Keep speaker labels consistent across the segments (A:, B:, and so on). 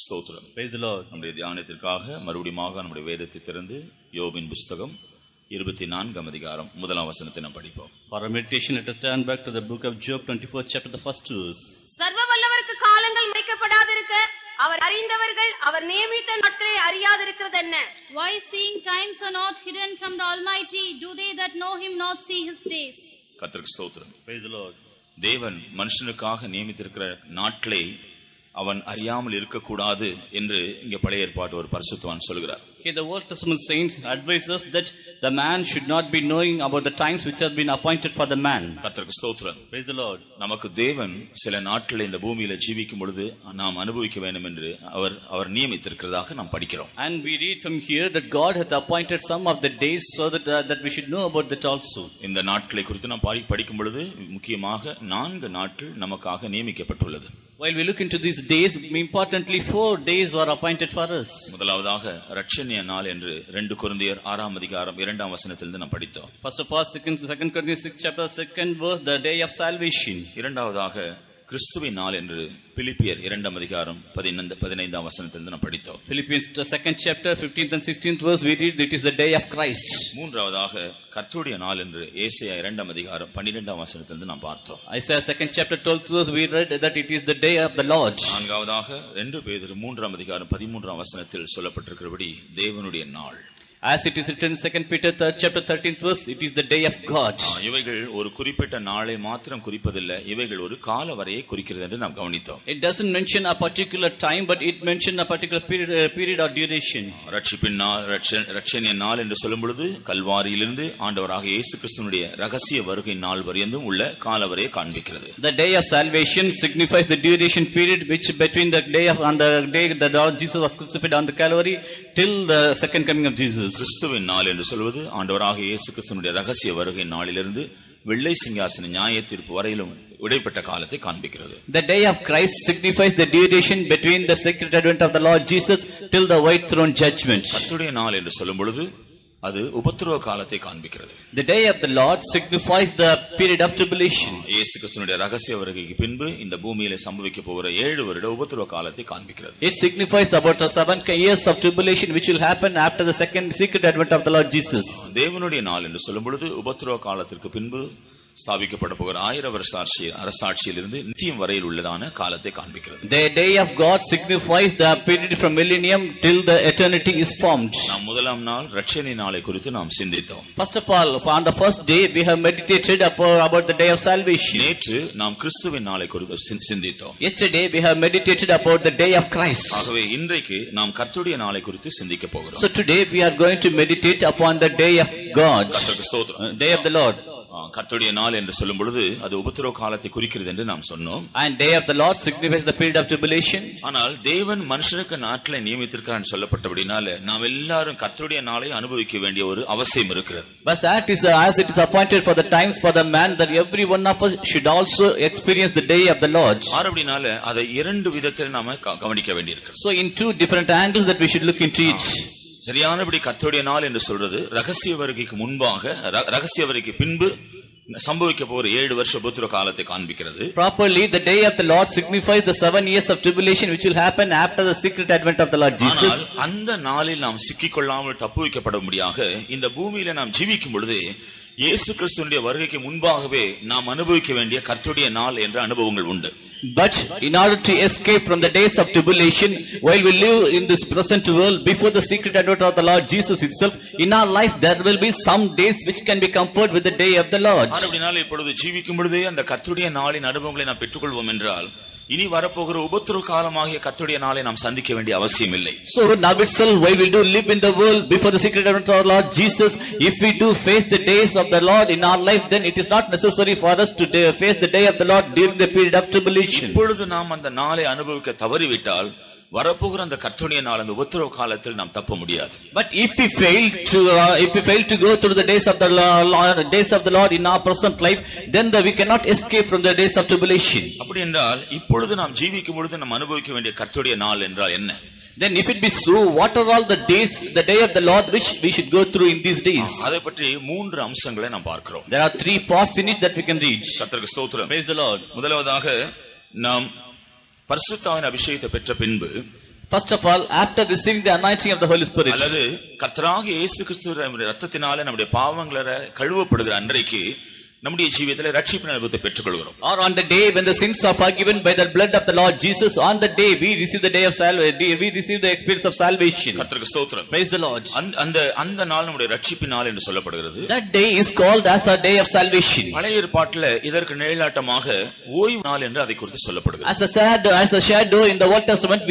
A: கர்த்தருக்கு ஸ்தோத்திரம்.
B: Praise the Lord.
A: நம்முடைய தியானத்திற்காக மறுபடியும் நம்முடைய வேதத்தை திறந்து யோபின் புத்தகம் 24 அதிகாரம் முதலாம் வசனத்தை நாம் படிப்போம்.
B: For our meditation, let us turn back to the book of Job, 24th chapter, the first verse.
C: சர்வ வல்லவருக்கு காலங்கள் மறைக்கப்படாதிருக்க அவர் அறிந்தவர்கள் அவர் நியமித்த நாட்களை அறியாதிருக்கிறது என்ன?
D: Why, seeing times are not hidden from the Almighty, do they that know him not see his days?
A: கர்த்தருக்கு ஸ்தோத்திரம்.
B: Praise the Lord.
A: தேவன் மனுஷனுக்காக நியமித்திருக்கிற நாட்களை அவன் அறியாமல் இருக்கக்கூடாது என்று இங்கே பழைய ஏற்பாட்டு ஒரு பரிசுத்தவான் சொல்கிறார்.
B: Here the Old Testament saints advise us that the man should not be knowing about the times which have been appointed for the man.
A: கர்த்தருக்கு ஸ்தோத்திரம்.
B: Praise the Lord.
A: நமக்கு தேவன் சில நாட்களை இந்த பூமியில ஜீவிக்கும் பொழுது நாம் அனுபவிக்க வேண்டும் என்று அவர் நியமித்திருக்கிறதாக நாம் படிக்கிறோம்.
B: And we read from here that God hath appointed some of the days so that we should know about that also.
A: இந்த நாட்களை குறித்து நாம் படிக்கும் பொழுது முக்கியமாக 4 நாட்கள் நமக்காக நியமிக்கப்பட்டுள்ளது.
B: While we look into these days, importantly 4 days are appointed for us.
A: முதலாவதாக இரட்சணிய நாள் என்று 2 கொரிந்தியர் 6 அதிகாரம் 2 வசனத்திலிருந்து நாம் படித்தோம்.
B: First of all, 2 Corinthians 6 chapter 2nd verse, the day of salvation.
A: இரண்டாவதாக கிறிஸ்துவின் நாள் என்று பிலிப்பியர் 2 அதிகாரம் 15 வசனத்திலிருந்து நாம் படித்தோம்.
B: Philippians 2nd chapter 15th and 16th verse, we read it is the day of Christ.
A: மூன்றாவதாக கர்த்தருடைய நாள் என்று ஏசாயா 2 அதிகாரம் 12 வசனத்திலிருந்து நாம் பார்த்தோம்.
B: Isaiah 2nd chapter 12th verse, we read that it is the day of the Lord.
A: நான்காவதாக 2 பேதுரு 3 அதிகாரம் 13 வசனத்தில் சொல்லப்பட்டிருக்கிறபடி தேவனுடைய நாள்.
B: As it is written in 2 Peter 3rd chapter 13th verse, it is the day of God.
A: இவைகள் ஒரு குறிப்பிட்ட நாளை மாத்திரம் குறிப்பதில்லை, இவைகள் ஒரு கால வரையை குறிக்கிறது என்று நாம் கவனித்தோம்.
B: It doesn't mention a particular time, but it mentions a particular period or duration.
A: ரட்சிப்பின் நாள், இரட்சணிய நாள் என்று சொல்லும் பொழுது கல்வாரியிலிருந்து ஆண்டவராக இயேசு கிறிஸ்துவினுடைய ரகசிய வருகை நாள் வரையும் உள்ள கால வரையை காண்பிக்கிறது.
B: The day of salvation signifies the duration period which between the day of and the day the Lord Jesus was crucified on the Calvary till the second coming of Jesus.
A: கிறிஸ்துவின் நாள் என்று சொல்வது ஆண்டவராக இயேசு கிறிஸ்துவினுடைய ரகசிய வருகை நாளிலிருந்து வெள்ளை சிங்காசன நியாய தீர்ப்பு வரையிலும் இடைப்பட்ட காலத்தை காண்பிக்கிறது.
B: The day of Christ signifies the duration between the secret advent of the Lord Jesus till the white throne judgment.
A: கர்த்தருடைய நாள் என்று சொல்லும் பொழுது அது உபத்திரவ காலத்தை காண்பிக்கிறது.
B: The day of the Lord signifies the period of tribulation.
A: இயேசு கிறிஸ்துவினுடைய ரகசிய வருகைக்கு பின்பு இந்த பூமியிலே சம்பவிக்க போகிற 7 வருட உபத்திரவ காலத்தை காண்பிக்கிறது.
B: It signifies about the 7 years of tribulation which will happen after the second secret advent of the Lord Jesus.
A: தேவனுடைய நாள் என்று சொல்லும் பொழுது உபத்திரவ காலத்திற்கு பின்பு ஸ்தாபிக்கப்பட போகிற 1000 வருஷ அரசாட்சியிலிருந்து நித்தியம் வரையில் உள்ளதான காலத்தை காண்பிக்கிறது.
B: The day of God signifies the period from millennium till the eternity is formed.
A: நாம் முதலாம் நாள் இரட்சணிய நாளை குறித்து நாம் சிந்தித்தோம்.
B: First of all, on the first day we have meditated about the day of salvation.
A: நேற்று நாம் கிறிஸ்துவின் நாளை குறித்து சிந்தித்தோம்.
B: Yesterday we have meditated about the day of Christ.
A: ஆகவே இன்றைக்கு நாம் கர்த்தருடைய நாளை குறித்து சிந்திக்க போகிறோம்.
B: So today we are going to meditate upon the day of God.
A: கர்த்தருக்கு ஸ்தோத்திரம்.
B: Day of the Lord.
A: கர்த்தருடைய நாள் என்று சொல்லும் பொழுது அது உபத்திரவ காலத்தை குறிக்கிறது என்று நாம் சொன்னோம்.
B: And day of the Lord signifies the period of tribulation.
A: ஆனால் தேவன் மனுஷனுக்கு நாட்களை நியமித்திருக்கிறார் சொல்லப்பட்டபடினால நாம் எல்லாரும் கர்த்தருடைய நாளை அனுபவிக்க வேண்டிய ஒரு அவசியம் இருக்கிறது.
B: But as it is appointed for the times for the man, that every one of us should also experience the day of the Lord.
A: அப்படினால அதை 2 விதத்தில் நாம கவனிக்க வேண்டியிருக்கிறது.
B: So in 2 different angles that we should look into it.
A: சரியானபடி கர்த்தருடைய நாள் என்று சொல்றது ரகசிய வருகைக்கு முன்பாக ரகசிய வருகைக்கு பின்பு சம்பவிக்க போகிற 7 வருஷ உபத்திரவ காலத்தை காண்பிக்கிறது.
B: Properly, the day of the Lord signifies the 7 years of tribulation which will happen after the secret advent of the Lord Jesus.
A: ஆனால் அந்த நாளில் நாம் சிக்கிக்கொள்ளாமல் தப்புவிக்கப்படும்படியாக இந்த பூமியில நாம் ஜீவிக்கும் பொழுது இயேசு கிறிஸ்துவினுடைய வருகைக்கு முன்பாகவே நாம் அனுபவிக்க வேண்டிய கர்த்தருடைய நாள் என்ற அனுபவங்கள் உண்டு.
B: But in order to escape from the days of tribulation, while we live in this present world before the secret advent of the Lord Jesus itself, in our life there will be some days which can be compared with the day of the Lord.
A: அப்படினால இப்பொழுது ஜீவிக்கும் பொழுதே அந்த கர்த்தருடைய நாளின் அனுபவங்களை நாம் பெற்றுக்கொள்வோம் என்றால் இனி வரப்போகிற உபத்திரவ காலமாகிய கர்த்தருடைய நாளை நாம் சந்திக்க வேண்டிய அவசியம் இல்லை.
B: So now itself, while we do live in the world before the secret advent of our Lord Jesus, if we do face the days of the Lord in our life, then it is not necessary for us to face the day of the Lord during the period of tribulation.
A: இப்பொழுது நாம் அந்த நாளை அனுபவிக்க தவறிவிட்டால் வரப்போகிற அந்த கர்த்தருடைய நாள் அந்த உபத்திரவ காலத்தில் நாம் தப்ப முடியாது.
B: But if we fail to go through the days of the Lord in our present life, then we cannot escape from the days of tribulation.
A: அப்படி என்றால் இப்பொழுது நாம் ஜீவிக்கும் பொழுது நாம் அனுபவிக்க வேண்டிய கர்த்தருடைய நாள் என்றால் என்ன?
B: Then if it be so, what are all the days, the day of the Lord which we should go through in these days?
A: அதை பற்றி 3 அம்சங்களை நாம் பார்க்கிறோம்.
B: There are 3 parts in it that we can read.
A: கர்த்தருக்கு ஸ்தோத்திரம்.
B: Praise the Lord.
A: முதலாவதாக நாம் பரிசுத்த ஆவியின் அபிஷேகத்தை பெற்ற பின்பு
B: First of all, after receiving the anointing of the Holy Spirit,
A: அல்லது கர்த்தராகிய இயேசு கிறிஸ்துவின் இரத்தத்தினாலே நம்முடைய பாவங்களை கழுவப்படுகிற அன்றைக்கு நம்முடைய ஜீவியத்திலே ரட்சிப்பின் அனுபவத்தை பெற்றுக்கொள்கிறோம்.
B: or on the day when the sins are forgiven by the blood of the Lord Jesus, on the day we receive the day of salvation, we receive the experience of salvation.
A: கர்த்தருக்கு ஸ்தோத்திரம்.
B: Praise the Lord.
A: அந்த நாள் நம்முடைய ரட்சிப்பின் நாள் என்று சொல்லப்படுகிறது.
B: That day is called as a day of salvation.
A: பழைய ஏற்பாட்டிலே இதற்கு நிழலாட்டமாக ஓய்வு நாள் என்று அதை குறித்து சொல்லப்படுகிறது.
B: As a shadow in the Old Testament,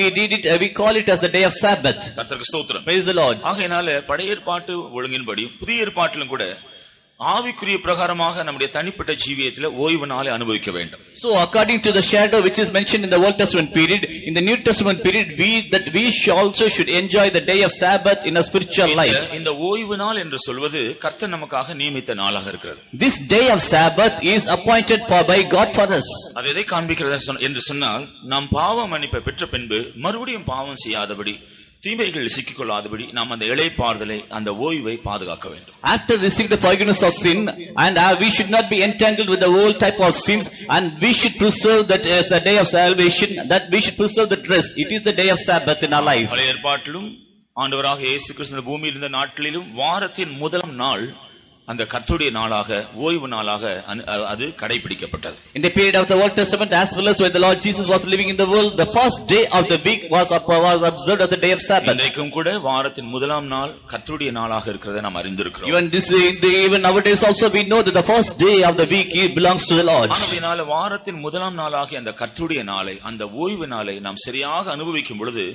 B: we call it as the day of Sabbath.
A: கர்த்தருக்கு ஸ்தோத்திரம்.
B: Praise the Lord.
A: ஆகையினால பழைய ஏற்பாட்டு ஒழுங்கின்படி புதிய ஏற்பாட்டிலும் கூட ஆவிக்குரிய பிரகாரமாக நம்முடைய தனிப்பட்ட ஜீவியத்திலே ஓய்வு நாளை அனுபவிக்க வேண்டும்.
B: So according to the shadow which is mentioned in the Old Testament period, in the New Testament period, we also should enjoy the day of Sabbath in a spiritual life.
A: இந்த ஓய்வு நாள் என்று சொல்வது கர்த்தர் நமக்காக நியமித்த நாளாக இருக்கிறது.
B: This day of Sabbath is appointed by God for us.
A: அது எதை காண்பிக்கிறது என்று சொன்னால், நாம் பாவ மன்னிப்பை பெற்ற பின்பு மறுபடியும் பாவம் செய்யாதபடி, தீமைகள் சிக்கிக்கொள்ளாதபடி நாம் அந்த இளைப்பாறுதலை, அந்த ஓய்வை பாதுகாக்க வேண்டும்.
B: After receiving the forgiveness of sin, and we should not be entangled with the whole type of sins, and we should preserve that as a day of salvation, that we should preserve the rest. It is the day of Sabbath in our life.
A: பழைய ஏற்பாட்டிலும் ஆண்டவராக இயேசு கிறிஸ்து பூமியில் இருந்த நாட்களிலும் வாரத்தின் முதலாம் நாள் அந்த கர்த்தருடைய நாளாக, ஓய்வு நாளாக அது கடைபிடிக்கப்பட்டது.
B: In the period of the Old Testament as well as when the Lord Jesus was living in the world, the first day of the week was observed as the day of Sabbath.
A: இன்றைக்கும் கூட வாரத்தின் முதலாம் நாள் கர்த்தருடைய நாளாக இருக்கிறதை நாம் அறிந்திருக்கிறோம்.
B: Even nowadays also we know that the first day of the week belongs to the Lord.
A: ஆனதினால வாரத்தின் முதலாம் நாளாகிய அந்த கர்த்தருடைய நாளை, அந்த ஓய்வு நாளை நாம் சரியாக அனுபவிக்கும் பொழுது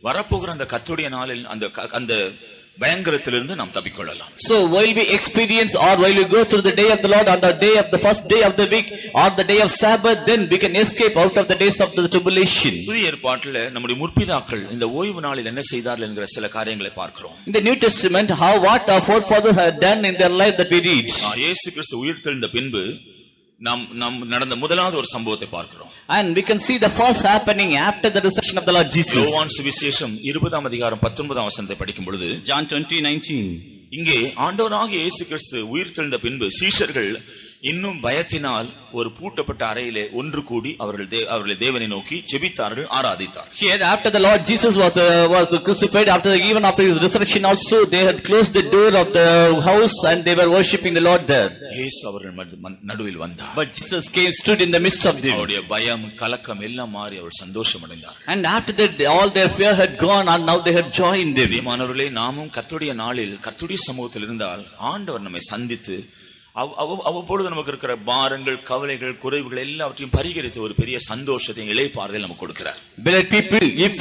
A: வரப்போகிற அந்த கர்த்தருடைய நாளில் அந்த பயங்கரத்திலிருந்து நாம் தப்பிக்கொள்ளலாம்.
B: So while we experience or while we go through the day of the Lord on the day of the first day of the week or the day of Sabbath, then we can escape out of the days of the tribulation.
A: புதிய ஏற்பாட்டிலே நம்முடைய முற்பிதாக்கள் இந்த ஓய்வு நாளில் என்ன செய்தார்கள் என்கிற சில காரியங்களை பார்க்கிறோம்.
B: In the New Testament, what our forefathers had done in their life that we read.
A: இயேசு கிறிஸ்து உயிர்த்தெழுந்த பின்பு நாம் நடந்த முதலாவது ஒரு சம்பவத்தை பார்க்கிறோம்.
B: And we can see the first happening after the resurrection of the Lord Jesus.
A: யோவான் சுவிசேஷம் 20ஆம் அதிகாரம் 19ஆம் வசனத்தை படிக்கும் பொழுது,
B: John 20:19,
A: இங்கே ஆண்டவராகிய இயேசு கிறிஸ்து உயிர்த்தெழுந்த பின்பு சீஷர்கள் இன்னும் பயத்தினால் ஒரு பூட்டப்பட்ட அறையிலே ஒன்று கூடி அவர்கள் தேவனை நோக்கி ஜெபித்தார்கள், ஆராதித்தார்கள்.
B: Here after the Lord Jesus was crucified, even after his resurrection also, they had closed the door of the house and they were worshipping the Lord there.
A: இயேசு அவர்கள் நடுவில் வந்தார்.
B: But Jesus came, stood in the midst of them.
A: அவருடைய பயம், கலக்கம் எல்லாம் மாறி அவர் சந்தோஷம் அடைந்தார்.
B: And after that all their fear had gone and now they had joined him.
A: பிரியமானவர்களே, நாமும் கர்த்தருடைய நாளில் கர்த்தருடைய சமூகத்தில் இருந்தால் ஆண்டவர் நம்மை சந்தித்து அவ்வப்பொழுது நமக்கு இருக்கிற பாரங்கள், கவலைகள், குறைவுகள் எல்லாவற்றையும் பரிகரித்து ஒரு பெரிய சந்தோஷத்தையும் இளைப்பாறுதலை நமக்கு கொடுக்கிறார்.
B: Beloved people, if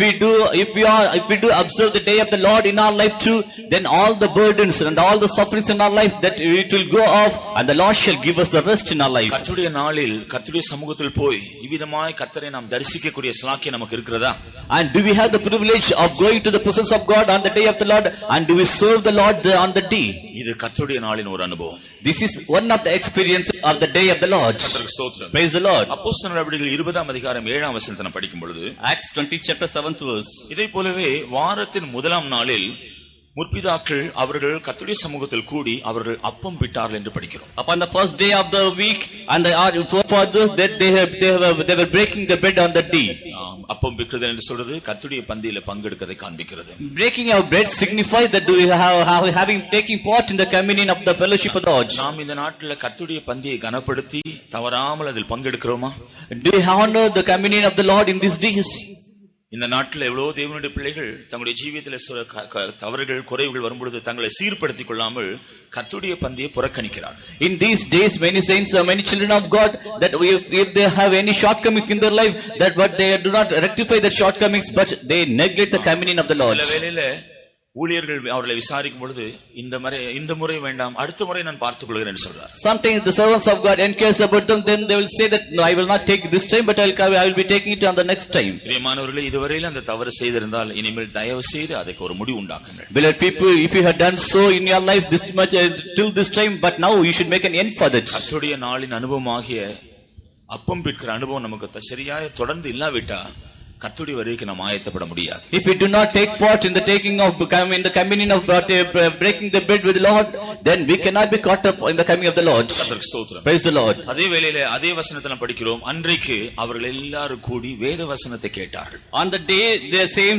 B: we do observe the day of the Lord in our life too, then all the burdens and all the sufferings in our life, that it will go off and the Lord shall give us the rest in our life.
A: கர்த்தருடைய நாளில் கர்த்தருடைய சமூகத்தில் போய் இவ்விதமாய் கர்த்தரை நாம் தரிசிக்கக்கூடிய ஸ்லாக்கியம் நமக்கு இருக்கிறதா?
B: And do we have the privilege of going to the presence of God on the day of the Lord, and do we serve the Lord on the day?
A: இது கர்த்தருடைய நாளின் ஒரு அனுபவம்.
B: This is one of the experiences of the day of the Lord. Praise the Lord.
A: அப்போஸ்தலர் நடவடிக்கைகள் 20ஆம் அதிகாரம் 7ஆம் வசனத்தை நாம் படிக்கும் பொழுது,
B: Acts 20 chapter 7th verse.
A: இதை போலவே வாரத்தின் முதலாம் நாளில் முற்பிதாக்கள் அவர்கள் கர்த்தருடைய சமூகத்தில் கூடி அவர்கள் அப்பம் பிட்டார்கள் என்று படிக்கிறோம்.
B: Upon the first day of the week, and the forefathers that they were breaking the bread on that day.
A: அப்பம் பிக்கிறது என்று சொல்றது கர்த்தருடைய பந்தியில பங்கெடுக்கதை காண்பிக்கிறது.
B: Breaking of bread signifies that we have having taking part in the communion of the fellowship of the Lord.
A: நாம் இந்த நாட்டில் கர்த்தருடைய பந்தியை கனப்படுத்தி தவறாமல் அதில் பங்கெடுக்கிறோமா?
B: Do we honor the communion of the Lord in these days?
A: இந்த நாட்டில் எவ்வளவு தேவனுடைய பிள்ளைகள் தங்களுடைய ஜீவியத்தில் தவறுகள், குறைவுகள் வரும்பொழுது தங்களை சீர்படுத்திக் கொள்ளாமல் கர்த்தருடைய பந்தியை புறக்கணிக்கிறார்.
B: In these days, many saints, many children of God, that if they have any shortcomings in their life, but they do not rectify their shortcomings, but they neglect the communion of the Lord.
A: சில வேளையில ஊழியர்கள் அவர்களை விசாரிக்கும் பொழுது இந்த முறை வேண்டாம், அடுத்த முறை நான் பார்த்துக் கொள்கிறேன் என்று சொல்றார்.
B: Sometimes the servants of God inquires about them, then they will say that no, I will not take this time, but I will be taking it on the next time.
A: பிரியமானவர்களே, இதுவரையில் அந்த தவறு செய்திருந்தால் இனிமேல் தயவு செய்து அதற்கு ஒரு முடிவு உண்டாக்குங்கள்.
B: Beloved people, if you have done so in your life this much till this time, but now you should make an end for that.
A: கர்த்தருடைய நாளின் அனுபவமாகிய அப்பம் பிற்கிற அனுபவம் நமக்கு சரியாக தொடர்ந்து இல்லாவிட்டா கர்த்தருடைய வருகைக்கு நாம் ஆயத்தப்பட முடியாது.
B: If we do not take part in the communion of breaking the bread with the Lord, then we cannot be caught up in the coming of the Lord.
A: கர்த்தருக்கு ஸ்தோத்திரம்.
B: Praise the Lord.
A: அதே வேளையிலே அதே வசனத்தை நாம் படிக்கிறோம். அன்றைக்கு அவர்கள் எல்லாரும் கூடி வேத வசனத்தை கேட்டார்கள்.
B: On the day,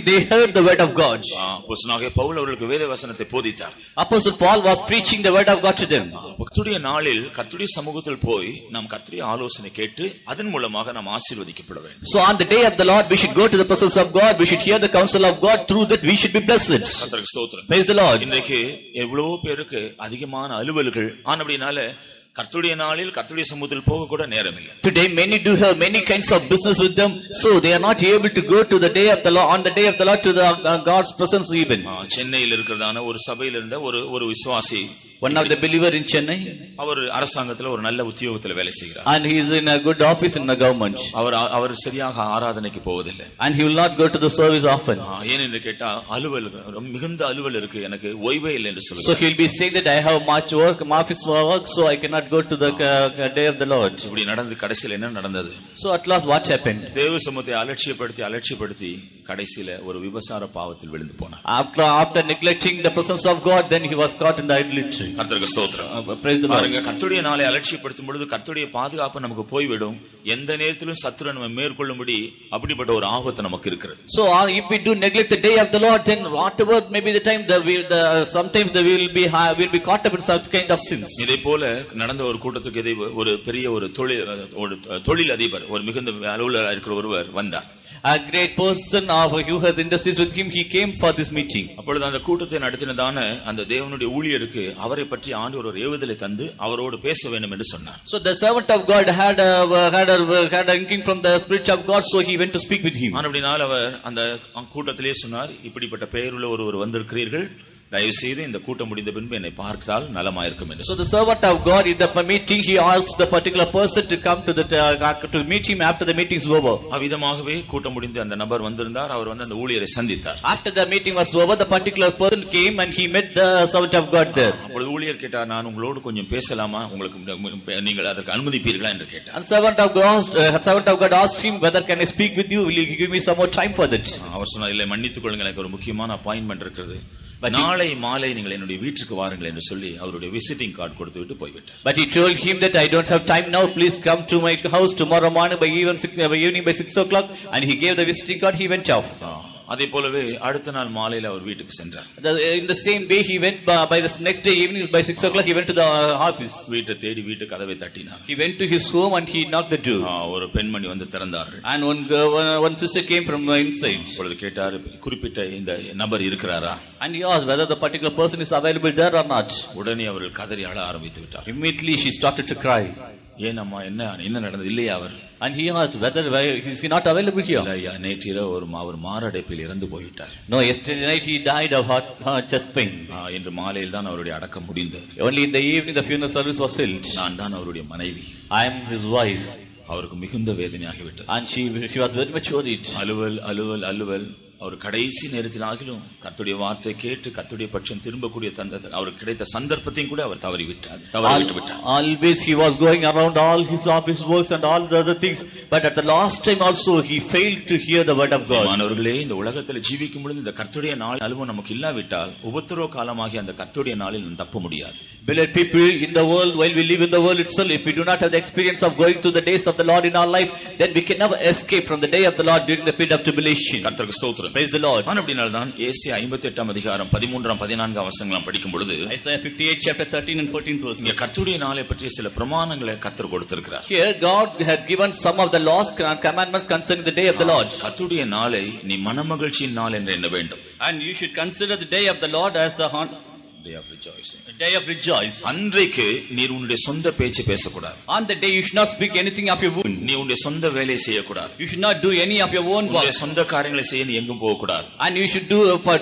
B: they heard the word of God.
A: அப்போஸ்தலனாகிய பவுல் அவர்களுக்கு வேத வசனத்தை போதித்தார்.
B: Apostle Paul was preaching the word of God to them.
A: கர்த்தருடைய நாளில் கர்த்தருடைய சமூகத்தில் போய் நாம் கர்த்தருடைய ஆலோசனை கேட்டு அதன் மூலமாக நாம் ஆசீர்வதிக்கப்பட வேண்டும்.
B: So on the day of the Lord, we should go to the presence of God. We should hear the counsel of God. Through that, we should be blessed.
A: கர்த்தருக்கு ஸ்தோத்திரம்.
B: Praise the Lord.
A: இன்றைக்கு எவ்வளவோ பேருக்கு அதிகமான அலுவல்கள் ஆனபடினால கர்த்தருடைய நாளில் கர்த்தருடைய சமூகத்தில் போக கூட நேரம் இல்லை.
B: Today many do have many kinds of business with them, so they are not able to go to the day of the Lord, on the day of the Lord, to the God's presence even.
A: சென்னையில் இருக்கிறதான ஒரு சபையில் இருந்த ஒரு விசுவாசி,
B: one of the believer in Chennai,
A: அவர் அரசாங்கத்தில் ஒரு நல்ல உத்தியோகத்தில் வேலை செய்கிறார்.
B: and he is in a good office in the government.
A: அவர் சரியாக ஆராதனைக்கு போவதில்லை.
B: And he will not go to the service often.
A: ஏன் என்று கேட்டா அலுவல் மிகுந்த அலுவல் இருக்கு, எனக்கு ஓய்வே இல்லை என்று சொல்லுவார்.
B: So he will be saying that I have much work, office work, so I cannot go to the day of the Lord.
A: இப்படி நடந்து கடைசியில் என்ன நடந்தது?
B: So at last what happened?
A: தேவ சமூகத்தை அலட்சியப்படுத்தி கடைசியில ஒரு விபசார பாவத்தில் விழுந்து போனார்.
B: After neglecting the presence of God, then he was caught in the idolatry.
A: கர்த்தருக்கு ஸ்தோத்திரம்.
B: Praise the Lord.
A: பாருங்க, கர்த்தருடைய நாளை அலட்சியப்படுத்தும் பொழுது கர்த்தருடைய பாதுகாப்பு நமக்கு போய்விடும். எந்த நேரத்திலும் சத்துரு நம்ம மேற்கொள்ளும்படி அப்படிப்பட்ட ஒரு ஆபத்து நமக்கு இருக்கிறது.
B: So if we do neglect the day of the Lord, then whatever maybe the time sometimes we will be caught up in such kind of sins.
A: இதே போல நடந்த ஒரு கூட்டத்துக்கு ஒரு பெரிய ஒரு தொழில் அதிபர், ஒரு மிகுந்த அலுவலராக இருக்கிற ஒருவர் வந்தார்.
B: A great person who has industries with him, he came for this meeting.
A: அப்பொழுது அந்த கூட்டத்தை நடத்தினதான அந்த தேவனுடைய ஊழியருக்கு அவரை பற்றி ஆண்டவர் ஒரு ஏவுதலை தந்து அவரோடு பேச வேண்டும் என்று சொன்னார்.
B: So the servant of God had a inkling from the Spirit of God, so he went to speak with him.
A: அப்படினால் அவர் அந்த கூட்டத்திலே சொன்னார், இப்படிப்பட்ட பெயருள்ள ஒருவர் வந்திருக்கிறீர்கள், தயவு செய்து இந்த கூட்டம் முடிந்த பின்பு என்னை பார்த்தால் நலமாயிருக்கும் என்று.
B: So the servant of God in the meeting, he asked the particular person to come to meet him after the meeting is over.
A: அவ்விதமாகவே கூட்டம் முடிந்து அந்த நபர் வந்திருந்தார். அவர் வந்து அந்த ஊழியரை சந்தித்தார்.
B: After the meeting was over, the particular person came and he met the servant of God there.
A: அப்பொழுது ஊழியர் கேட்டார், நான் உங்களோடு கொஞ்சம் பேசலாமா, உங்களுக்கு நீங்கள் அதற்கு அனுமதிப்பீர்களா என்று கேட்டார்.
B: And servant of God asked him, whether can I speak with you, will you give me some more time for that?
A: அவர் சொன்னார், இல்லை மன்னித்துக் கொள்ளுங்கள், எனக்கு ஒரு முக்கியமான அப்பாயின்மெண்ட் இருக்கிறது, நாளை மாலை நீங்கள் என்னுடைய வீட்டுக்கு வாருங்கள் என்று சொல்லி அவருடைய விசிட்டிங் கார்டு கொடுத்து விட்டு போய்விட்டார்.
B: But he told him that I don't have time now, please come to my house tomorrow morning by evening by 6 o'clock, and he gave the visiting card, he went off.
A: அதே போலவே அடுத்த நாள் மாலையில் அவர் வீட்டுக்கு சென்றார்.
B: In the same way he went by the next day evening by 6 o'clock, he went to the office.
A: வீட்டை தேடி வீட்டு கதவை தட்டினார்.
B: He went to his home and he knocked the door.
A: ஒரு பெண்மணி வந்து திறந்தார்கள்.
B: And one sister came from inside.
A: அப்பொழுது கேட்டார், குறிப்பிட்ட இந்த நபர் இருக்கிறாரா?
B: And he asked whether the particular person is available there or not.
A: உடனே அவர்கள் கதறி அழ ஆரம்பித்து விட்டார்.
B: Immediately she started to cry.
A: ஏனம்மா, என்ன நடந்தது? இல்லையா அவர்?
B: And he asked whether is he not available here?
A: இல்லையா, நேற்றிரவு ஒரு மாரடைப்பில் இறந்து போய்விட்டார்.
B: No, yesterday night he died of chest pain.
A: இன்று மாலையில் தான் அவருடைய அடக்கம் முடிந்தது.
B: Only in the evening the funeral service was held.
A: நான் தான் அவருடைய மனைவி.
B: I am his wife.
A: அவருக்கு மிகுந்த வேதனையாகிவிட்டது.
B: And she was very much worried.
A: அலுவல் அவர் கடைசி நேரத்தில் ஆகிலும் கர்த்தருடைய வார்த்தை கேட்டு கர்த்தருடைய பட்சம் திரும்பக்கூடிய அவருக்கு கிடைத்த சந்தர்ப்பத்தையும் கூட அவர் தவறிவிட்டு விட்டார்.
B: Always he was going around all his office works and all the other things, but at the last time also he failed to hear the word of God.
A: மானவர்களே, இந்த உலகத்தில் ஜீவிக்கும் பொழுது இந்த கர்த்தருடைய நாள் அலுவலம் நமக்கு இல்லாவிட்டால் உபத்திரவ காலமாகிய அந்த கர்த்தருடைய நாளில் நாம் தப்ப முடியாது.
B: Beloved people, in the world, while we live in the world itself, if we do not have the experience of going through the days of the Lord in our life, then we can never escape from the day of the Lord during the period of tribulation.
A: கர்த்தருக்கு ஸ்தோத்திரம்.
B: Praise the Lord.
A: அப்படினால்தான் ஏசாயா 58 அதிகாரம் 13-14 வசனங்களை படிக்கும் பொழுது
B: Isaiah 58 chapter 13 and 14 verses.
A: இங்க கர்த்தருடைய நாளை பற்றி சில பிரமாணங்களை கர்த்தர் கொடுத்திருக்கிறார்.
B: Here God had given some of the laws and commandments concerning the day of the Lord.
A: கர்த்தருடைய நாளை நீ மனமகிழ்ச்சியின் நாள் என்று எண்ண வேண்டும்.
B: And you should consider the day of the Lord as the
A: day of rejoicing.
B: A day of rejoice.
A: அன்றைக்கு நீ உன்னுடைய சொந்த பேச்சு பேசக்கூடாது.
B: On the day you should not speak anything of your own.
A: நீ உன்னுடைய சொந்த வேலையை செய்யக்கூடாது.
B: You should not do any of your own work.
A: உன்னுடைய சொந்த காரியங்களை செய்ய நீ எங்கும் போக கூடாது.
B: And you should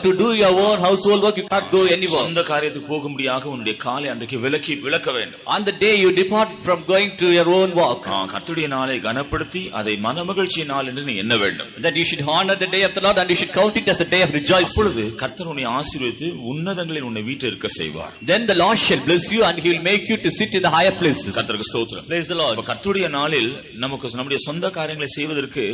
B: to do your own household work, you cannot go anywhere.
A: சொந்த காரியத்துக்கு போகும்படியாக உன்னுடைய காலை அன்றைக்கு விலக்க வேண்டும்.
B: On the day you depart from going to your own work.
A: கர்த்தருடைய நாளை கனப்படுத்தி அதை மனமகிழ்ச்சியின் நாள் என்று நீ எண்ண வேண்டும்.
B: That you should honor the day of the Lord and you should count it as a day of rejoicing.
A: அப்பொழுது கர்த்தர் உன்னை ஆசீர்வதித்து உன்னதங்களில் உன்னை வீட்டிற்கு இருக்க செய்வார்.
B: Then the Lord shall bless you and he will make you to sit in the higher places.
A: கர்த்தருக்கு ஸ்தோத்திரம்.
B: Praise the Lord.
A: கர்த்தருடைய நாளில் நமக்கு நம்முடைய சொந்த காரியங்களை செய்வதற்கு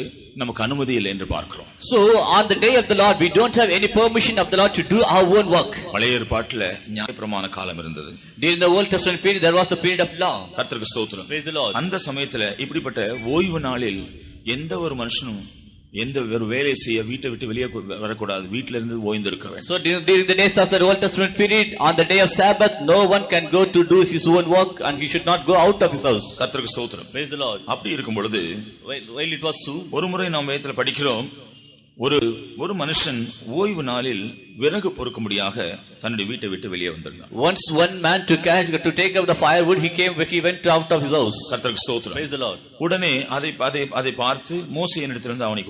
A: நமக்கு அனுமதி இல்லை என்று பார்க்கிறோம்.
B: So on the day of the Lord we don't have any permission of the Lord to do our own work.
A: பழைய ஏற்பாட்டில் நியாயப்பிரமாண காலம் இருந்தது.
B: During the Old Testament period there was the period of law.
A: கர்த்தருக்கு ஸ்தோத்திரம்.
B: Praise the Lord.
A: அந்த சமயத்துல இப்படிப்பட்ட ஓய்வு நாளில் எந்த ஒரு மனுஷனும் எந்த ஒரு வேலை செய்ய வீட்டை விட்டு வெளியே வரக்கூடாது, வீட்டில இருந்து ஓய்ந்திருக்க வேண்டும்.
B: So during the days of the Old Testament period, on the day of Sabbath, no one can go to do his own work and he should not go out of his house.
A: கர்த்தருக்கு ஸ்தோத்திரம்.
B: Praise the Lord.
A: அப்படி இருக்கும் பொழுது
B: While it was so,
A: ஒரு முறை நாம் வேதத்தில் படிக்கிறோம், ஒரு மனுஷன் ஓய்வு நாளில் விறகு பொறுக்கும்படியாக தன்னுடைய வீட்டை விட்டு வெளியே வந்திருந்தான்.
B: Once one man to take up the firewood, he went out of his house.
A: கர்த்தருக்கு ஸ்தோத்திரம்.
B: Praise the Lord.
A: உடனே அதை பார்த்து மோசேயினிடத்திலிருந்து அவனை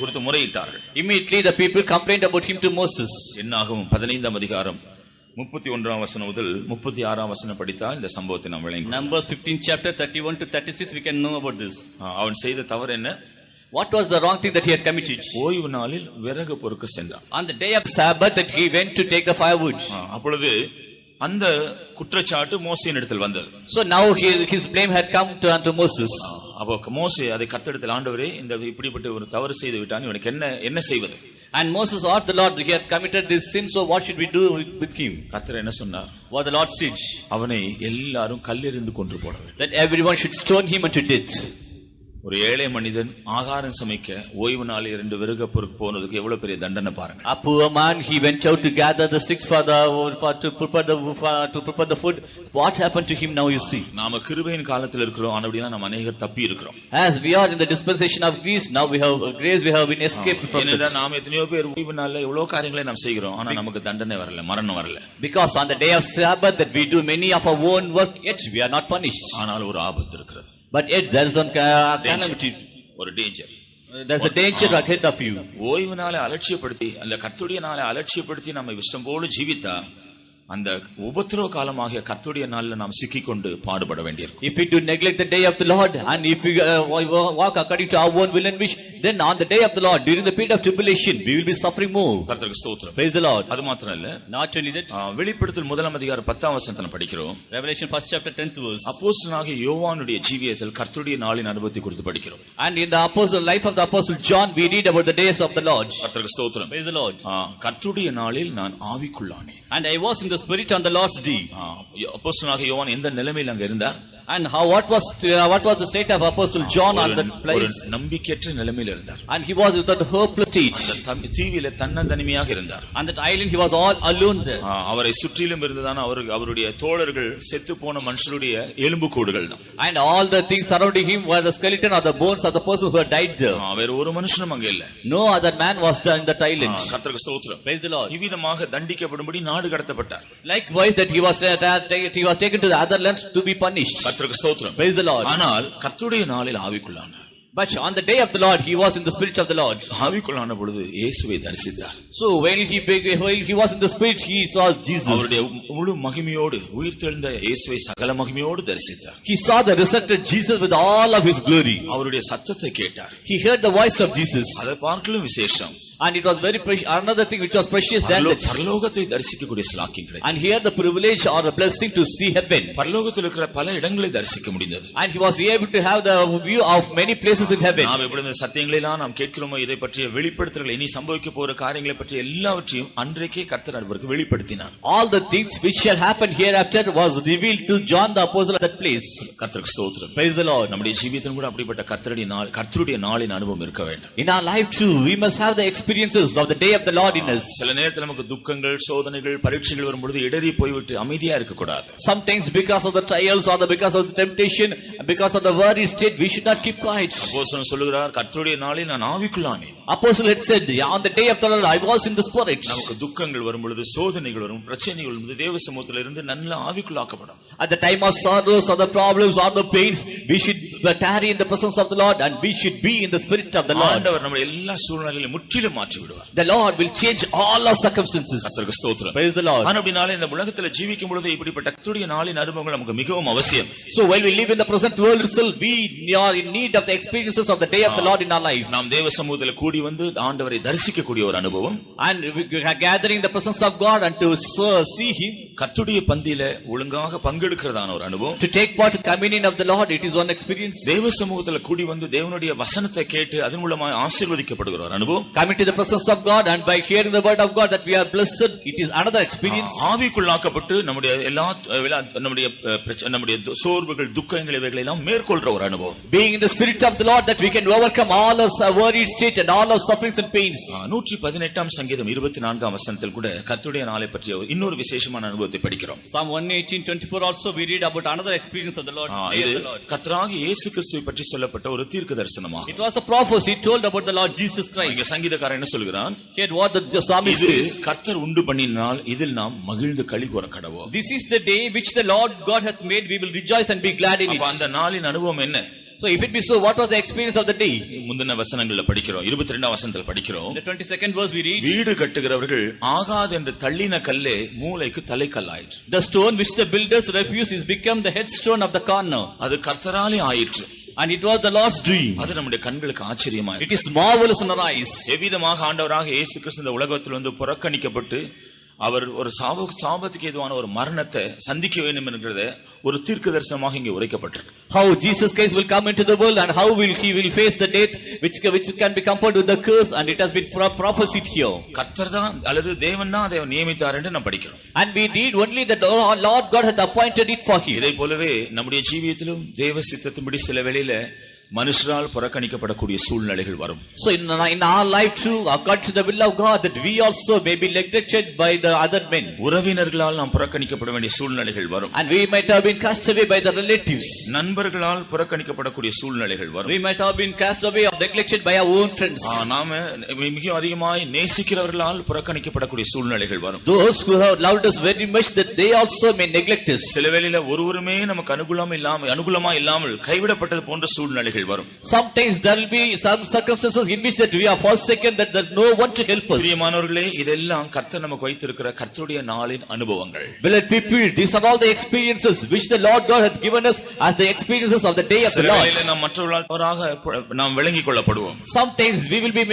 A: குறித்து முறையிட்டார்கள்.
B: Immediately the people complained about him to Moses.
A: என்னாகும் 15ஆம் அதிகாரம் 31ஆம் வசனம் முதல் 36ஆம் வசனம் படித்தால் இந்த சம்பவத்தை நாம் விளங்குவோம்.
B: Numbers 15 chapter 31 to 36 we can know about this.
A: அவன் செய்த தவறு என்ன?
B: What was the wrong thing that he had committed?
A: ஓய்வு நாளில் விறகு பொறுக்க சென்றான்.
B: On the day of Sabbath that he went to take the firewood.
A: அப்பொழுது அந்த குற்றச்சாட்டு மோசேயினிடத்தில் வந்தது.
B: So now his blame had come unto Moses.
A: அப்போ மோசே அதை கர்த்தரிடத்தில், ஆண்டவரே இந்த இப்படிப்பட்ட ஒரு தவறு செய்து விட்டான், இவனுக்கு என்ன செய்வது?
B: And Moses asked the Lord, he had committed this sin, so what should we do with him?
A: கர்த்தர் என்ன சொன்னார்?
B: What the Lord said,
A: அவனை எல்லாரும் கல்லெறிந்து கொன்று போட வேண்டும்.
B: that everyone should stone him unto death.
A: ஒரு ஏழை மனிதன் ஆகாரம் சமைக்க ஓய்வு நாளில் 2 விறகு பொறுக்க போனதுக்கு எவ்வளவு பெரிய தண்டனை பாருங்க.
B: A poor man, he went out to gather the sticks to prepare the food. What happened to him now, you see?
A: நாம கிருபையின் காலத்தில் இருக்கிறோம், ஆனபடியால் நம்ம அநேகர் தப்பி இருக்கிறோம்.
B: As we are in the dispensation of grace, now we have grace, we have been escaped from
A: ஏனென்றால்
B: it.
A: நாம எத்தனையோ பேர் ஓய்வு நாளில் எவ்வளவு காரியங்களை நாம் செய்கிறோம், ஆனா நமக்கு தண்டனை வரல, மரணம் வரல.
B: Because on the day of Sabbath that we do many of our own work, yet we are not punished.
A: ஆனால் ஒரு ஆபத்து இருக்கிறது.
B: But yet there is one calamity.
A: ஒரு danger.
B: There's a danger ahead of you.
A: ஓய்வு நாளை அலட்சியப்படுத்தி, அந்த கர்த்தருடைய நாளை அலட்சியப்படுத்தி நம்ம இஷ்டம் போல ஜீவித்தா அந்த உபத்திரவ காலமாகிய கர்த்தருடைய நாளில் நாம் சிக்கிக்கொண்டு பாடுபட வேண்டியிருக்கும்.
B: If we do neglect the day of the Lord and if we walk according to our own will and wish, then on the day of the Lord during the period of tribulation we will be suffering more.
A: கர்த்தருக்கு ஸ்தோத்திரம்.
B: Praise the Lord.
A: அது மாத்திரம் இல்ல,
B: Not only that,
A: வெளிப்படுத்தல் 1ஆம் அதிகாரம் 10ஆம் வசனத்தை படிக்கிறோம்.
B: Revelation 1st chapter 10th verse.
A: அப்போஸ்தலனாகிய யோவானுடைய ஜீவியத்தில் கர்த்தருடைய நாளின் அனுபவத்தை குறித்து படிக்கிறோம்.
B: And in the life of the apostle John we read about the days of the Lord.
A: கர்த்தருக்கு ஸ்தோத்திரம்.
B: Praise the Lord.
A: கர்த்தருடைய நாளில் நான் ஆவிக்குள்ளானேன்.
B: And I was in the spirit on the Lord's day.
A: அப்போஸ்தலனாகிய யோவான் எந்த நிலைமையில் அங்க இருந்தார்?
B: And what was the state of Apostle John on that place?
A: நம்பிக்கையற்ற நிலைமையில் இருந்தார்.
B: And he was without hopeless state.
A: அந்த தீவிலே தன்னந்தனிமையாக இருந்தார்.
B: On that island he was all alone there.
A: அவரை சுற்றிலும் இருந்ததான அவருடைய தோழர்கள் செத்து போன மனுஷருடைய எலும்புக்கூடுகள் தான்.
B: And all the things surrounding him were the skeleton or the bones of the person who had died there.
A: வேற ஒரு மனுஷனும் அங்க இல்ல.
B: No other man was there in that island.
A: கர்த்தருக்கு ஸ்தோத்திரம்.
B: Praise the Lord.
A: இவ்விதமாக தண்டிக்கப்படும்படி நாடு கடத்தப்பட்டார்.
B: Likewise that he was taken to the other lands to be punished.
A: கர்த்தருக்கு ஸ்தோத்திரம்.
B: Praise the Lord.
A: ஆனால் கர்த்தருடைய நாளில் ஆவிக்குள்ளானார்.
B: But on the day of the Lord he was in the spirit of the Lord.
A: ஆவிக்குள்ளான பொழுது இயேசுவை தரிசித்தார்.
B: So while he was in the spirit he saw Jesus.
A: அவருடைய முழு மகிமையோடு உயிர்த்தெழுந்த இயேசுவை சகல மகிமையோடு தரிசித்தார்.
B: He saw the resurrected Jesus with all of his glory.
A: அவருடைய சத்தத்தை கேட்டார்.
B: He heard the voice of Jesus.
A: அதை பார்க்கலும் விசேஷம்.
B: And it was very precious. Another thing which was precious than that.
A: பரலோகத்தை தரிசிக்கக்கூடிய ஸ்லாக்கியம் கிடைத்தது.
B: And he had the privilege or the blessing to see heaven.
A: பரலோகத்தில் இருக்கிற பல இடங்களை தரிசிக்க முடிந்தது.
B: And he was able to have the view of many places in heaven.
A: நாம் எப்படி இந்த சத்தியங்களை எல்லாம் நாம் கேட்கிறோமோ, இதை பற்றிய வெளிப்படுத்தல்கள், இனி சம்பவிக்க போற காரியங்களை பற்றி எல்லாவற்றையும் அன்றைக்கே கர்த்தர் அவருக்கு வெளிப்படுத்தினார்.
B: All the things which shall happen hereafter was revealed to John the apostle at that place.
A: கர்த்தருக்கு ஸ்தோத்திரம்.
B: Praise the Lord.
A: நம்முடைய ஜீவிதத்திலும் கூட அப்படிப்பட்ட கர்த்தருடைய நாளின் அனுபவம் இருக்க வேண்டும்.
B: In our life too we must have the experiences of the day of the Lord in us.
A: சில நேரத்துல நமக்கு துக்கங்கள், சோதனைகள், பரீட்சைகள் வரும்போது இடறி போய்விட்டு அமைதியா இருக்க கூடாது.
B: Sometimes because of the trials or because of the temptation, because of the worried state, we should not keep quiet.
A: அப்போஸ்தலன் சொல்லுகிறார், கர்த்தருடைய நாளில் நான் ஆவிக்குள்ளானேன்.
B: Apostle had said, on the day of the Lord I was in the spirit.
A: நமக்கு துக்கங்கள் வரும் பொழுது, சோதனைகள் வரும், பிரச்சனைகள் வரும், தேவ சமூகத்தில் இருந்து நல்ல ஆவிக்குள்ளாக்கப்படும்.
B: At the time of sorrows or the problems or the pains, we should tarry in the presence of the Lord and we should be in the spirit of the Lord.
A: ஆண்டவர் நம்ம எல்லா சூழ்நிலையிலும் முற்றிலும் எல்லாவற்றையும் மாற்றி விடுவார்.
B: The Lord will change all our circumstances.
A: கர்த்தருக்கு ஸ்தோத்திரம்.
B: Praise the Lord.
A: ஆனபடினாலே இந்த உலகத்துல ஜீவிக்கும் பொழுது இப்படிப்பட்ட கர்த்தருடைய நாளின் அனுபவங்கள் நமக்கு மிகவும் அவசியம்.
B: So while we live in the present world itself, we are in need of the experiences of the day of the Lord in our life.
A: நாம் தேவ சமூகத்தில் கூடி வந்து ஆண்டவரை தரிசிக்கக்கூடிய ஒரு அனுபவம்.
B: And we are gathering the presence of God and to see Him.
A: கர்த்தருடைய பந்தியில ஒழுங்காக பங்கெடுக்கிறதான ஒரு அனுபவம்.
B: To take part in communion of the Lord, it is one experience.
A: தேவ சமூகத்தில் கூடி வந்து தேவனுடைய வசனத்தை கேட்டு அதன் மூலமாக ஆசீர்வதிக்கப்படுகிற ஒரு அனுபவம்.
B: Coming to the presence of God and by hearing the word of God that we are blessed, it is another experience.
A: ஆவிக்குள்ளாக்கப்பட்டு நம்முடைய நம்முடைய சோர்வுகள் துக்கங்கள் இவைகளை எல்லாம் மேற்கொள்ற ஒரு அனுபவம்.
B: Being in the spirit of the Lord that we can overcome all our worried state and all our sufferings and pains.
A: 118 சங்கீதம் 24 வசனத்தில் கூட கர்த்தருடைய நாளை பற்றிய இன்னொரு விசேஷமான அனுபவத்தை படிக்கிறோம்.
B: Psalm 118:24 also we read about another experience of the Lord.
A: இது கர்த்தராகிய இயேசு கிறிஸ்துவை பற்றி சொல்லப்பட்ட ஒரு தீர்க்க தரிசனமாகும்.
B: It was a prophecy told about the Lord Jesus Christ.
A: இங்க சங்கீதக்காரன் என்ன சொல்கிறான்?
B: Here what the psalmist says,
A: கர்த்தர் உண்டு பண்ணினால் இதில் நாம் மகிழ்ந்து களிகூர கடவோம்.
B: This is the day which the Lord God hath made, we will rejoice and be glad in it.
A: அப்ப அந்த நாளின் அனுபவம் என்ன?
B: So if it be so, what was the experience of the day?
A: முந்தின வசனங்கள்ல படிக்கிறோம். 22 வசனத்தில் படிக்கிறோம்.
B: In the 22nd verse we read,
A: வீடு கட்டுகிறவர்கள் ஆகாது என்று தள்ளின கல்லே மூலைக்கு தலைக்கல்லாயிற்று.
B: The stone which the builders refuse is become the headstone of the corner.
A: அது கர்த்தராலே ஆயிற்று.
B: And it was the Lord's dream.
A: அது நம்முடைய கண்களுக்கு ஆச்சரியமா
B: It is marvelous in our eyes.
A: எவ்விதமாக ஆண்டவராக இயேசு கிறிஸ்து இந்த உலகத்தில் வந்து புறக்கணிக்கப்பட்டு அவர் ஒரு சாபத்துக்கு ஏதுவான ஒரு மரணத்தை சந்திக்க வேண்டும் என்கிறத ஒரு தீர்க்க தரிசனமாக இங்கே உரைக்கப்பட்டிருக்கு.
B: How Jesus Christ will come into the world and how he will face the death which can be compared with the curse, and it has been prophesied here.
A: கர்த்தர் தான் அல்லது தேவன் தான் அதை நியமித்தார் என்று நாம் படிக்கிறோம்.
B: And we read only that Lord God hath appointed it for him.
A: இதை போலவே நம்முடைய ஜீவியத்திலும் தேவ சித்தத்தின்படி சில வேளையில மனுஷரால் புறக்கணிக்கப்படக்கூடிய சூழ்நிலைகள் வரும்.
B: So in our life too, according to the will of God, that we also may be neglected by the other men.
A: உறவினர்களால் நாம் புறக்கணிக்கப்பட வேண்டிய சூழ்நிலைகள் வரும்.
B: And we might have been cast away by the relatives.
A: நண்பர்களால் புறக்கணிக்கப்படக்கூடிய சூழ்நிலைகள் வரும்.
B: We might have been cast away or neglected by our own friends.
A: நாம மிக அதிகமாய் நேசிக்கிறவர்களால் புறக்கணிக்கப்படக்கூடிய சூழ்நிலைகள் வரும்.
B: Those who have loved us very much, that they also may neglect us.
A: சில வேளையில ஒருவருமே நமக்கு அனுகூலமா இல்லாமல் கைவிடப்பட்டது போன்ற சூழ்நிலைகள் வரும்.
B: Sometimes there will be some circumstances in which that we are forsaken, that there is no one to help us.
A: பிரியமானவர்களே, இதெல்லாம் கர்த்தர் நமக்கு வைத்திருக்கிற கர்த்தருடைய நாளின் அனுபவங்கள்.
B: Beloved people, these are all the experiences which the Lord God hath given us as the experiences of the day of the Lord.
A: நாம் மற்றவர்களாக நாம் விளங்கிக் கொள்ளப்படுவோம்.
B: Sometimes we will be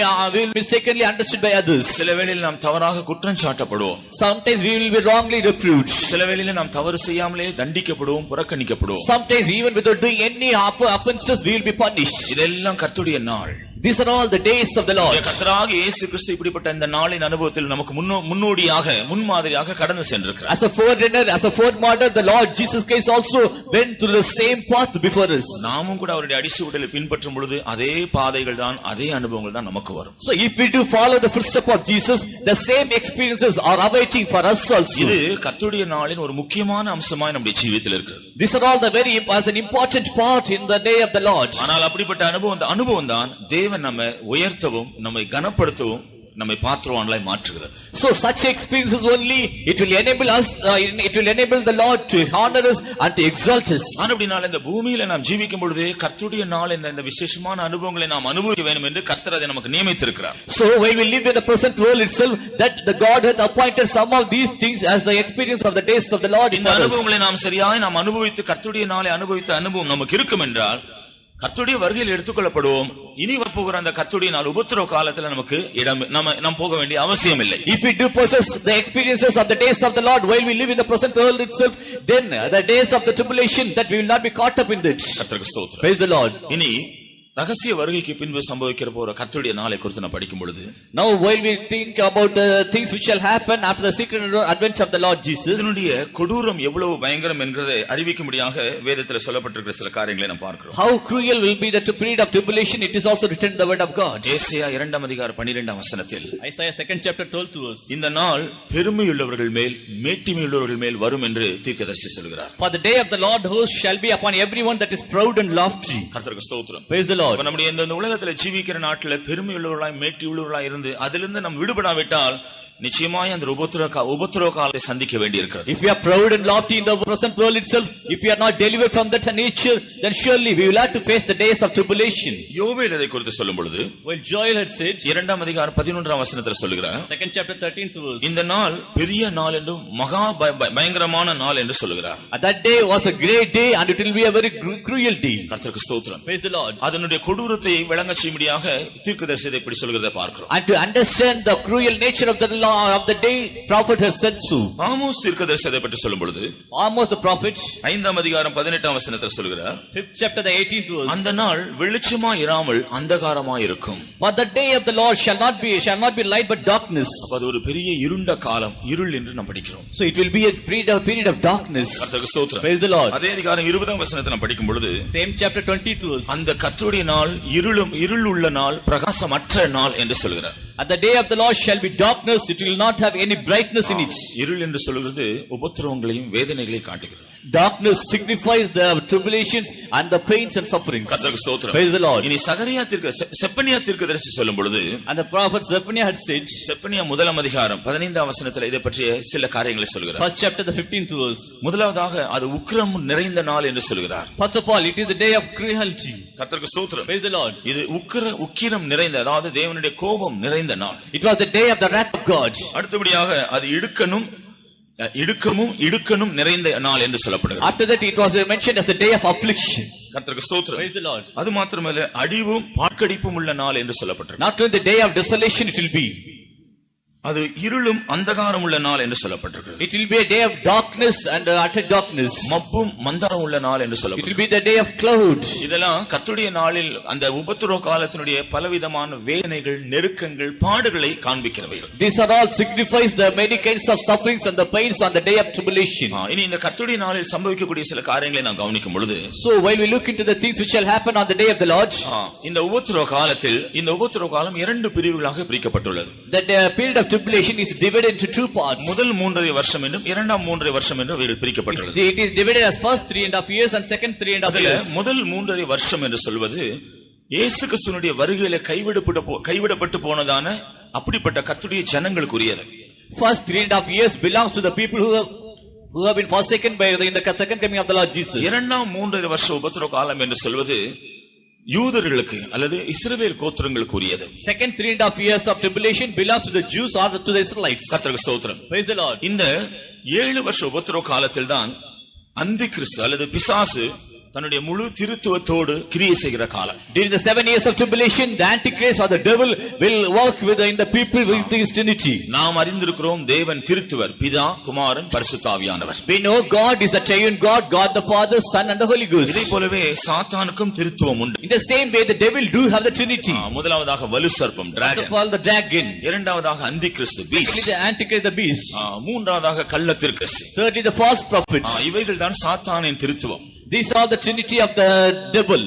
B: mistakenly understood by others.
A: சில வேளையில் நாம் தவறாக குற்றம் சாட்டப்படுவோம்.
B: Sometimes we will be wrongly reproved.
A: சில வேளையில் நாம் தவறு செய்யாமலே தண்டிக்கப்படுவோம், புறக்கணிக்கப்படுவோம்.
B: Sometimes even without doing any offenses we will be punished.
A: இதெல்லாம் கர்த்தருடைய நாள்.
B: These are all the days of the Lord.
A: கர்த்தராகிய இயேசு கிறிஸ்து இப்படிப்பட்ட இந்த நாளின் அனுபவத்தில் நமக்கு முன்னோடியாக முன்மாதிரியாக கடந்து சென்றிருக்கிறார்.
B: As a forerunner, as a foremartyr, the Lord Jesus Christ also went through the same path before us.
A: நாமும் கூட அவருடைய அடிச்சுவடுகளை பின்பற்றும் பொழுது அதே பாதைகள் தான், அதே அனுபவங்கள் தான் நமக்கு வரும்.
B: So if we do follow the footsteps of Jesus, the same experiences are awaiting for us also.
A: இது கர்த்தருடைய நாளின் ஒரு முக்கியமான அம்சமாய் நம்முடைய ஜீவிதத்தில் இருக்கிறது.
B: These are all the as an important part in the day of the Lord.
A: ஆனால் அப்படிப்பட்ட அனுபவம் தான் தேவன் நம்மை உயர்த்தவும் நம்மை கனப்படுத்தவும் நம்மை பாத்திரவான்களாய் மாற்றுகிறது.
B: So such experiences only it will enable us, it will enable the Lord to honor us and to exalt us.
A: ஆனபடினால இந்த பூமியில நாம் ஜீவிக்கும் பொழுது கர்த்தருடைய நாள் இந்த விசேஷமான அனுபவங்களை நாம் அனுபவிக்க வேண்டும் என்று கர்த்தர் அதை நமக்கு நியமித்திருக்கிறார்.
B: So when we live in the present world itself, that the God hath appointed some of these things as the experience of the days of the Lord.
A: இந்த அனுபவங்களை நாம் சரியாய் நாம் அனுபவித்து கர்த்தருடைய நாளை அனுபவித்த அனுபவம் நமக்கு இருக்கும் என்றால் கர்த்தருடைய வருகையில் எடுத்துக்கொள்ளப்படுவோம். இனி வரப்போகிற அந்த கர்த்தருடைய நாள் உபத்திரவ காலத்துல நமக்கு நாம் போக வேண்டிய அவசியம் இல்லை.
B: If we do possess the experiences of the days of the Lord while we live in the present world itself, then the days of the tribulation, that we will not be caught up in it.
A: கர்த்தருக்கு ஸ்தோத்திரம்.
B: Praise the Lord.
A: இனி ரகசிய வருகைக்கு பின்பு சம்பவிக்கிற போற கர்த்தருடைய நாளை குறித்து நான் படிக்கும் பொழுது,
B: now while we think about the things which shall happen after the secret advent of the Lord Jesus,
A: இதனுடைய கொடூரம் எவ்வளவு பயங்கரம் என்கிறதை அறிவிக்கும்படியாக வேதத்தில் சொல்லப்பட்டிருக்கிற சில காரியங்களை நாம் பார்க்கிறோம்.
B: how cruel will be the period of tribulation, it is also written in the word of God.
A: ஏசாயா 2:12 வசனத்தில்,
B: Isaiah 2nd chapter 12 to us,
A: இந்த நாள் பெருமையுள்ளவர்கள் மேல் மேட்டிமையுள்ளவர்கள் மேல் வரும் என்று தீர்க்கதரிசி சொல்கிறார்.
B: for the day of the Lord host shall be upon everyone that is proud and lofty.
A: கர்த்தருக்கு ஸ்தோத்திரம்.
B: Praise the Lord.
A: நம்முடைய இந்த உலகத்துல ஜீவிக்கிற நாட்டில் பெருமை உள்ளவர்களாய் மேட்டி உள்ளவர்களாய் இருந்து அதிலிருந்து நாம் விடுபடாவிட்டால் நிச்சயமாய் அந்த உபத்திரவ காலத்தை சந்திக்க வேண்டியிருக்கிறது.
B: If we are proud and lofty in the present world itself, if we are not delivered from that nature, then surely we will have to face the days of tribulation.
A: யோவேல் இதை குறித்து சொல்லும் பொழுது,
B: Well, Joel had said,
A: 2ஆம் அதிகாரம் 11ஆம் வசனத்தில் சொல்லுகிறார்,
B: 2nd chapter 13th verse,
A: இந்த நாள் பெரிய நாள் என்றும் மகா பயங்கரமான நாள் என்று சொல்லுகிறார்.
B: that day was a great day and it will be a very cruel day.
A: கர்த்தருக்கு ஸ்தோத்திரம்.
B: Praise the Lord.
A: அதனுடைய கொடூரத்தை விளங்க செய்யும்படியாக தீர்க்கதரிசி இப்படி சொல்கிறதை பார்க்கிறோம்.
B: And to understand the cruel nature of the law of the day, prophet has said so.
A: Amos தீர்க்கதரிசி அதை பற்றி சொல்லும் பொழுது,
B: Amos the prophet,
A: 5ஆம் அதிகாரம் 18ஆம் வசனத்தில் சொல்கிறார்,
B: 5th chapter the 18th verse,
A: அந்த நாள் வெளிச்சமாய் இராமல் அந்தகாரமாய் இருக்கும்.
B: but the day of the Lord shall not be light but darkness.
A: அது ஒரு பெரிய இருண்ட காலம், இருள் என்று நாம் படிக்கிறோம்.
B: So it will be a period of darkness.
A: கர்த்தருக்கு ஸ்தோத்திரம்.
B: Praise the Lord.
A: அதே அதிகாரம் 20ஆம் வசனத்தை நாம் படிக்கும் பொழுது,
B: Same chapter 20th verse,
A: அந்த கர்த்தருடைய நாள் இருள் உள்ள நாள், பிரகாசமற்ற நாள் என்று சொல்கிறார்.
D: At the day of the Lord shall be darkness, it will not have any brightness in it.
A: இருள் என்று சொல்கிறது உபத்திரவங்களையும் வேதனைகளையும் காட்டுகிறது.
B: Darkness signifies the tribulations and the pains and sufferings.
A: கர்த்தருக்கு ஸ்தோத்திரம்.
B: Praise the Lord.
A: இனி செப்பனியா தீர்க்கதரிசி சொல்லும் பொழுது,
B: And the prophet Zephaniah had said,
A: Zephaniah 1ஆம் அதிகாரம் 15ஆம் வசனத்தில் இதை பற்றிய சில காரியங்களை சொல்கிறார்.
B: first chapter the 15th verse.
A: முதலாவதாக அது உக்கிரம் நிறைந்த நாள் என்று சொல்கிறார்.
B: First of all, it is the day of cruelty.
A: கர்த்தருக்கு ஸ்தோத்திரம்.
B: Praise the Lord.
A: இது உக்கிரம் நிறைந்த, அதாவது தேவனுடைய கோபம் நிறைந்த நாள்.
B: It was the day of the wrath of God.
A: அடுத்தபடியாக அது இடுக்கணும் நிறைந்த நாள் என்று சொல்லப்படுகிறது.
B: After that, it was mentioned as the day of affliction.
A: கர்த்தருக்கு ஸ்தோத்திரம்.
B: Praise the Lord.
A: அது மாத்திரமல்ல, அழிவும் பாழ்கடிப்பும் உள்ள நாள் என்று சொல்லப்பட்டிருக்கு.
B: Not only the day of desolation it will be.
A: அது இருளும் அந்தகாரம் உள்ள நாள் என்று சொல்லப்பட்டிருக்கு.
B: It will be a day of darkness and utter darkness.
A: மப்பும் மந்தாரம் உள்ள நாள் என்று
B: It will
A: சொல்லப்பட்டிருக்கு.
B: be the day of cloud.
A: இதெல்லாம் கர்த்தருடைய நாளில் அந்த உபத்திரவ காலத்தினுடைய பலவிதமான வேதனைகள், நெருக்கங்கள், பாடுகளை காண்பிக்கிறவைகள்.
B: These are all signifies the many kinds of sufferings and the pains on the day of tribulation.
A: இனி இந்த கர்த்தருடைய நாளில் சம்பவிக்கக்கூடிய சில காரியங்களை நாம் கவனிக்கும் பொழுது,
B: So while we look into the things which shall happen on the day of the Lord,
A: இந்த உபத்திரவ காலம் 2 பிரிவுகளாக பிரிக்கப்பட்டுள்ளது.
B: that period of tribulation is divided into 2 parts.
A: முதல் 3.5 வருஷம் என்றும் இரண்டாம் 3.5 வருஷம் என்றும் பிரிக்கப்பட்டுள்ளது.
B: It is divided as first 3.5 years and second 3.5 years.
A: முதல் 3.5 வருஷம் என்று சொல்வது இயேசு கிறிஸ்துவினுடைய வருகையில கைவிடப்பட்டு போனதான அப்படிப்பட்ட கர்த்தருடைய ஜனங்களுக்குரியது.
B: First 3.5 years belongs to the people who have been forsaken by in the second coming of the Lord Jesus.
A: இரண்டாம் 3.5 வருஷ உபத்திரவ காலம் என்று சொல்வது யூதர்களுக்கு அல்லது இஸ்ரவேல் கோத்திரங்களுக்கு உரியது.
B: Second 3.5 years of tribulation belongs to the Jews or to the Israelites.
A: கர்த்தருக்கு ஸ்தோத்திரம்.
B: Praise the Lord.
A: இந்த 7 வருஷ உபத்திரவ காலத்தில் தான் அந்தி கிறிஸ்து அல்லது பிசாசு தன்னுடைய முழு திருத்துவத்தோடு கிரியை செய்கிற காலம்.
B: During the 7 years of tribulation, the Antichrist or the devil will work in the people with his Trinity.
A: நாம் அறிந்திருக்கிறோம், தேவன் திருத்துவர், பிதா, குமாரன், பரிசுத்த ஆவியானவர்.
B: We know God is the triune God, God the Father, Son and the Holy Ghost.
A: இதே போலவே சாத்தானுக்கும் திருத்துவம் உண்டு.
B: In the same way, the devil do have the Trinity.
A: முதலாவதாக வலு சர்ப்பம்,
B: First of all, the dragon.
A: இரண்டாவதாக அந்தி கிறிஸ்து, beast.
B: Secondly, the Antichrist, the beast.
A: மூன்றாவதாக கள்ள தீர்க்கதரிசி.
B: Thirdly, the false prophet.
A: இவைகள் தான் சாத்தானின் திருத்துவம்.
B: These are the trinity of the devil.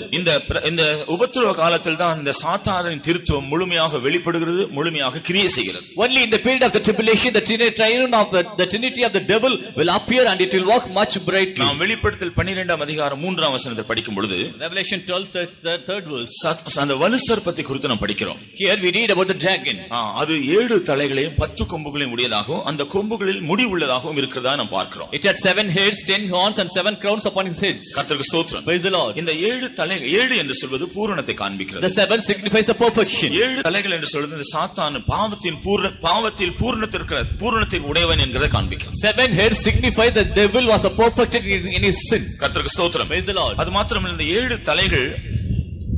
A: இந்த உபத்திரவ காலத்தில் தான் இந்த சாத்தானின் திருத்துவம் முழுமையாக வெளிப்படுகிறது, முழுமையாக கிரியை செய்கிறது.
B: Only in the period of the tribulation, the triune of the trinity of the devil will appear and it will work much brightly.
A: நாம் வெளிப்படுத்தல் 12ஆம் அதிகாரம் 3ஆம் வசனத்தை படிக்கும் பொழுது,
B: Revelation 12 third verse,
A: அந்த வலு சர்ப்பத்தை குறித்து நாம் படிக்கிறோம்.
B: Here we read about the dragon.
A: அது 7 தலைகளையும் 10 கொம்புகளையும் உடையதாகவும் அந்த கொம்புகளில் முடி உள்ளதாகவும் இருக்கிறதா நாம் பார்க்கிறோம்.
B: It had 7 heads, 10 horns and 7 crowns upon his heads.
A: கர்த்தருக்கு ஸ்தோத்திரம்.
B: Praise the Lord.
A: இந்த 7 தலைகள், 7 என்று சொல்வது பூரணத்தை காண்பிக்கிறது.
B: The 7 signifies the perfection.
A: 7 தலைகள் என்று சொல்வது இந்த சாத்தான் பாவத்தில் பூரணத்தை உடையவன் என்கிறதை காண்பிக்கிறது.
B: 7 heads signify the devil was perfected in his sin.
A: கர்த்தருக்கு ஸ்தோத்திரம்.
B: Praise the Lord.
A: அது மாத்திரமல்ல, இந்த 7 தலைகள்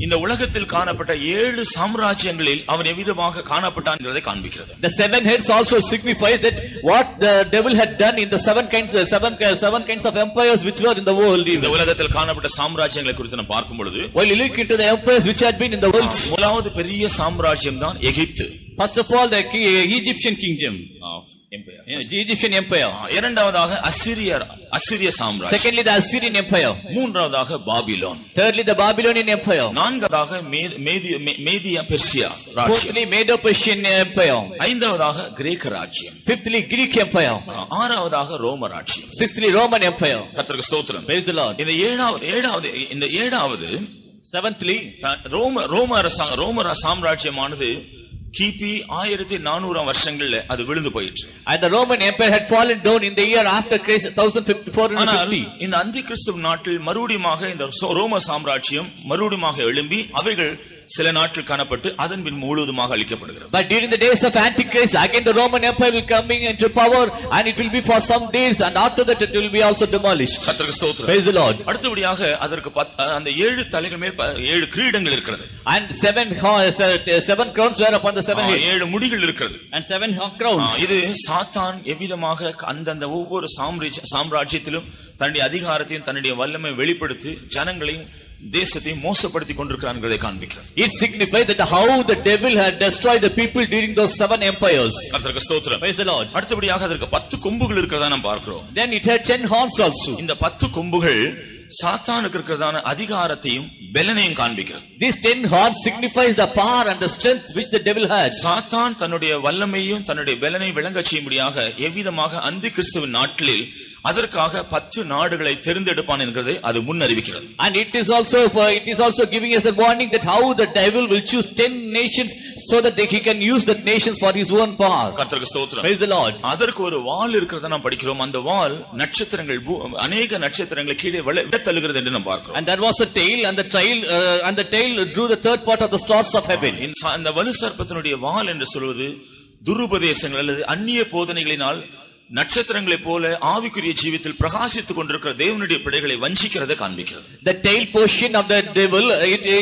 A: இந்த உலகத்தில் காணப்பட்ட 7 சாம்ராஜ்யங்களில் அவன் எவ்விதமாக காணப்பட்டான் என்பதை காண்பிக்கிறது.
B: The 7 heads also signify that what the devil had done in the seven kinds of empires which were in the world.
A: இந்த உலகத்தில் காணப்பட்ட சாம்ராஜ்யங்களை குறித்து நாம் பார்க்கும் பொழுது,
B: while you look into the empires which had been in the world,
A: முதலாவது பெரிய சாம்ராஜ்யம் தான் எகிப்து.
B: First of all, the Egyptian kingdom, Egyptian empire.
A: இரண்டாவதாக அசிரிய சாம்ராஜ்யம்.
B: Secondly, the Assyrian empire.
A: மூன்றாவதாக Babylon.
B: Thirdly, the Babylonian empire.
A: நான்காவதாக மேதியா பெர்சியா ராஜ்யம்.
B: Fourthly, Medo-Persian empire.
A: ஐந்தாவதாக கிரேக்க ராஜ்யம்.
B: Fifthly, Greek empire.
A: ஆறாவதாக ரோம ராஜ்யம்.
B: Sixthly, Roman empire.
A: கர்த்தருக்கு ஸ்தோத்திரம்.
B: Praise the Lord.
A: இந்த ஏழாவது
B: Seventhly,
A: ரோம சாம்ராஜ்யமானது கிபி 1400 வருஷங்கள்ல அது விழுந்து போயிற்று.
B: And the Roman Empire had fallen down in the year after Christ 1450.
A: இந்த அந்தி கிறிஸ்து நாட்டில் மறுபடியுமாக இந்த ரோம சாம்ராஜ்யம் மறுபடியுமாக எழும்பி அவைகள் சில நாட்கள் காணப்பட்டு அதன் பின் முழுவதுமாக அழிக்கப்படுகிறது.
B: But during the days of Antichrist, again the Roman Empire will coming into power, and it will be for some days, and after that it will be also demolished.
A: கர்த்தருக்கு ஸ்தோத்திரம்.
B: Praise the Lord.
A: அடுத்தபடியாக அதற்கு அந்த 7 தலைகள் மேல் 7 கிரீடங்கள் இருக்கிறது.
B: And seven crowns were upon the 7 heads.
A: 7 முடிகள் இருக்கிறது.
B: And 7 crowns.
A: இது சாத்தான் எவ்விதமாக அந்தந்த ஒவ்வொரு சாம்ராஜ்யத்திலும் தன்னுடைய அதிகாரத்தையும் தன்னுடைய வல்லமை வெளிப்படுத்தி ஜனங்களையும் தேசத்தையும் மோசப்படுத்தி கொண்டிருக்கிறார்ன்றதை காண்பிக்கிறது.
B: It signifies that how the devil had destroyed the people during those 7 empires.
A: கர்த்தருக்கு ஸ்தோத்திரம்.
B: Praise the Lord.
A: அடுத்தபடியாக அதற்கு 10 கொம்புகள் இருக்கிறதா நாம் பார்க்கிறோம்.
B: Then it had 10 horns also.
A: இந்த 10 கொம்புகள் சாத்தானுக்கு இருக்கிறதான அதிகாரத்தையும் பெலனையும் காண்பிக்கிறது.
B: These 10 horns signifies the power and the strength which the devil had.
A: சாத்தான் தன்னுடைய வல்லமையும் தன்னுடைய பெலனை விளங்கச் செய்யும்படியாக எவ்விதமாக அந்தி கிறிஸ்துவின் நாட்களில் அதற்காக 10 நாடுகளை தேர்ந்தெடுப்பான் என்கிறதை அது முன்னறிவிக்கிறது.
B: And it is also giving us a warning that how the devil will choose 10 nations so that he can use the nations for his own power.
A: கர்த்தருக்கு ஸ்தோத்திரம்.
B: Praise the Lord.
A: அதற்கு ஒரு வால் இருக்கிறத நாம் படிக்கிறோம். அந்த வால் நட்சத்திரங்கள் அநேக நட்சத்திரங்களை கீழே விழத்தள்ளுகிறது என்று நாம் பார்க்கிறோம்.
B: And there was a tail, and the tail drew the third part of the stars of heaven.
A: இந்த வலு சர்ப்பத்தினுடைய வால் என்று சொல்வது துருபதேசங்கள் அல்லது அந்நிய போதனைகளினால் நட்சத்திரங்களைப் போல ஆவிக்குரிய ஜீவித்தில் பிரகாசித்துக் கொண்டிருக்கிற தேவனுடைய பிள்ளைகளை வஞ்சிக்கிறதை காண்பிக்கிறது.
B: The tail portion of the devil,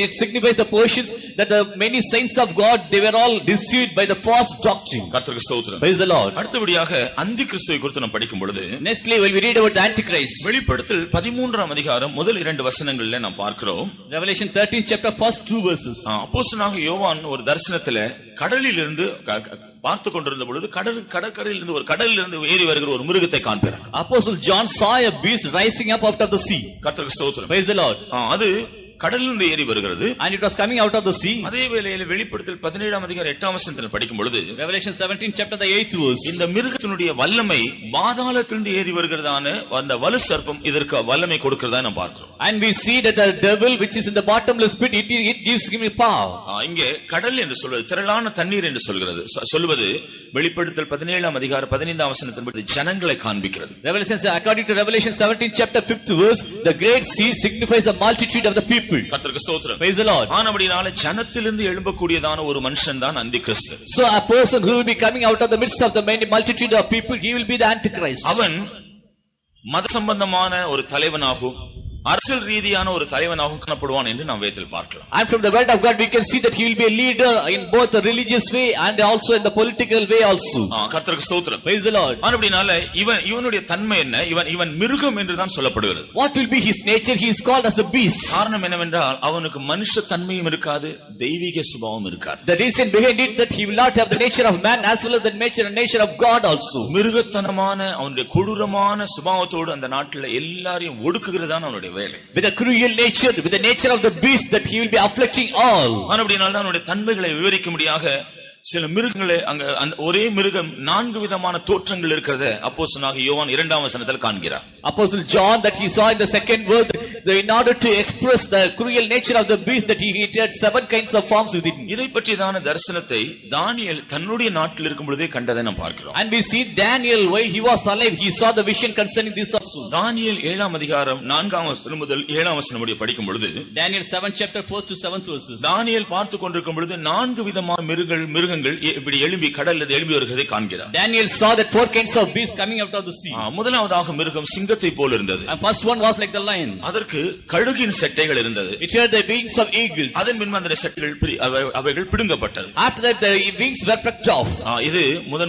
B: it signifies the portions that the many saints of God, they were all deceived by the false doctrine.
A: கர்த்தருக்கு ஸ்தோத்திரம்.
B: Praise the Lord.
A: அடுத்தபடியாக அந்தி கிறிஸ்துவை குறித்து நாம் படிக்கும் பொழுது
B: nextly when we read about the Antichrist,
A: வெளிப்படுத்தல் 13ஆம் அதிகாரம் முதல் 2 வசனங்களில் நாம் பார்க்கிறோம்.
B: Revelation 13 chapter first 2 verses.
A: அப்போஸ்தலனாகிய யோவான் ஒரு தரிசனத்திலே கடலில் இருந்து பார்த்து கொண்டிருந்த பொழுது கடற்கரையில் இருந்து ஒரு கடலில் இருந்து ஏறி வருகிற ஒரு மிருகத்தை காண்கிறார்.
B: Apostle John saw a beast rising up out of the sea.
A: கர்த்தருக்கு ஸ்தோத்திரம்.
B: Praise the Lord.
A: அது கடலிலிருந்து ஏறி வருகிறது.
B: And it was coming out of the sea.
A: அதே வேளையில் வெளிப்படுத்தல் 17ஆம் அதிகாரம் 8ஆம் வசனத்தில் படிக்கும் பொழுது
B: Revelation 17 chapter the 8th verse,
A: இந்த மிருகத்தினுடைய வல்லமை பாதாளத்திலிருந்து ஏறி வருகிறதான அந்த வலு சர்ப்பம் இதற்கு வல்லமை கொடுக்கிறதா நாம் பார்க்கிறோம்.
B: And we see that the devil which is in the bottomless pit, it gives him power.
A: இங்கே கடல் என்று சொல்வது திரளான தண்ணீர் என்று சொல்வது வெளிப்படுத்தல் 17ஆம் அதிகாரம் 15ஆம் வசனத்தின்படி ஜனங்களை காண்பிக்கிறது.
B: Revelation, according to Revelation 17 chapter 5th verse, the great sea signifies the multitude of the people.
A: கர்த்தருக்கு ஸ்தோத்திரம்.
B: Praise the Lord.
A: ஆனபடியால ஜனத்திலிருந்து எழும்பக்கூடியதான ஒரு மனுஷன் தான் அந்தி கிறிஸ்து.
B: So a person who will be coming out of the midst of the many multitude of people, he will be the Antichrist.
A: அவன் மத சம்பந்தமான ஒரு தலைவனாகும் அரசியல் ரீதியான ஒரு தலைவனாகவும் காணப்படுவான் என்று நாம் வேதத்தில் பார்க்கலாம்.
B: And from the word of God we can see that he will be a leader in both the religious way and also in the political way also.
A: கர்த்தருக்கு ஸ்தோத்திரம்.
B: Praise the Lord.
A: ஆனபடியால இவனுடைய தன்மை என்ன? இவன் மிருகம் என்று தான் சொல்லப்படுகிறது.
B: What will be his nature? He is called as the beast.
A: காரணம் என்னவென்றால் அவனுக்கு மனுஷ தன்மையும் இருக்காது, தெய்வீக சுபாவம் இருக்காது.
B: The reason behind it that he will not have the nature of man as well as the nature of God also.
A: மிருகத்தனமான அவனுடைய கொடூரமான சுபாவத்தோடு அந்த நாட்டில் எல்லாரையும் ஒடுக்குகிறதான அவனுடைய வேலை.
B: With a cruel nature, with the nature of the beast, that he will be afflicting all.
A: அப்படினால தான் அவனுடைய தன்மைகளை விவரிக்கும்படியாக சில மிருகங்களே அங்க ஒரே மிருகம் 4 விதமான தோற்றங்கள் இருக்கிறத அப்போஸ்தலனாகிய யோவான் 2ஆம் வசனத்தில் காண்கிறார்.
B: Apostle John that he saw in the second verse, in order to express the cruel nature of the beast, that he had 7 kinds of forms within.
A: இதை பற்றியதான தரிசனத்தை தானியேல் தன்னுடைய நாட்டில் இருக்கும் பொழுதே கண்டதை நாம் பார்க்கிறோம்.
B: And we see Daniel while he was alive, he saw the vision concerning this also.
A: தானியேல் 7ஆம் அதிகாரம் 4ஆம் வசனம் முதல் 7ஆம் வசனம் முடிய படிக்கும் பொழுது
B: Daniel 7 chapter 4 to 7th verses.
A: தானியேல் பார்த்து கொண்டிருக்கும் பொழுது 4 விதமான மிருகங்கள் இப்படி எழும்பி கடலில் எழும்பி வருகிறதை காண்கிறார்.
B: Daniel saw that 4 kinds of beasts coming out of the sea.
A: முதலாவதாக மிருகம் சிங்கத்தை போல இருந்தது.
B: And first one was like the lion.
A: அதற்கு கழுகின் செட்டைகள் இருந்தது.
B: It had the wings of eagles.
A: அதன் பின்பு அந்த செட்டைகள் அவைகள் பிடுங்கப்பட்டது.
B: After that the wings were plucked off.
A: இது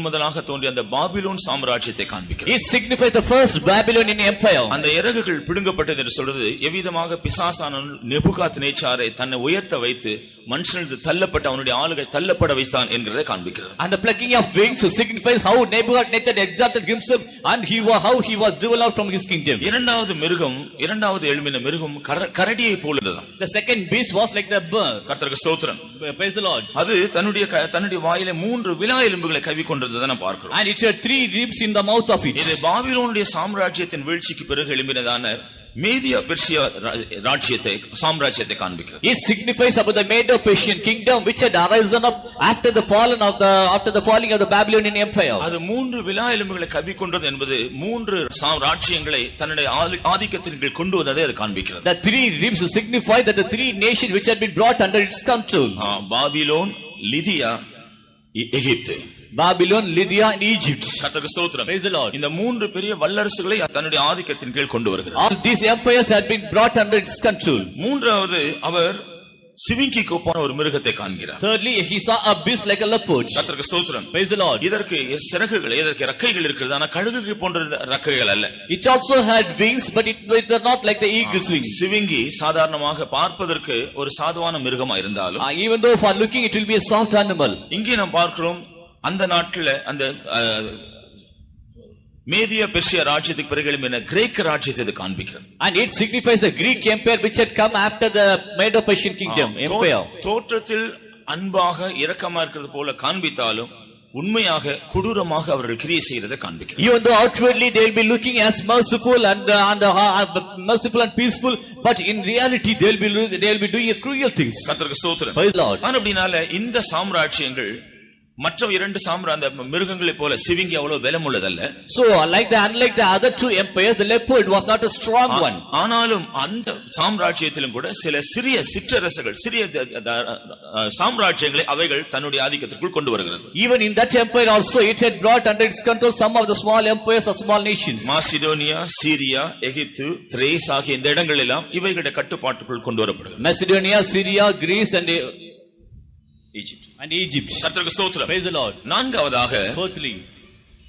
A: முதலாக தோன்றிய அந்த பாபிலோன் சாம்ராஜ்யத்தை காண்பிக்கிறது.
B: It signifies the first Babylonian empire.
A: அந்த இறகுகள் பிடுங்கப்பட்டது என்று சொல்றது எவ்விதமாக பிசாசான நேபுகாத்நேச்சாரை தன்னை உயர்த்த வைத்து மனுஷனுக்கு தள்ளப்பட்ட அவனுடைய ஆளுகை தள்ளப்பட வைத்தான் என்கிறதை காண்பிக்கிறது.
B: And the plucking of wings signifies how Nebuchadnezzar exalted himself and how he was driven out from his kingdom.
A: இரண்டாவது எழும்பின மிருகம் கரடியை போல இருந்தது.
B: The second beast was like the bird.
A: கர்த்தருக்கு ஸ்தோத்திரம்.
B: Praise the Lord.
A: அது தன்னுடைய வாயிலே 3 விலா எலும்புகளை கவ்வி கொண்டிருந்ததை நாம் பார்க்கிறோம்.
B: And it had 3 ribs in the mouth of it.
A: இது பாபிலோனுடைய சாம்ராஜ்யத்தின் வீழ்ச்சிக்கு பிறகு எழும்பினதான மேதியா பெர்சியா ராஜ்யத்தை சாம்ராஜ்யத்தை காண்பிக்கிறது.
B: It signifies about the Medo-Persian kingdom which had arisen up after the falling of the Babylonian Empire.
A: அது மூன்று விலா எலும்புகளை கவ்விக்கொண்டது என்பது மூன்று ராஜ்யங்களை தன்னுடைய ஆதிக்கத்தின் கீழ் கொண்டு வந்ததை அது காண்பிக்கிறது.
B: The three ribs signify that the three nations which had been brought under its control.
A: Babylon, Lydia, எகிப்து.
B: Babylon, Lydia and Egypt.
A: கர்த்தருக்கு ஸ்தோத்திரம்.
B: Praise the Lord.
A: இந்த மூன்று பெரிய வல்லரசுகளை தன்னுடைய ஆதிக்கத்தின் கீழ் கொண்டு வருகிறார்.
B: All these empires had been brought under its control.
A: மூன்றாவது அவர் சிவிங்கி கோப்பான ஒரு மிருகத்தை காண்கிறார்.
B: Thirdly, he saw a beast like a leopard.
A: கர்த்தருக்கு ஸ்தோத்திரம்.
B: Praise the Lord.
A: இதற்கு சிறகுகள், இதற்கு ரெக்கைகள் இருக்கிறது, ஆனா கழுகுக்கு போன்ற ரெக்கைகள் அல்ல.
B: It also had wings, but it was not like the eagle's wings.
A: சிவிங்கி சாதாரணமாக பார்ப்பதற்கு ஒரு சாதுவான மிருகமா இருந்தாலும்,
B: even though for looking it will be a soft animal.
A: இங்கே நாம் பார்க்கிறோம் அந்த நாட்டில் அந்த மேதியா பெர்சியா ராஜ்யத்துக்கு பிறகு எழும்பின கிரேக்க ராஜ்யத்தை இது காண்பிக்கிறது.
B: And it signifies the Greek empire which had come after the Medo-Persian kingdom empire.
A: தோற்றத்தில் அன்பாக இரக்கமா இருக்கிறது போல காண்பித்தாலும் உண்மையாக கொடூரமாக அவர்கள் கிரியை செய்யறதை காண்பிக்கிறது.
B: Even though outwardly they will be looking as merciful and peaceful, but in reality they will be doing cruel things.
A: கர்த்தருக்கு ஸ்தோத்திரம்.
B: Praise the Lord.
A: அப்படினால இந்த சாம்ராஜ்யங்கள் மற்ற இரண்டு அந்த மிருகங்களை போல சிவிங்கி அவ்வளவு பலமுள்ளதல்ல.
B: So unlike the other two empires, the leopard was not a strong one.
A: ஆனாலும் அந்த சாம்ராஜ்யத்திலும் கூட சில சிறிய சிற்றரசுகள், சிறிய சாம்ராஜ்யங்களை அவைகள் தன்னுடைய ஆதிக்கத்திற்குள் கொண்டு வருகிறது.
B: Even in that empire also it had brought under its control some of the small empires or small nations.
A: Macedonia, Syria, எகிப்து, திரேஸ் ஆகிய இந்த இடங்கள் எல்லாம் இவைகளுடைய கட்டுப்பாட்டுக்குள் கொண்டு வரப்படுகிறது.
B: Macedonia, Syria, Greece and
A: Egypt. கர்த்தருக்கு ஸ்தோத்திரம்.
B: Praise the Lord.
A: நான்காவதாக,
B: fourthly,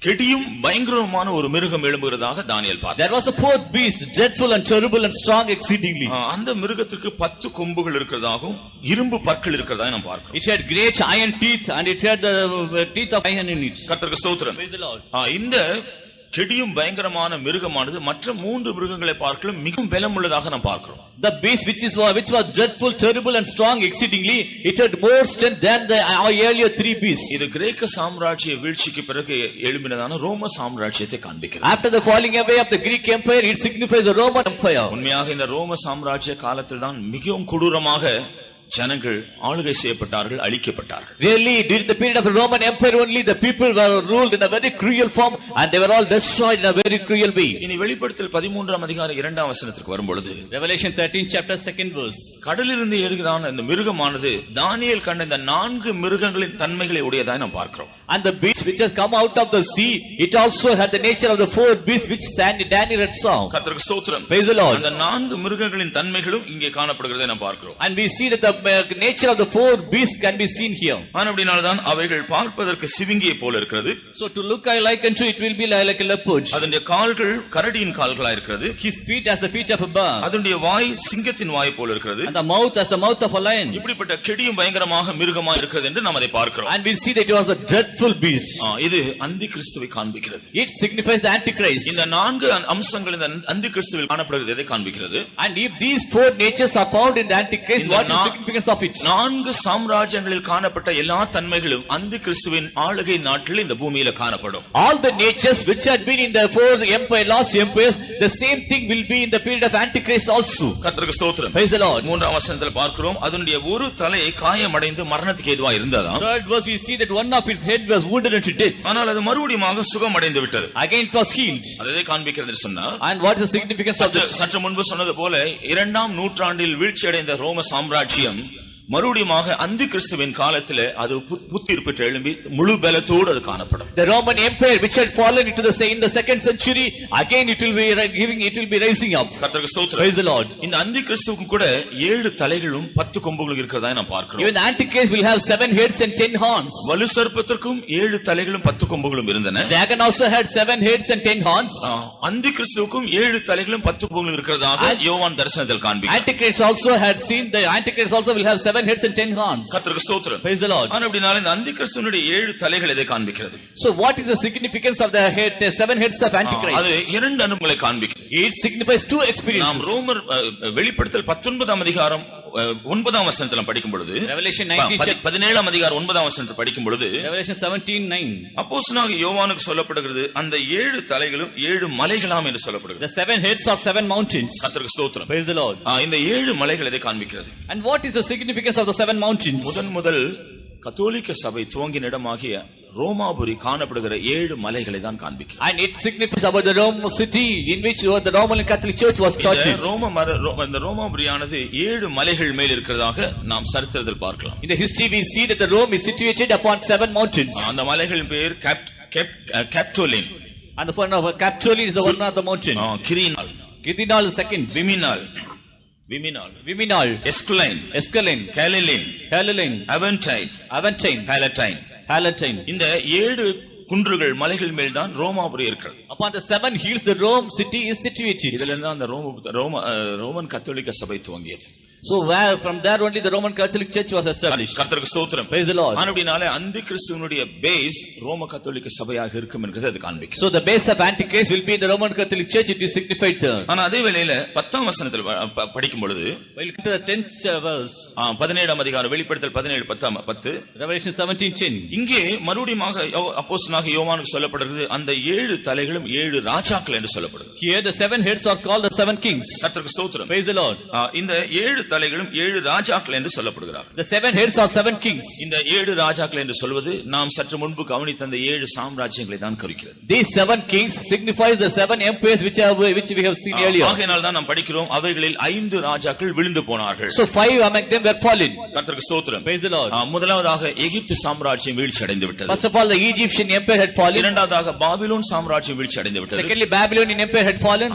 A: கெடியும் பயங்கரமான ஒரு மிருகம் எழும்புகிறதாக தானியேல் பார்த்தார்.
B: There was a fourth beast, dreadful and terrible and strong exceedingly.
A: அந்த மிருகத்துக்கு 10 கொம்புகள் இருக்கிறதாகவும் இரும்பு பற்கள் இருக்கிறதாக நாம் பார்க்கிறோம்.
B: It had great iron teeth and it had the teeth of iron in it.
A: கர்த்தருக்கு ஸ்தோத்திரம்.
B: Praise the Lord.
A: இந்த கெடியும் பயங்கரமான மிருகமானது மற்ற மூன்று மிருகங்களை பார்க்கலாம் மிகவும் பலமுள்ளதாக நாம் பார்க்கிறோம்.
B: The beast which was dreadful, terrible and strong exceedingly, it had more strength than the earlier three beasts.
A: இது கிரேக்க சாம்ராஜ்ய வீழ்ச்சிக்கு பிறகு எழும்பினதான ரோம சாம்ராஜ்யத்தை காண்பிக்கிறது.
B: After the falling away of the Greek empire, it signifies the Roman empire.
A: உண்மையாக இந்த ரோம சாம்ராஜ்ய காலத்தில் தான் மிகவும் கொடூரமாக ஜனங்கள் ஆளுகை செய்யப்பட்டார்கள், அழிக்கப்பட்டார்கள்.
B: Really, during the period of the Roman empire only the people were ruled in a very cruel form and they were all destroyed in a very cruel way.
A: இனி வெளிப்படுத்தல் 13ஆம் அதிகாரம் 2ஆம் வசனத்திற்கு வரும்பொழுது,
B: Revelation 13 chapter 2nd verse.
A: கடலிலிருந்து ஏறுகிறதான இந்த மிருகமானது தானியேல் கண்ட இந்த 4 மிருகங்களின் தன்மைகளை உடையதாக நாம் பார்க்கிறோம்.
B: And the beast which has come out of the sea, it also had the nature of the four beasts which Daniel had saw.
A: கர்த்தருக்கு ஸ்தோத்திரம்.
B: Praise the Lord.
A: அந்த 4 மிருகங்களின் தன்மைகளும் இங்கே காணப்படுகிறதை நாம் பார்க்கிறோம்.
B: And we see that the nature of the four beasts can be seen here.
A: ஆனபடியால்தான் அவைகள் பார்ப்பதற்கு சிவிங்கியை போல இருக்கிறது.
B: So to look I like unto it will be like a leopard.
A: அதனுடைய கால்கள் கரடியின் கால்களா இருக்கிறது.
B: His feet as the feet of a bear.
A: அதனுடைய வாய் சிங்கத்தின் வாய் போல இருக்கிறது.
B: And the mouth as the mouth of a lion.
A: இப்படிப்பட்ட கெடியும் பயங்கரமாக மிருகமா இருக்கிறது என்று நாம் அதை பார்க்கிறோம்.
B: And we see that it was a dreadful beast.
A: இது அந்தி கிறிஸ்துவை காண்பிக்கிறது.
B: It signifies the antichrist.
A: இந்த 4 அம்சங்கள் இந்த அந்தி கிறிஸ்துவில் காணப்படுகிறது எதை காண்பிக்கிறது?
B: And if these four natures are found in the antichrist, what is the significance of it?
A: 4 சாம்ராஜ்யங்களில் காணப்பட்ட எல்லா தன்மைகளும் அந்தி கிறிஸ்துவின் ஆளுகை நாட்டில் இந்த பூமியில காணப்படும்.
B: All the natures which had been in the four lost empires, the same thing will be in the period of antichrist also.
A: கர்த்தருக்கு ஸ்தோத்திரம்.
B: Praise the Lord.
A: 3ஆம் வசனத்தில் பார்க்கிறோம், அதனுடைய ஒரு தலை காயமடைந்து மரணத்துக்கு ஏதுவா இருந்ததா.
B: Third verse we see that one of its head was wounded unto death.
A: ஆனால் அது மறுபடியும் சுகம் அடைந்து விட்டது.
B: Again it was healed.
A: அதை காண்பிக்கிறது என்று சொன்னார்.
B: And what is the significance of this?
A: சற்று முன்பு சொன்னது போல 2ஆம் நூற்றாண்டில் வீழ்ச்சியடைந்த ரோம சாம்ராஜ்யம் மறுபடியும் அந்தி கிறிஸ்துவின் காலத்திலே அது புத்திருப்பிட்டு எழும்பி முழு பலத்தோடு அது காணப்படும்.
B: The Roman empire which had fallen into in the 2nd century, again it will be rising up.
A: கர்த்தருக்கு ஸ்தோத்திரம்.
B: Praise the Lord.
A: இந்த அந்தி கிறிஸ்துவுக்கு கூட 7 தலைகளும் 10 கொம்புகளும் இருக்கிறதா நாம் பார்க்கிறோம்.
B: Even the antichrist will have 7 heads and 10 horns.
A: வலு சர்ப்பத்திற்கும் 7 தலைகளும் 10 கொம்புகளும் இருந்தன.
B: Dragon also had 7 heads and 10 horns.
A: அந்தி கிறிஸ்துவுக்கும் 7 தலைகளும் 10 கொம்புகளும் இருக்கிறதாக யோவான் தரிசனத்தில் காண்பிக்கிறார்.
B: Antichrist also had seen the antichrist also will have 7 heads and 10 horns.
A: கர்த்தருக்கு ஸ்தோத்திரம்.
B: Praise the Lord.
A: ஆனபடியால் இந்த அந்தி கிறிஸ்துவினுடைய 7 தலைகள் எதை காண்பிக்கிறது?
B: So what is the significance of the 7 heads of antichrist?
A: அது 2 அனுபவங்களை காண்பிக்கிறது.
B: It signifies 2 experiences.
A: நாம் ரோமர் வெளிப்படுத்தல் 19ஆம் அதிகாரம் 9ஆம் வசனத்துல படிக்கும் பொழுது
B: Revelation 19
A: 17ஆம் அதிகாரம் 9ஆம் வசனத்தில் படிக்கும் பொழுது
B: Revelation 17:9
A: அப்போஸ்தலனாகிய யோவானுக்கு சொல்லப்படுகிறது அந்த 7 தலைகளும் 7 மலைகளாம் என்று சொல்லப்படுகிறது.
B: the 7 heads are 7 mountains.
A: கர்த்தருக்கு ஸ்தோத்திரம்.
B: Praise the Lord.
A: இந்த 7 மலைகள் எதை காண்பிக்கிறது?
B: And what is the significance of the 7 mountains?
A: முதல் கத்தோலிக்க சபை துவங்கின இடமாகிய ரோமாபுரி காணப்படுகிற 7 மலைகளை தான் காண்பிக்கிறது.
B: And it signifies about the Rome city in which the Roman Catholic Church was started.
A: இந்த ரோமாபுரியானது 7 மலைகள் மேல் இருக்கிறதாக நாம் சரித்திரத்தில் பார்க்கலாம்.
B: In the history we see that the Rome is situated upon 7 mountains.
A: அந்த மலைகளின் பெயர் கேப்டோலின்.
B: And the one of Capitoline is the one of the mountain.
A: Quirinal,
B: Gidinal is second.
A: Viminal, Esquiline,
B: Galilean,
A: Aventine, Palatine. இந்த 7 குன்றுகள் மலைகள் மேல் தான் ரோமாபுரி இருக்கிறது.
B: Upon the 7 hills the Rome city is situated.
A: இதுல இருந்து அந்த ரோமன் கத்தோலிக்க சபை துவங்கியது.
B: So where from there only the Roman Catholic Church was established.
A: கர்த்தருக்கு ஸ்தோத்திரம்.
B: Praise the Lord.
A: ஆனபடினாலே அந்தி கிறிஸ்துவினுடைய பேஸ் ரோம கத்தோலிக்க சபையாக இருக்கும் என்கிறது அது காண்பிக்கும்.
B: So the base of Antichrist will be in the Roman Catholic Church. It is signified there.
A: ஆனா அதே வேளையில 10ஆம் வசனத்தில் படிக்கும் பொழுது
B: We'll come to the 10th verse.
A: 17ஆம் அதிகாரம் வெளிப்படுத்தல் 17:10
B: Revelation 17:10.
A: இங்கே மறுபடியும் அப்போஸ்தலனாகிய யோவானுக்கு சொல்லப்படுகிறது அந்த 7 தலைகளும் 7 ராஜாக்கள் என்று சொல்லப்படுகிறது.
B: Here the 7 heads are called the 7 kings.
A: கர்த்தருக்கு ஸ்தோத்திரம்.
B: Praise the Lord.
A: இந்த 7 தலைகளும் 7 ராஜாக்கள் என்று சொல்லப்படுகிறார்.
B: The 7 heads are 7 kings.
A: இந்த 7 ராஜாக்கள் என்று சொல்வது நாம் சற்று முன்பு கவனித்த அந்த 7 சாம்ராஜ்யங்களை தான் குறிக்கிறது.
B: These 7 kings signifies the 7 empires which we have seen earlier.
A: ஆகையால் தான் நாம் படிக்கிறோம் அவைகளில் 5 ராஜாக்கள் விழுந்து போனார்கள்.
B: So 5 among them were fallen.
A: கர்த்தருக்கு ஸ்தோத்திரம்.
B: Praise the Lord.
A: முதலாவதாக எகிப்து சாம்ராஜ்யம் வீழ்ச்சி அடைந்து விட்டது.
B: First of all the Egyptian empire had fallen.
A: இரண்டாவதாக பாபிலோன் சாம்ராஜ்யம் வீழ்ச்சி அடைந்து விட்டது.
B: Secondly Babylonian empire had fallen.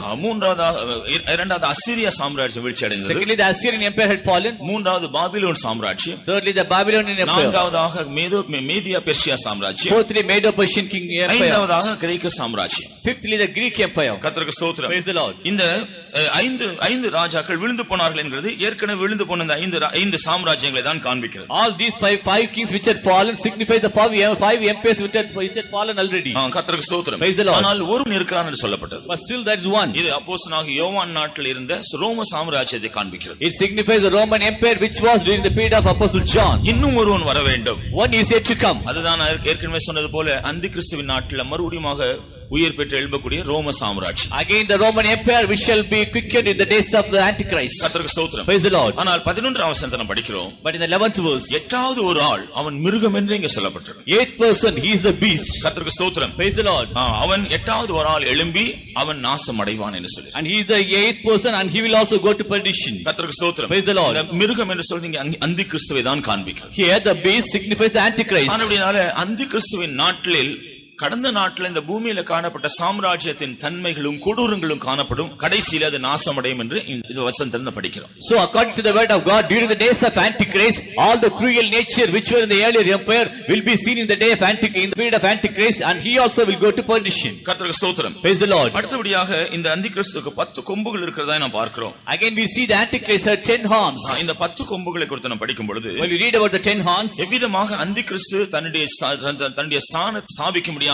A: இரண்டாவது அசிரியா சாம்ராஜ்யம் வீழ்ச்சி அடைந்தது.
B: Secondly the Assyrian empire had fallen.
A: மூன்றாவது பாபிலோன் சாம்ராஜ்யம்.
B: Thirdly the Babylonian empire.
A: நான்காவதாக மேதியா பெர்சியா சாம்ராஜ்யம்.
B: Fourthly Medo-Persian king empire.
A: ஐந்தாவதாக கிரேக்க சாம்ராஜ்யம்.
B: Fifthly the Greek empire.
A: கர்த்தருக்கு ஸ்தோத்திரம்.
B: Praise the Lord.
A: இந்த 5 ராஜாக்கள் விழுந்து போனார்கள் என்கிறது ஏற்கனவே விழுந்து போன இந்த 5 சாம்ராஜ்யங்களை தான் காண்பிக்கிறது.
B: All these five kings which had fallen signify the five empires which had fallen already.
A: கர்த்தருக்கு ஸ்தோத்திரம்.
B: Praise the Lord.
A: ஆனால் ஒருவன் இருக்கிறான் என்று சொல்லப்பட்டது.
B: But still there is one.
A: இது அப்போஸ்தலனாகிய யோவான் நாட்டில் இருந்த ரோம சாம்ராஜ்யத்தை காண்பிக்கிறது.
B: It signifies the Roman empire which was during the period of Apostle John.
A: இன்னும் ஒருவன் வர வேண்டும்.
B: One is yet to come.
A: அதுதான் ஏற்கனவே சொன்னது போல அந்தி கிறிஸ்துவின் நாட்டில் மறுபடியுமாக உயிர் பெற்று எழும்பக்கூடிய ரோம சாம்ராஜ்யம்.
B: Again the Roman empire which shall be quickened in the days of the Antichrist.
A: கர்த்தருக்கு ஸ்தோத்திரம்.
B: Praise the Lord.
A: ஆனால் 11ஆம் வசனத்தை நாம் படிக்கிறோம்.
B: But in the 11th verse,
A: எட்டாவது ஒரு ஆள் அவன் மிருகம் என்று இங்கே சொல்லப்பட்டிருக்கு.
B: 8th person he is the beast.
A: கர்த்தருக்கு ஸ்தோத்திரம்.
B: Praise the Lord.
A: அவன் எட்டாவது ஒரு ஆள் எழும்பி அவன் நாசம் அடைவான் என்று சொல்லி.
B: And he is the 8th person and he will also go to perdition.
A: கர்த்தருக்கு ஸ்தோத்திரம்.
B: Praise the Lord.
A: மிருகம் என்று சொல்லி இங்கே அந்தி கிறிஸ்துவை தான் காண்பிக்கிறது.
B: Here the beast signifies the Antichrist.
A: ஆனபடியாலே அந்தி கிறிஸ்துவின் நாட்டில் கடந்த நாட்டில் இந்த பூமியில காணப்பட்ட சாம்ராஜ்யத்தின் தன்மைகளும் கொடூரங்களும் காணப்படும். கடைசியில் அது நாசமடையும் என்று இந்த வசனத்திலிருந்து படிக்கிறோம்.
B: So according to the word of God, during the days of Antichrist, all the cruel nature which were in the earlier empire will be seen in the day of Antichrist, in the period of Antichrist, and he also will go to perdition.
A: கர்த்தருக்கு ஸ்தோத்திரம்.
B: Praise the Lord.
A: அடுத்தபடியாக இந்த அந்தி கிறிஸ்துவுக்கு 10 கொம்புகள் இருக்கிறதா நாம் பார்க்கிறோம்.
B: Again we see the Antichrist had 10 horns.
A: இந்த 10 கொம்புகளை குறித்து நாம் படிக்கும் பொழுது
B: when we read about the 10 horns,
A: எவ்விதமாக அந்தி கிறிஸ்து தன்னுடைய ஸ்தானத்தை ஸ்தாபிக்கும்படியாக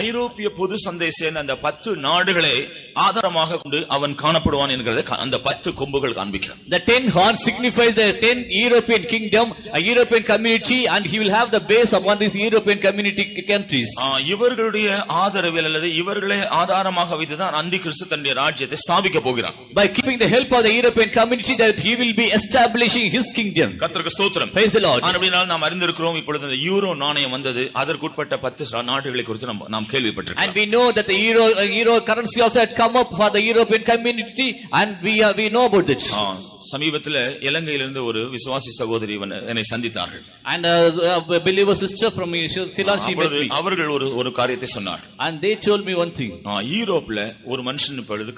A: ஐரோப்பிய பொது சந்தை சேர்ந்த அந்த 10 நாடுகளை ஆதாரமாக கொண்டு அவன் காணப்படுவான் என்கிறது அந்த 10 கொம்புகள் காண்பிக்கிறது.
B: The 10 horns signifies the 10 European kingdom, a European community, and he will have the base upon these European community countries.
A: இவர்களுடைய ஆதரவில் அல்லது இவர்களை ஆதாரமாக வைத்துதான் அந்தி கிறிஸ்து தன்னுடைய ராஜ்யத்தை ஸ்தாபிக்க போகிறான்.
B: By keeping the help of the European community that he will be establishing his kingdom.
A: கர்த்தருக்கு ஸ்தோத்திரம்.
B: Praise the Lord.
A: ஆனபடியால் நாம் அறிந்திருக்கிறோம் இப்பொழுது இந்த யூரோ நாணயம் வந்தது. அதற்குட்பட்ட 10 நாடுகளை குறித்து நாம் கேள்விப்பட்டிருக்கிறோம்.
B: And we know that the euro currency also had come up for the European community, and we know about it.
A: சமீபத்தில் இலங்கையிலிருந்து ஒரு விசுவாசி சகோதரி என்னை சந்தித்தார்கள்.
B: And a believer sister from Ceylon, she met me.
A: அவர்கள் ஒரு காரியத்தை சொன்னார்கள்.
B: And they told me one thing.
A: யூரோப்ல ஒரு மனுஷன் இப்பொழுது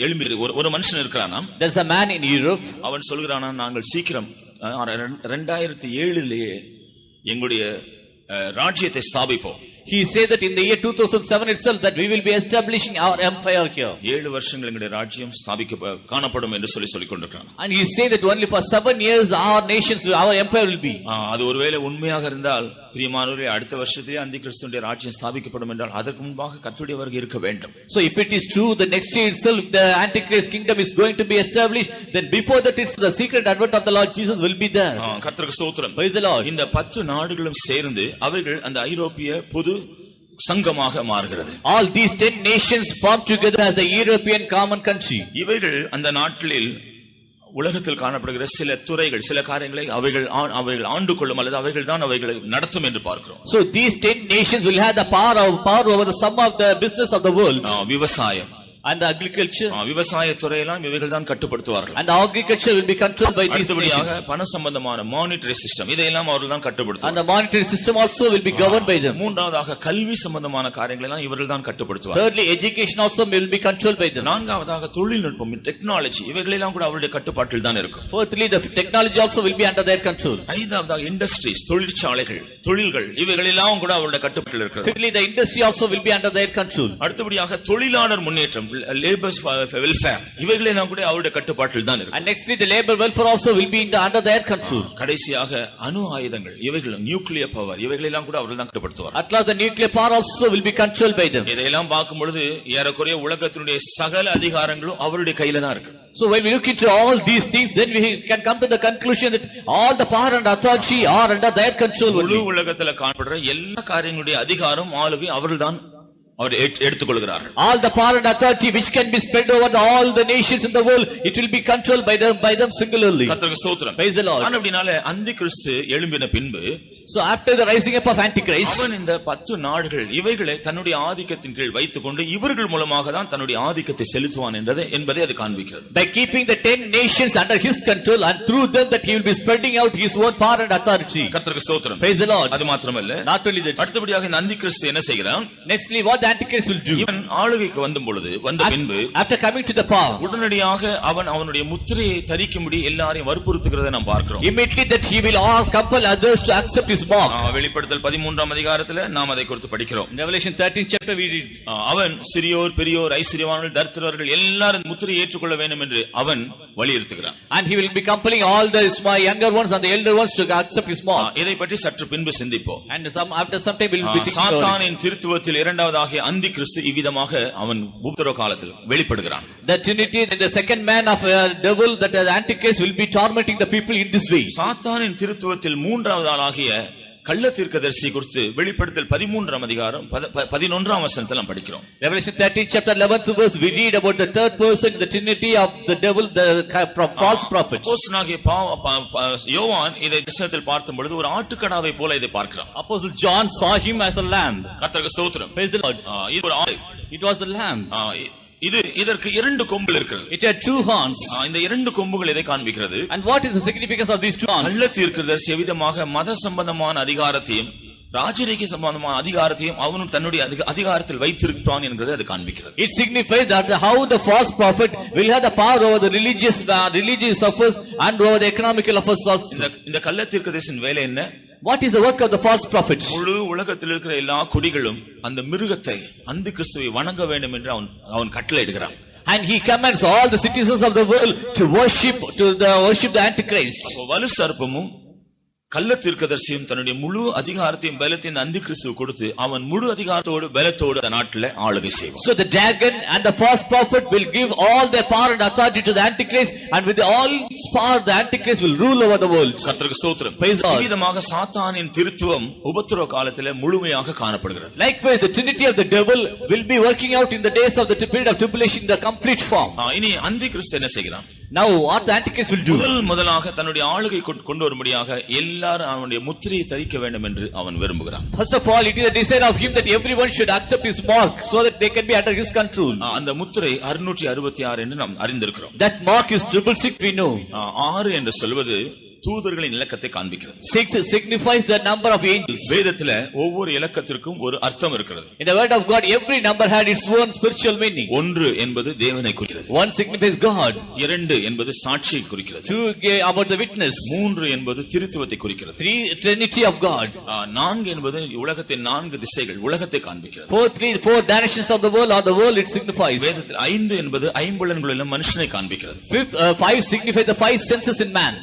A: எழும்பி ஒரு மனுஷன் இருக்கிறானாம்.
B: There's a man in Europe.
A: அவன் சொல்கிறானா நாங்கள் சீக்கிரம் 2007லேயே எங்களுடைய ராஜ்யத்தை ஸ்தாபிப்போம்.
B: He said that in the year 2007 itself that we will be establishing our empire here.
A: 7 வருஷங்கள் எங்களுடைய ராஜ்யம் ஸ்தாபிக்க காணப்படும் என்று சொல்லிக் கொண்டிருக்கிறான்.
B: And he said that only for 7 years our empire will be.
A: அது ஒருவேளை உண்மையாக இருந்தால் பிரியமானவர்களே, அடுத்த வருஷத்திலே அந்தி கிறிஸ்துவினுடைய ராஜ்யம் ஸ்தாபிக்கப்படும் என்றால் அதற்கு முன்பாக கர்த்தருடைய வருகை இருக்க வேண்டும்.
B: So if it is true, the next year itself the Antichrist kingdom is going to be established, then before that it's the secret advent of the Lord Jesus will be there.
A: கர்த்தருக்கு ஸ்தோத்திரம்.
B: Praise the Lord.
A: இந்த 10 நாடுகளும் சேர்ந்து அவைகள் அந்த ஐரோப்பிய பொது சங்கமாக மாறுகிறது.
B: All these 10 nations form together as the European common country.
A: இவைகள் அந்த நாட்களில் உலகத்தில் காணப்படுகிற சில துறைகள், சில காரியங்களை அவைகள் ஆண்டு கொள்ளும் அல்லது அவைகள் தான் அவைகளை நடத்தும் என்று பார்க்கிறோம்.
B: So these 10 nations will have the power over the sum of the business of the world.
A: விவசாயம்
B: and the agriculture,
A: விவசாய துறையெல்லாம் இவைகள் தான் கட்டுப்படுத்துவார்கள்.
B: and the agriculture will be controlled by these nations.
A: பண சம்பந்தமான மானிட்டரி சிஸ்டம் இதையெல்லாம் அவர்கள் தான் கட்டுப்படுத்துவார்கள்.
B: And the monetary system also will be governed by them.
A: மூன்றாவதாக கல்வி சம்பந்தமான காரியங்களை எல்லாம் இவர்கள் தான் கட்டுப்படுத்துவார்கள்.
B: Thirdly, education also will be controlled by them.
A: நான்காவதாக தொழில்நுட்பம், டெக்னாலஜி இவைகளெல்லாம் கூட அவருடைய கட்டுப்பாட்டில் தான் இருக்கும்.
B: Fourthly, the technology also will be under their control.
A: ஐந்தாவதாக இண்டஸ்ட்ரீஸ், தொழிற்சாலைகள், தொழில்கள் இவைகளெல்லாம் கூட அவருடைய கட்டுப்பாட்டில் இருக்கிறது.
B: Fifthly, the industry also will be under their control.
A: அடுத்தபடியாக தொழிலாளர் முன்னேற்றம், லேபர்ஸ் வெல்ஃபேர் இவைகளெல்லாம் கூட அவருடைய கட்டுப்பாட்டில் தான் இருக்கும்.
B: And nextly, the labor welfare also will be under their control.
A: கடைசியாக அணு ஆயுதங்கள் இவைகள், நியூக்ளியர் பவர் இவைகளெல்லாம் கூட அவர்கள் தான் கட்டுப்படுத்துவார்.
B: At last, the nuclear power also will be controlled by them.
A: இதையெல்லாம் பார்க்கும் பொழுது ஏறக்குறைய உலகத்தினுடைய சகல அதிகாரங்களும் அவருடைய கையில தான் இருக்கு.
B: So when we look into all these things, then we can come to the conclusion that all the power and authority are under their control.
A: முழு உலகத்துல காணப்படுற எல்லா காரியங்களுடைய அதிகாரம், ஆளுகை அவர்கள் தான் அவர் எடுத்துக்கொள்கிறார்கள்.
B: All the power and authority which can be spread over all the nations in the world, it will be controlled by them singularly.
A: கர்த்தருக்கு ஸ்தோத்திரம்.
B: Praise the Lord.
A: அப்படினால அந்தி கிறிஸ்து எழும்பின பின்பு,
B: so after the rising up of Antichrist,
A: அவன் இந்த 10 நாடுகள் இவைகளை தன்னுடைய ஆதிக்கத்தின் கீழ் வைத்துக்கொண்டு இவர்கள் மூலமாக தான் தன்னுடைய ஆதிக்கத்தை செலுத்துவான் என்பதை அது காண்பிக்கிறது.
B: by keeping the 10 nations under his control, and through them that he will be spreading out his own power and authority.
A: கர்த்தருக்கு ஸ்தோத்திரம்.
B: Praise the Lord.
A: அது மாத்திரமல்ல,
B: not only that,
A: அடுத்தபடியாக இந்த அந்தி கிறிஸ்து என்ன செய்கிறான்?
B: nextly what the Antichrist will do,
A: இவன் ஆளுகைக்கு வந்த பின்பு,
B: after coming to the power,
A: உடனடியாக அவனுடைய முத்திரையை தரிக்கும்படி எல்லாரையும் வற்புறுத்துகிறதை நாம் பார்க்கிறோம்.
B: immediately that he will all compel others to accept his mark.
A: வெளிப்படுத்தல் 13ஆம் அதிகாரத்துல நாம் அதை குறித்து படிக்கிறோம்.
B: Revelation 13th chapter we read,
A: அவன் சிறியோர் பெரியோர் ஐஸ்வரியவான்கள் தரித்திரர்கள் எல்லாரும் முத்திரை ஏற்றுக்கொள்ள வேண்டும் என்று அவன் வலியுறுத்துகிறான்.
B: and he will be compelling all the younger ones and the elder ones to accept his mark.
A: இதை பற்றி சற்று பின்பு சிந்திப்போம்.
B: and after some time we will be thinking
A: சாத்தானின் திருத்துவத்தில் இரண்டாவதாகிய அந்தி கிறிஸ்து இவ்விதமாக அவன் உபத்திரவ காலத்தில் வெளிப்படுகிறான்.
B: the trinity, the second man of devil, that the Antichrist will be tormenting the people in this way.
A: சாத்தானின் திருத்துவத்தில் மூன்றாவது ஆளாகிய கள்ள தீர்க்கதரிசி குறித்து வெளிப்படுத்தல் 13ஆம் அதிகாரம் 11ஆம் வசனத்தில் நாம் படிக்கிறோம்.
B: Revelation 13th chapter 11th verse we read about the third person, the trinity of the devil, the false prophet.
A: அப்போஸ்தலனாகிய யோவான் இதை தரிசனத்தில் பார்க்கும் பொழுது ஒரு ஆட்டுக்கடாவை போல இதை பார்க்கிறான்.
B: Apostle John saw him as a lamb.
A: கர்த்தருக்கு ஸ்தோத்திரம்.
B: Praise the Lord.
A: இது ஒரு ஆடு.
B: It was a lamb.
A: இதற்கு 2 கொம்புகள் இருக்கிறது.
B: It had 2 horns.
A: இந்த 2 கொம்புகள் எதை காண்பிக்கிறது?
B: and what is the significance of these 2 horns?
A: கள்ள தீர்க்கதரிசி எவ்விதமாக மத சம்பந்தமான அதிகாரத்தையும் ராஜரீக சம்பந்தமான அதிகாரத்தையும் அவனும் தன்னுடைய அதிகாரத்தில் வைத்திருப்பான் என்கிறது அது காண்பிக்கிறது.
B: It signifies that how the false prophet will have the power over the religious affairs and over the economical affairs also.
A: இந்த கள்ள தீர்க்கதரிசியின் வேலை என்ன?
B: What is the work of the false prophet?
A: முழு உலகத்தில் இருக்கிற எல்லா குடிகளும் அந்த மிருகத்தை, அந்தி கிறிஸ்துவை வணங்க வேண்டும் என்று அவன் கட்டளையிடுகிறான்.
B: and he commands all the citizens of the world to worship the Antichrist.
A: வலு சர்ப்பமும் கள்ள தீர்க்கதரிசியும் தன்னுடைய முழு அதிகாரத்தையும் பலத்தையும் அந்தி கிறிஸ்துவுக்கு கொடுத்து அவன் முழு அதிகாரத்தோடு பலத்தோடு அந்த நாட்டில் ஆளுகை செய்வான்.
B: So the dragon and the false prophet will give all their power and authority to the Antichrist, and with all his power the Antichrist will rule over the world.
A: கர்த்தருக்கு ஸ்தோத்திரம்.
B: Praise God.
A: விதமாக சாத்தானின் திருத்துவம் உபத்திரவ காலத்திலே முழுமையாக காணப்படுகிறது.
B: Likewise the trinity of the devil will be working out in the days of the period of tribulation in the complete form.
A: இனி அந்தி கிறிஸ்து என்ன செய்கிறான்?
B: Now what the Antichrist will do?
A: முதலாக தன்னுடைய ஆளுகை கொண்டு வரும்படியாக எல்லாரும் அவனுடைய முத்திரையை தரிக்க வேண்டும் என்று அவன் விரும்புகிறான்.
B: First of all, it is a desire of him that everyone should accept his mark so that they can be under his control.
A: அந்த முத்திரை 666 என்று நாம் அறிந்திருக்கிறோம்.
B: That mark is 666 we know.
A: 6 என்று சொல்வது தூதர்களின் இலக்கத்தை காண்பிக்கிறது.
B: 6 signifies the number of angels.
A: வேதத்துல ஒவ்வொரு இலக்கத்திற்கும் ஒரு அர்த்தம் இருக்கிறது.
B: In the word of God, every number had its own spiritual meaning.
A: 1 என்பது தேவனை குறிக்கிறது.
B: 1 signifies God.
A: 2 என்பது சாட்சியை குறிக்கிறது.
B: 2 about the witness.
A: 3 என்பது திருத்துவத்தை குறிக்கிறது.
B: 3 trinity of God.
A: 4 என்பது உலகத்தின் 4 திசைகள், உலகத்தை காண்பிக்கிறது.
B: 4 directions of the world or the world it signifies.
A: வேதத்தில் 5 என்பது ஐம்புலன்களிலும் மனுஷனை காண்பிக்கிறது.
B: 5 signifies the 5 senses in man.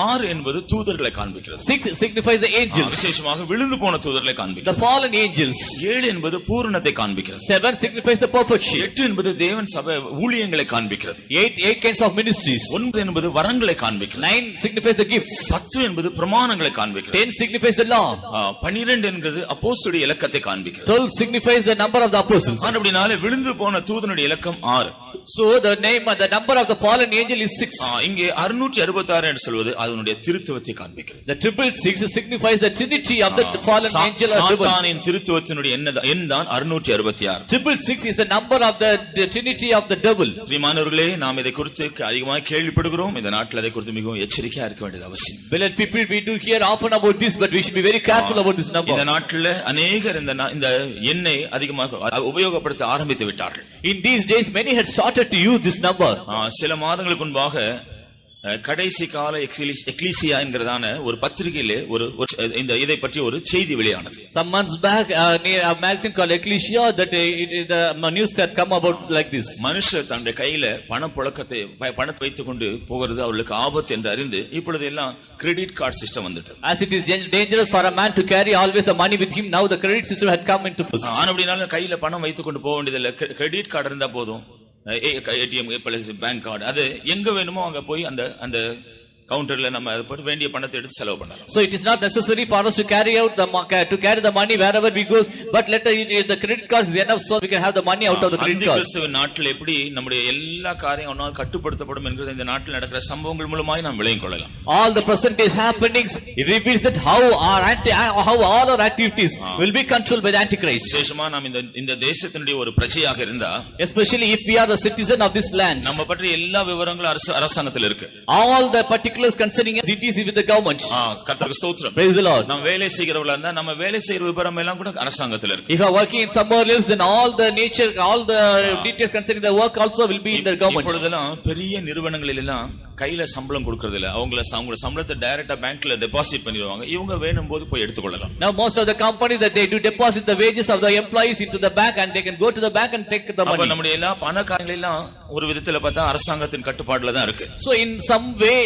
A: 6 6 என்பது தூதர்களை காண்பிக்கிறது.
B: 6 signifies the angels,
A: விசேஷமாக விழுந்து போன தூதர்களை
B: the
A: காண்பிக்கிறது.
B: fallen angels.
A: 7 என்பது பூரணத்தை காண்பிக்கிறது.
B: 7 signifies the perfection.
A: 8 என்பது தேவன் சபை ஊழியங்களை காண்பிக்கிறது.
B: 8 kinds of ministries.
A: 9 என்பது வரங்களை காண்பிக்கிறது.
B: 9 signifies the gifts.
A: 10 என்பது பிரமாணங்களை காண்பிக்கிறது.
B: 10 signifies the law.
A: 12 என்கிறது அப்போஸ்தலருடைய இலக்கத்தை காண்பிக்கிறது.
B: 12 signifies the number of the apostles.
A: அப்படினாலே விழுந்து போன தூதனுடைய இலக்கம் 6.
B: So the name and the number of the fallen angel is 6.
A: இங்கே 666 என்று சொல்வது அதனுடைய திருத்துவத்தை காண்பிக்கிறது.
B: The 666 signifies the trinity of the fallen angel or devil.
A: சாத்தானின் திருத்துவத்தினுடைய எண் தான் 666.
B: 666 is the number of the trinity of the devil.
A: பிரியமானவர்களே, நாம் இதை குறித்து அதிகமாக கேள்விப்படுகிறோம். இந்த நாட்டில் அதை குறித்து மிகவும் எச்சரிக்கையா இருக்க வேண்டியது அவசியம்.
B: Beloved people, we do hear often about this, but we should be very careful about this number.
A: இந்த நாட்டில் அநேகர் இந்த எண்ணை அதிகமாக உபயோகப்படுத்த ஆரம்பித்து விட்டார்கள்.
B: In these days many had started to use this number.
A: சில மாதங்களுக்கு முன்பாக கடைசி கால எக்லீசியா என்கிறதான ஒரு பத்திரிகையிலே இந்த இதை பற்றி ஒரு செய்தி வெளியானது.
B: Some months back a magazine called Ecclesia that the news had come about like this.
A: மனுஷர் தன்னுடைய கையில பணத்தை வைத்துக் கொண்டு போகிறது அவர்களுக்கு ஆபத்து என்று அறிந்து இப்பொழுது எல்லாம் கிரெடிட் கார்டு சிஸ்டம் வந்துட்டு.
B: As it is dangerous for a man to carry always the money with him, now the credit system had come into force.
A: அப்படினால கையில பணம் வைத்துக் கொண்டு போக வேண்டியதில்லை. கிரெடிட் கார்டு இருந்தா போதும். ஏடிஎம் பேங்க் கார்டு அது எங்க வேணுமோ அங்க போய் அந்த கவுண்டர்ல நம்ம அதை போட்டு வேண்டிய பணத்தை எடுத்து செலவு பண்ணலாம்.
B: So it is not necessary for us to carry the money wherever we goes, but let the credit card is enough so we can have the money out of the credit card.
A: கிறிஸ்துவ நாட்டில் எப்படி நம்முடைய எல்லா காரியம் ஒன்றால் கட்டுப்படுத்தப்படும் என்கிறது இந்த நாட்டில் நடக்கிற சம்பவங்கள் மூலமாய் நாம் விளங்கிக் கொள்ளலாம்.
B: All the present days happenings it reveals that how all our activities will be controlled by the Antichrist.
A: விசேஷமா நாம் இந்த தேசத்தினுடைய ஒரு பிரஜையாக இருந்தா,
B: especially if we are the citizen of this land,
A: நம்ம பற்றி எல்லா விவரங்களும் அரசாங்கத்தில் இருக்கு.
B: All the particulars concerning us, it is with the government.
A: கர்த்தருக்கு ஸ்தோத்திரம்.
B: Praise the Lord.
A: நாம் வேலை செய்கிறவர்களா இருந்தா நம்ம வேலை செய்கிற விவரம் எல்லாம் கூட அரசாங்கத்தில் இருக்கு.
B: If you are working in somewhere else, then all the details concerning the work also will be in the government.
A: இப்பொழுதெல்லாம் பெரிய நிறுவனங்களில் எல்லாம் கையில சம்பளம் கொடுக்கறது இல்ல. அவங்க சம்பளத்தை டைரக்டா பேங்க்ல டெபாசிட் பண்ணிடுவாங்க. இவங்க வேணும் போது போய் எடுத்துக்கொள்ளலாம்.
B: Now most of the companies that they do deposit the wages of the employees into the bank and they can go to the bank and take the money.
A: அப்ப நம்முடைய எல்லா பண காரியங்கள் எல்லாம் ஒரு விதத்துல பார்த்தா அரசாங்கத்தின் கட்டுப்பாட்டுல தான் இருக்கு.
B: So in some way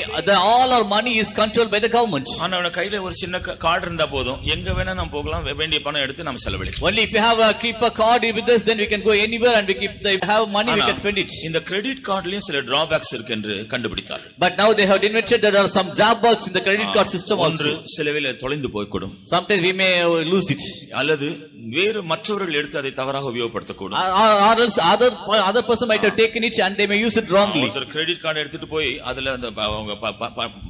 B: all our money is controlled by the government.
A: ஆனா கையில ஒரு சின்ன கார்டு இருந்தா போதும், எங்க வேணா நம்ம போகலாம், வேண்டிய பணம் எடுத்து நம்ம செலவழிக்கலாம்.
B: Only if you have keep a card with us, then we can go anywhere and we have money we can spend it.
A: இந்த கிரெடிட் கார்டுலயும் சில டிராபேக்ஸ் இருக்கு என்று கண்டுபிடித்தார்கள்.
B: But now they have invented that there are some drawbacks in the credit card system also.
A: சிலவேளை தொலைந்து போய்க்கூடும்.
B: Sometimes we may lose it.
A: அல்லது வேறு மற்றவர்கள் எடுத்து அதை தவறாக உபயோகப்படுத்தக்கூடும்.
B: Or else other person might have taken it and they may use it wrongly.
A: ஒருத்தர் credit card எடுத்துட்டு போய் அதுல அவங்க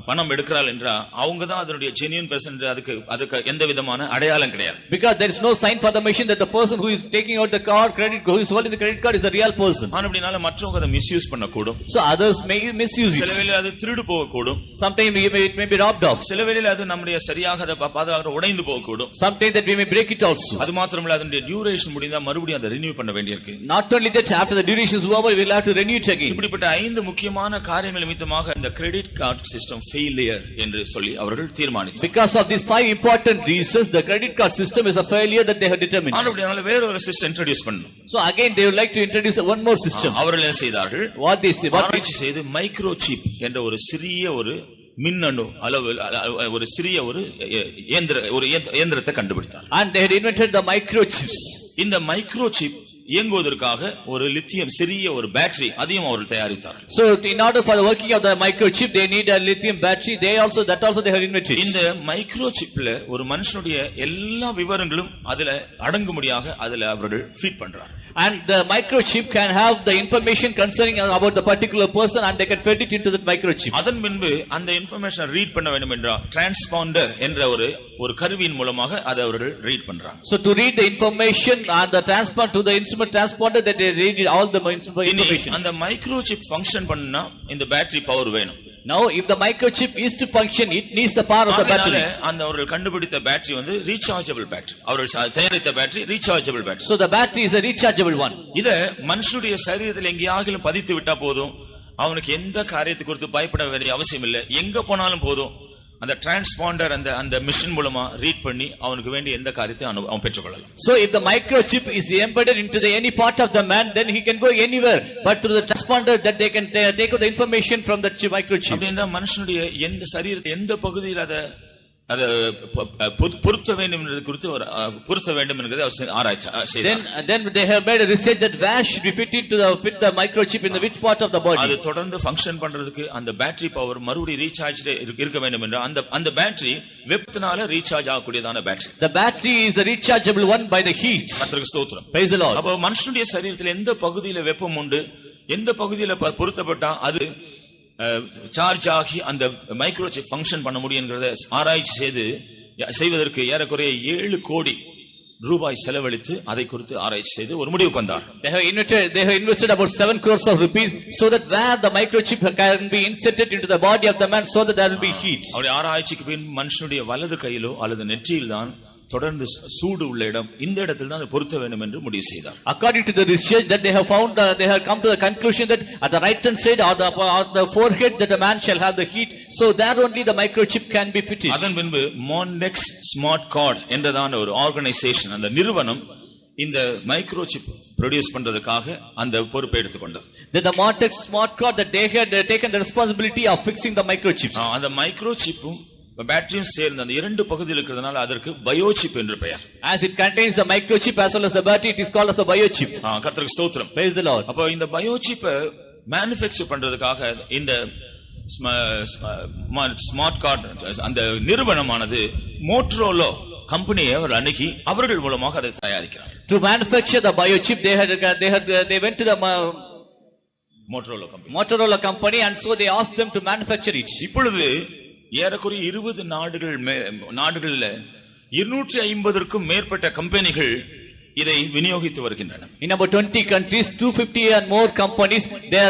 A: பணம் எடுக்கிறாள் என்றா அவங்க தான் அதனுடைய ஜெனியூன் பர்சன். அதுக்கு எந்த விதமான அடையாளம் கிடையாது.
B: Because there is no sign for the machine that the person who is taking out the card who is holding the credit card is a real person.
A: அப்படினால மற்றவங்க அதை மிஸ்யூஸ் பண்ணக்கூடும்.
B: So others may misuse it.
A: சிலவேளை அது திருடு போகக்கூடும்.
B: Sometimes it may be robbed off.
A: சிலவேளை அது நம்முடைய சரியாக அதை பாதுகாக்க உடைந்து போகக்கூடும்.
B: Sometimes that we may break it also.
A: அது மாத்திரமல்ல அதனுடைய டியூரேஷன் முடிந்தா மறுபடியும் அதை ரினியூ பண்ண வேண்டியிருக்கு.
B: Not only that, after the duration is over we will have to renew it again.
A: இப்படிப்பட்ட 5 முக்கியமான காரியங்கள் நிமித்தமாக இந்த கிரெடிட் கார்டு சிஸ்டம் ஃபெயிலியர் என்று சொல்லி அவர்கள் தீர்மானித்தார்கள்.
B: Because of these 5 important reasons, the credit card system is a failure that they have determined.
A: அப்படினால வேற ஒரு சிஸ்டம் இன்ட்ரோ듀ce பண்ணனும்.
B: So again they would like to introduce one more system.
A: அவர்கள் என்ன செய்தார்கள்?
B: What they say? What
A: they செய்து micro chip என்ற ஒரு சிறிய ஒரு மின்னணு அளவில் ஒரு சிறிய ஒரு இயந்திரத்தை கண்டுபிடித்தார்கள்.
B: And they had invented the microchips.
A: இந்த மைக்ரோ சிப் இயங்குவதற்காக ஒரு லித்தியம் சிறிய ஒரு பேட்டரி அதையும் அவர்கள் தயாரித்தார்கள்.
B: So in order for the working of the microchip they need a lithium battery. They have invented.
A: இந்த மைக்ரோ சிப்ல ஒரு மனுஷனுடைய எல்லா விவரங்களும் அதுல அடங்கும்படியாக அதுல அவர்கள் ஃபீட் பண்றாங்க.
B: And the microchip can have the information concerning about the particular person and they can feed it into that microchip.
A: அதன் பின்பு அந்த இன்ஃபர்மேஷனை ரீட் பண்ண வேண்டும் என்றால் டிரான்ஸ்பாண்டர் என்ற ஒரு கருவியின் மூலமாக அதை அவர்கள் ரீட் பண்றாங்க.
B: So to read the information and the transport to the instrument transponder that they read all the information.
A: அந்த மைக்ரோசிப் ஃபங்க்ஷன் பண்ணா இந்த பேட்டரி பவர் வேணும்.
B: Now if the microchip is to function it needs the power of the battery.
A: அந்த அவர்கள் கண்டுபிடித்த battery rechargeable battery. அவர்கள் தயாரித்த battery rechargeable battery.
B: So the battery is a rechargeable one.
A: இத மனுஷனுடைய சரீரத்தில் எங்கேயாகிலும் பதித்து விட்டா போதும், அவனுக்கு எந்த காரியத்தை குறித்து பயப்பட வேண்டிய அவசியம் இல்லை. எங்க போனாலும் போதும் அந்த டிரான்ஸ்பாண்டர் அந்த மிஷின் மூலமா ரீட் பண்ணி அவனுக்கு வேண்டிய எந்த காரியத்தையும் அவன் பெற்றுக்கொள்ளலாம்.
B: So if the microchip is embedded into any part of the man, then he can go anywhere, but through the transponder that they can take out the information from the microchip.
A: அப்படின்னா மனுஷனுடைய எந்த சரீரத்தை எந்த பகுதியில் அதை பொருத்த வேண்டும் என்பது குறித்து பொருத்த வேண்டும் என்பதை ஆராய்ச்சி செய்தார்.
B: Then they have made a research that where should we fit the microchip in the which part of the body.
A: அது தொடர்ந்து ஃபங்க்ஷன் பண்றதுக்கு அந்த பேட்டரி பவர் மறுபடியும் ரீசார்ஜ் இருக்க வேண்டும் என்ற அந்த பேட்டரி வெப்பத்தினால ரீசார்ஜ் ஆகக்கூடியதான battery.
B: The battery is a rechargeable one by the heat.
A: கர்த்தருக்கு ஸ்தோத்திரம்.
B: Praise the Lord.
A: அப்ப மனுஷனுடைய சரீரத்தில் எந்த பகுதியில வெப்பம் உண்டு, எந்த பகுதியில பொருத்தப்பட்டா அது சார்ஜ் ஆகி அந்த மைக்ரோசிப் ஃபங்க்ஷன் பண்ண முடியும்ங்கறத ஆராய்ச்சி செய்வதற்கு ஏறக்குறைய 7 கோடி ரூபாய் செலவழித்து அதை குறித்து ஆராய்ச்சி செய்து ஒரு முடிவுக்கு வந்தார்.
B: They have invested about 7 crores of rupees so that where the microchip can be inserted into the body of the man so that there will be heat.
A: அவருடைய ஆராய்ச்சிக்கு பின் மனுஷனுடைய வலது கையிலோ அல்லது நெற்றியில் தான் தொடர்ந்து சூடு உள்ள இடம், இந்த இடத்தில் தான் பொருத்த வேண்டும் என்று முடிவு செய்தார்.
B: According to the research that they have found, they have come to the conclusion that at the right hand side or the forehead that the man shall have the heat, so there only the microchip can be fitted.
A: அதன் பின்பு Mondex Smart Card என்றதான ஒரு organisation, அந்த நிறுவனம் இந்த microchip produce பண்றதுக்காக அந்த பொறுப்பை எடுத்துக்கொண்டது.
B: The Mondex Smart Card that they had taken the responsibility of fixing the microchips.
A: அந்த மைக்ரோசிப்பும் பேட்டரியும் சேர்ந்து அந்த இரண்டு பகுதியில் இருக்கிறதுனால அதற்கு பயோசிப் என்று பெயர்.
B: As it contains the microchip as well as the battery, it is called as the biochip.
A: கர்த்தருக்கு ஸ்தோத்திரம்.
B: Praise the Lord.
A: அப்ப இந்த பயோசிப்பை மேனுஃபேக்சர் பண்றதுக்காக இந்த ஸ்மார்ட் கார்டு அந்த நிறுவனமானது மோட்டரோலா கம்பெனியை அவர் அணுகி அவர்கள் மூலமாக அதை தயாரிக்கிறார்.
B: To manufacture the biochip, they went to the Motorola company and so they asked them to manufacture it.
A: இப்பொழுது ஏறக்குறைய 20 நாடுகள்ல 250க்கும் மேற்பட்ட கம்பெனிகள் இதை விநியோகித்து வருகின்றன.
B: In about 20 countries, 250 and more companies, they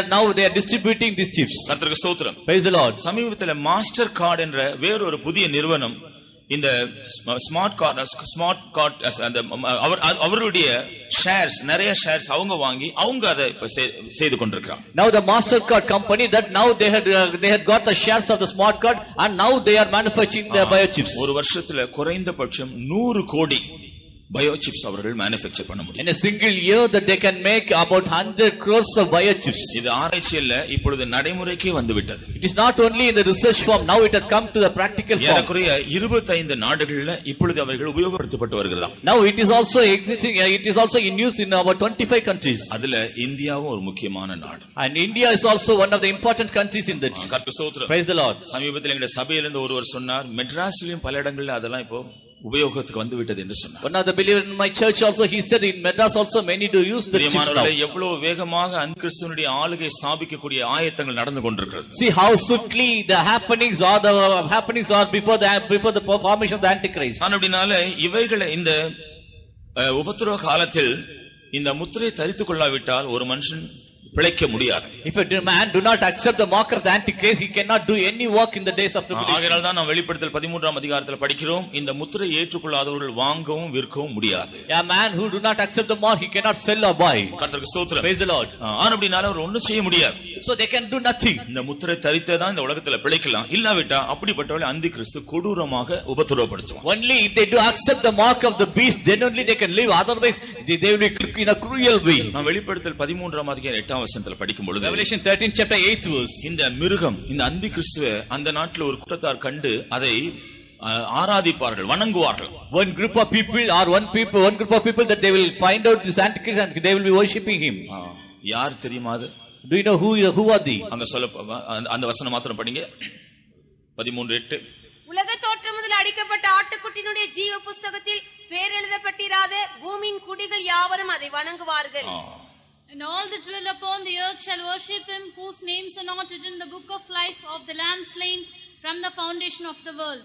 B: are distributing these chips.
A: கர்த்தருக்கு ஸ்தோத்திரம்.
B: Praise the Lord.
A: சமீபத்தில் மாஸ்டர் கார்டு என்ற வேறொரு புதிய நிறுவனம் இந்த ஸ்மார்ட் கார்டு அந்த அவருடைய ஷேர்ஸ், நிறைய ஷேர்ஸ் அவங்க வாங்கி அவங்க அதை செய்து கொண்டிருக்கிறாங்க.
B: Now the Mastercard company that now they had got the shares of the smart card and now they are manufacturing the biochips.
A: ஒரு வருஷத்துல குறைந்தபட்சம் 100 கோடி பயோசிப்ஸ் அவர்கள் மேனுஃபேக்சர் பண்ண முடியும்.
B: In a single year that they can make about 100 crores of biochips.
A: இது ஆராய்ச்சியில இப்பொழுது நடைமுறைக்கே வந்துவிட்டது.
B: It is not only in the research form, now it has come to the practical form.
A: ஏறக்குறைய 25 நாடுகள்ல இப்பொழுது அவைகள் உபயோகப்படுத்தப்பட்டு வருகிறதாம்.
B: Now it is also existing, it is also in use in about 25 countries.
A: அதுல இந்தியாவும் ஒரு முக்கியமான நாடு.
B: And India is also one of the important countries in that.
A: கர்த்தருக்கு ஸ்தோத்திரம்.
B: Praise the Lord.
A: சமீபத்தில் எங்க சபையிலிருந்து ஒருவர் சொன்னார், மெட்ராஸ்லயும் பல இடங்கள்ல அதெல்லாம் இப்போ உபயோகத்துக்கு வந்து விட்டது என்று சொன்னார்.
B: One of the believers in my church also, he said in Madras also many do use the chips now.
A: எவ்வளவு வேகமாக அன்கிறிஸ்துவினுடைய ஆளுகை ஸ்தாபிக்கக்கூடிய ஆயத்தங்கள் நடந்து கொண்டிருக்கிறது.
B: See how swiftly the happenings are before the formation of the Antichrist.
A: அப்படினால இவைகளை இந்த உபத்திரவ காலத்தில் இந்த முத்திரையை தரித்துக் கொள்ளாவிட்டால் ஒரு மனுஷன் பிழைக்க முடியாது.
B: If a man do not accept the mark of the Antichrist, he cannot do any work in the days of tribulation.
A: ஆகையால் தான் நாம் வெளிப்படுத்தல் 13ஆம் அதிகாரத்தில் படிக்கிறோம், இந்த முத்திரையை ஏற்றுக்கொள்ளாதவர்கள் வாங்கவும் விற்கவும் முடியாது.
B: A man who do not accept the mark, he cannot sell or buy.
A: கர்த்தருக்கு ஸ்தோத்திரம்.
B: Praise the Lord.
A: அப்படினால அவர் ஒண்ணும் செய்ய முடியாது.
B: So they can do nothing.
A: இந்த முத்திரை தரித்ததான் இந்த உலகத்துல பிழைக்கலாம், இல்லாவிட்டா அப்படிப்பட்டவளை அந்தி கிறிஸ்து கொடூரமாக உபத்திரவப்படுத்துவான்.
B: Only if they do accept the mark of the beast, then only they can live, otherwise they will be in a cruel way.
A: நாம் வெளிப்படுத்தல் 13ஆம் அதிகாரம் 8ஆம் வசனத்துல படிக்கும் பொழுது
B: Revelation 13 chapter 8th verse,
A: இந்த மிருகம், இந்த அந்தி கிறிஸ்துவை அந்த நாட்டில் ஒரு கூட்டத்தார் கண்டு அதை ஆராதிப்பார்கள், வணங்குவார்கள்.
B: One group of people that they will find out this Antichrist and they will be worshipping him.
A: யார் தெரியுமா அது?
B: Do you know who are they?
A: அந்த வசனம் மாத்திரம் படிங்க. 13:8.
C: உலக தோற்றம் முதல் அடிக்கப்பட்ட ஆட்டுக்குட்டியினுடைய ஜீவ புஸ்தகத்தில் பேர் எழுதப்பட்டிராத பூமியின் குடிகள் யாவரும் அதை வணங்குவார்கள்.
D: And all that dwell upon the earth shall worship him, whose names are not written in the book of life of the Lamb slain from the foundation of the world.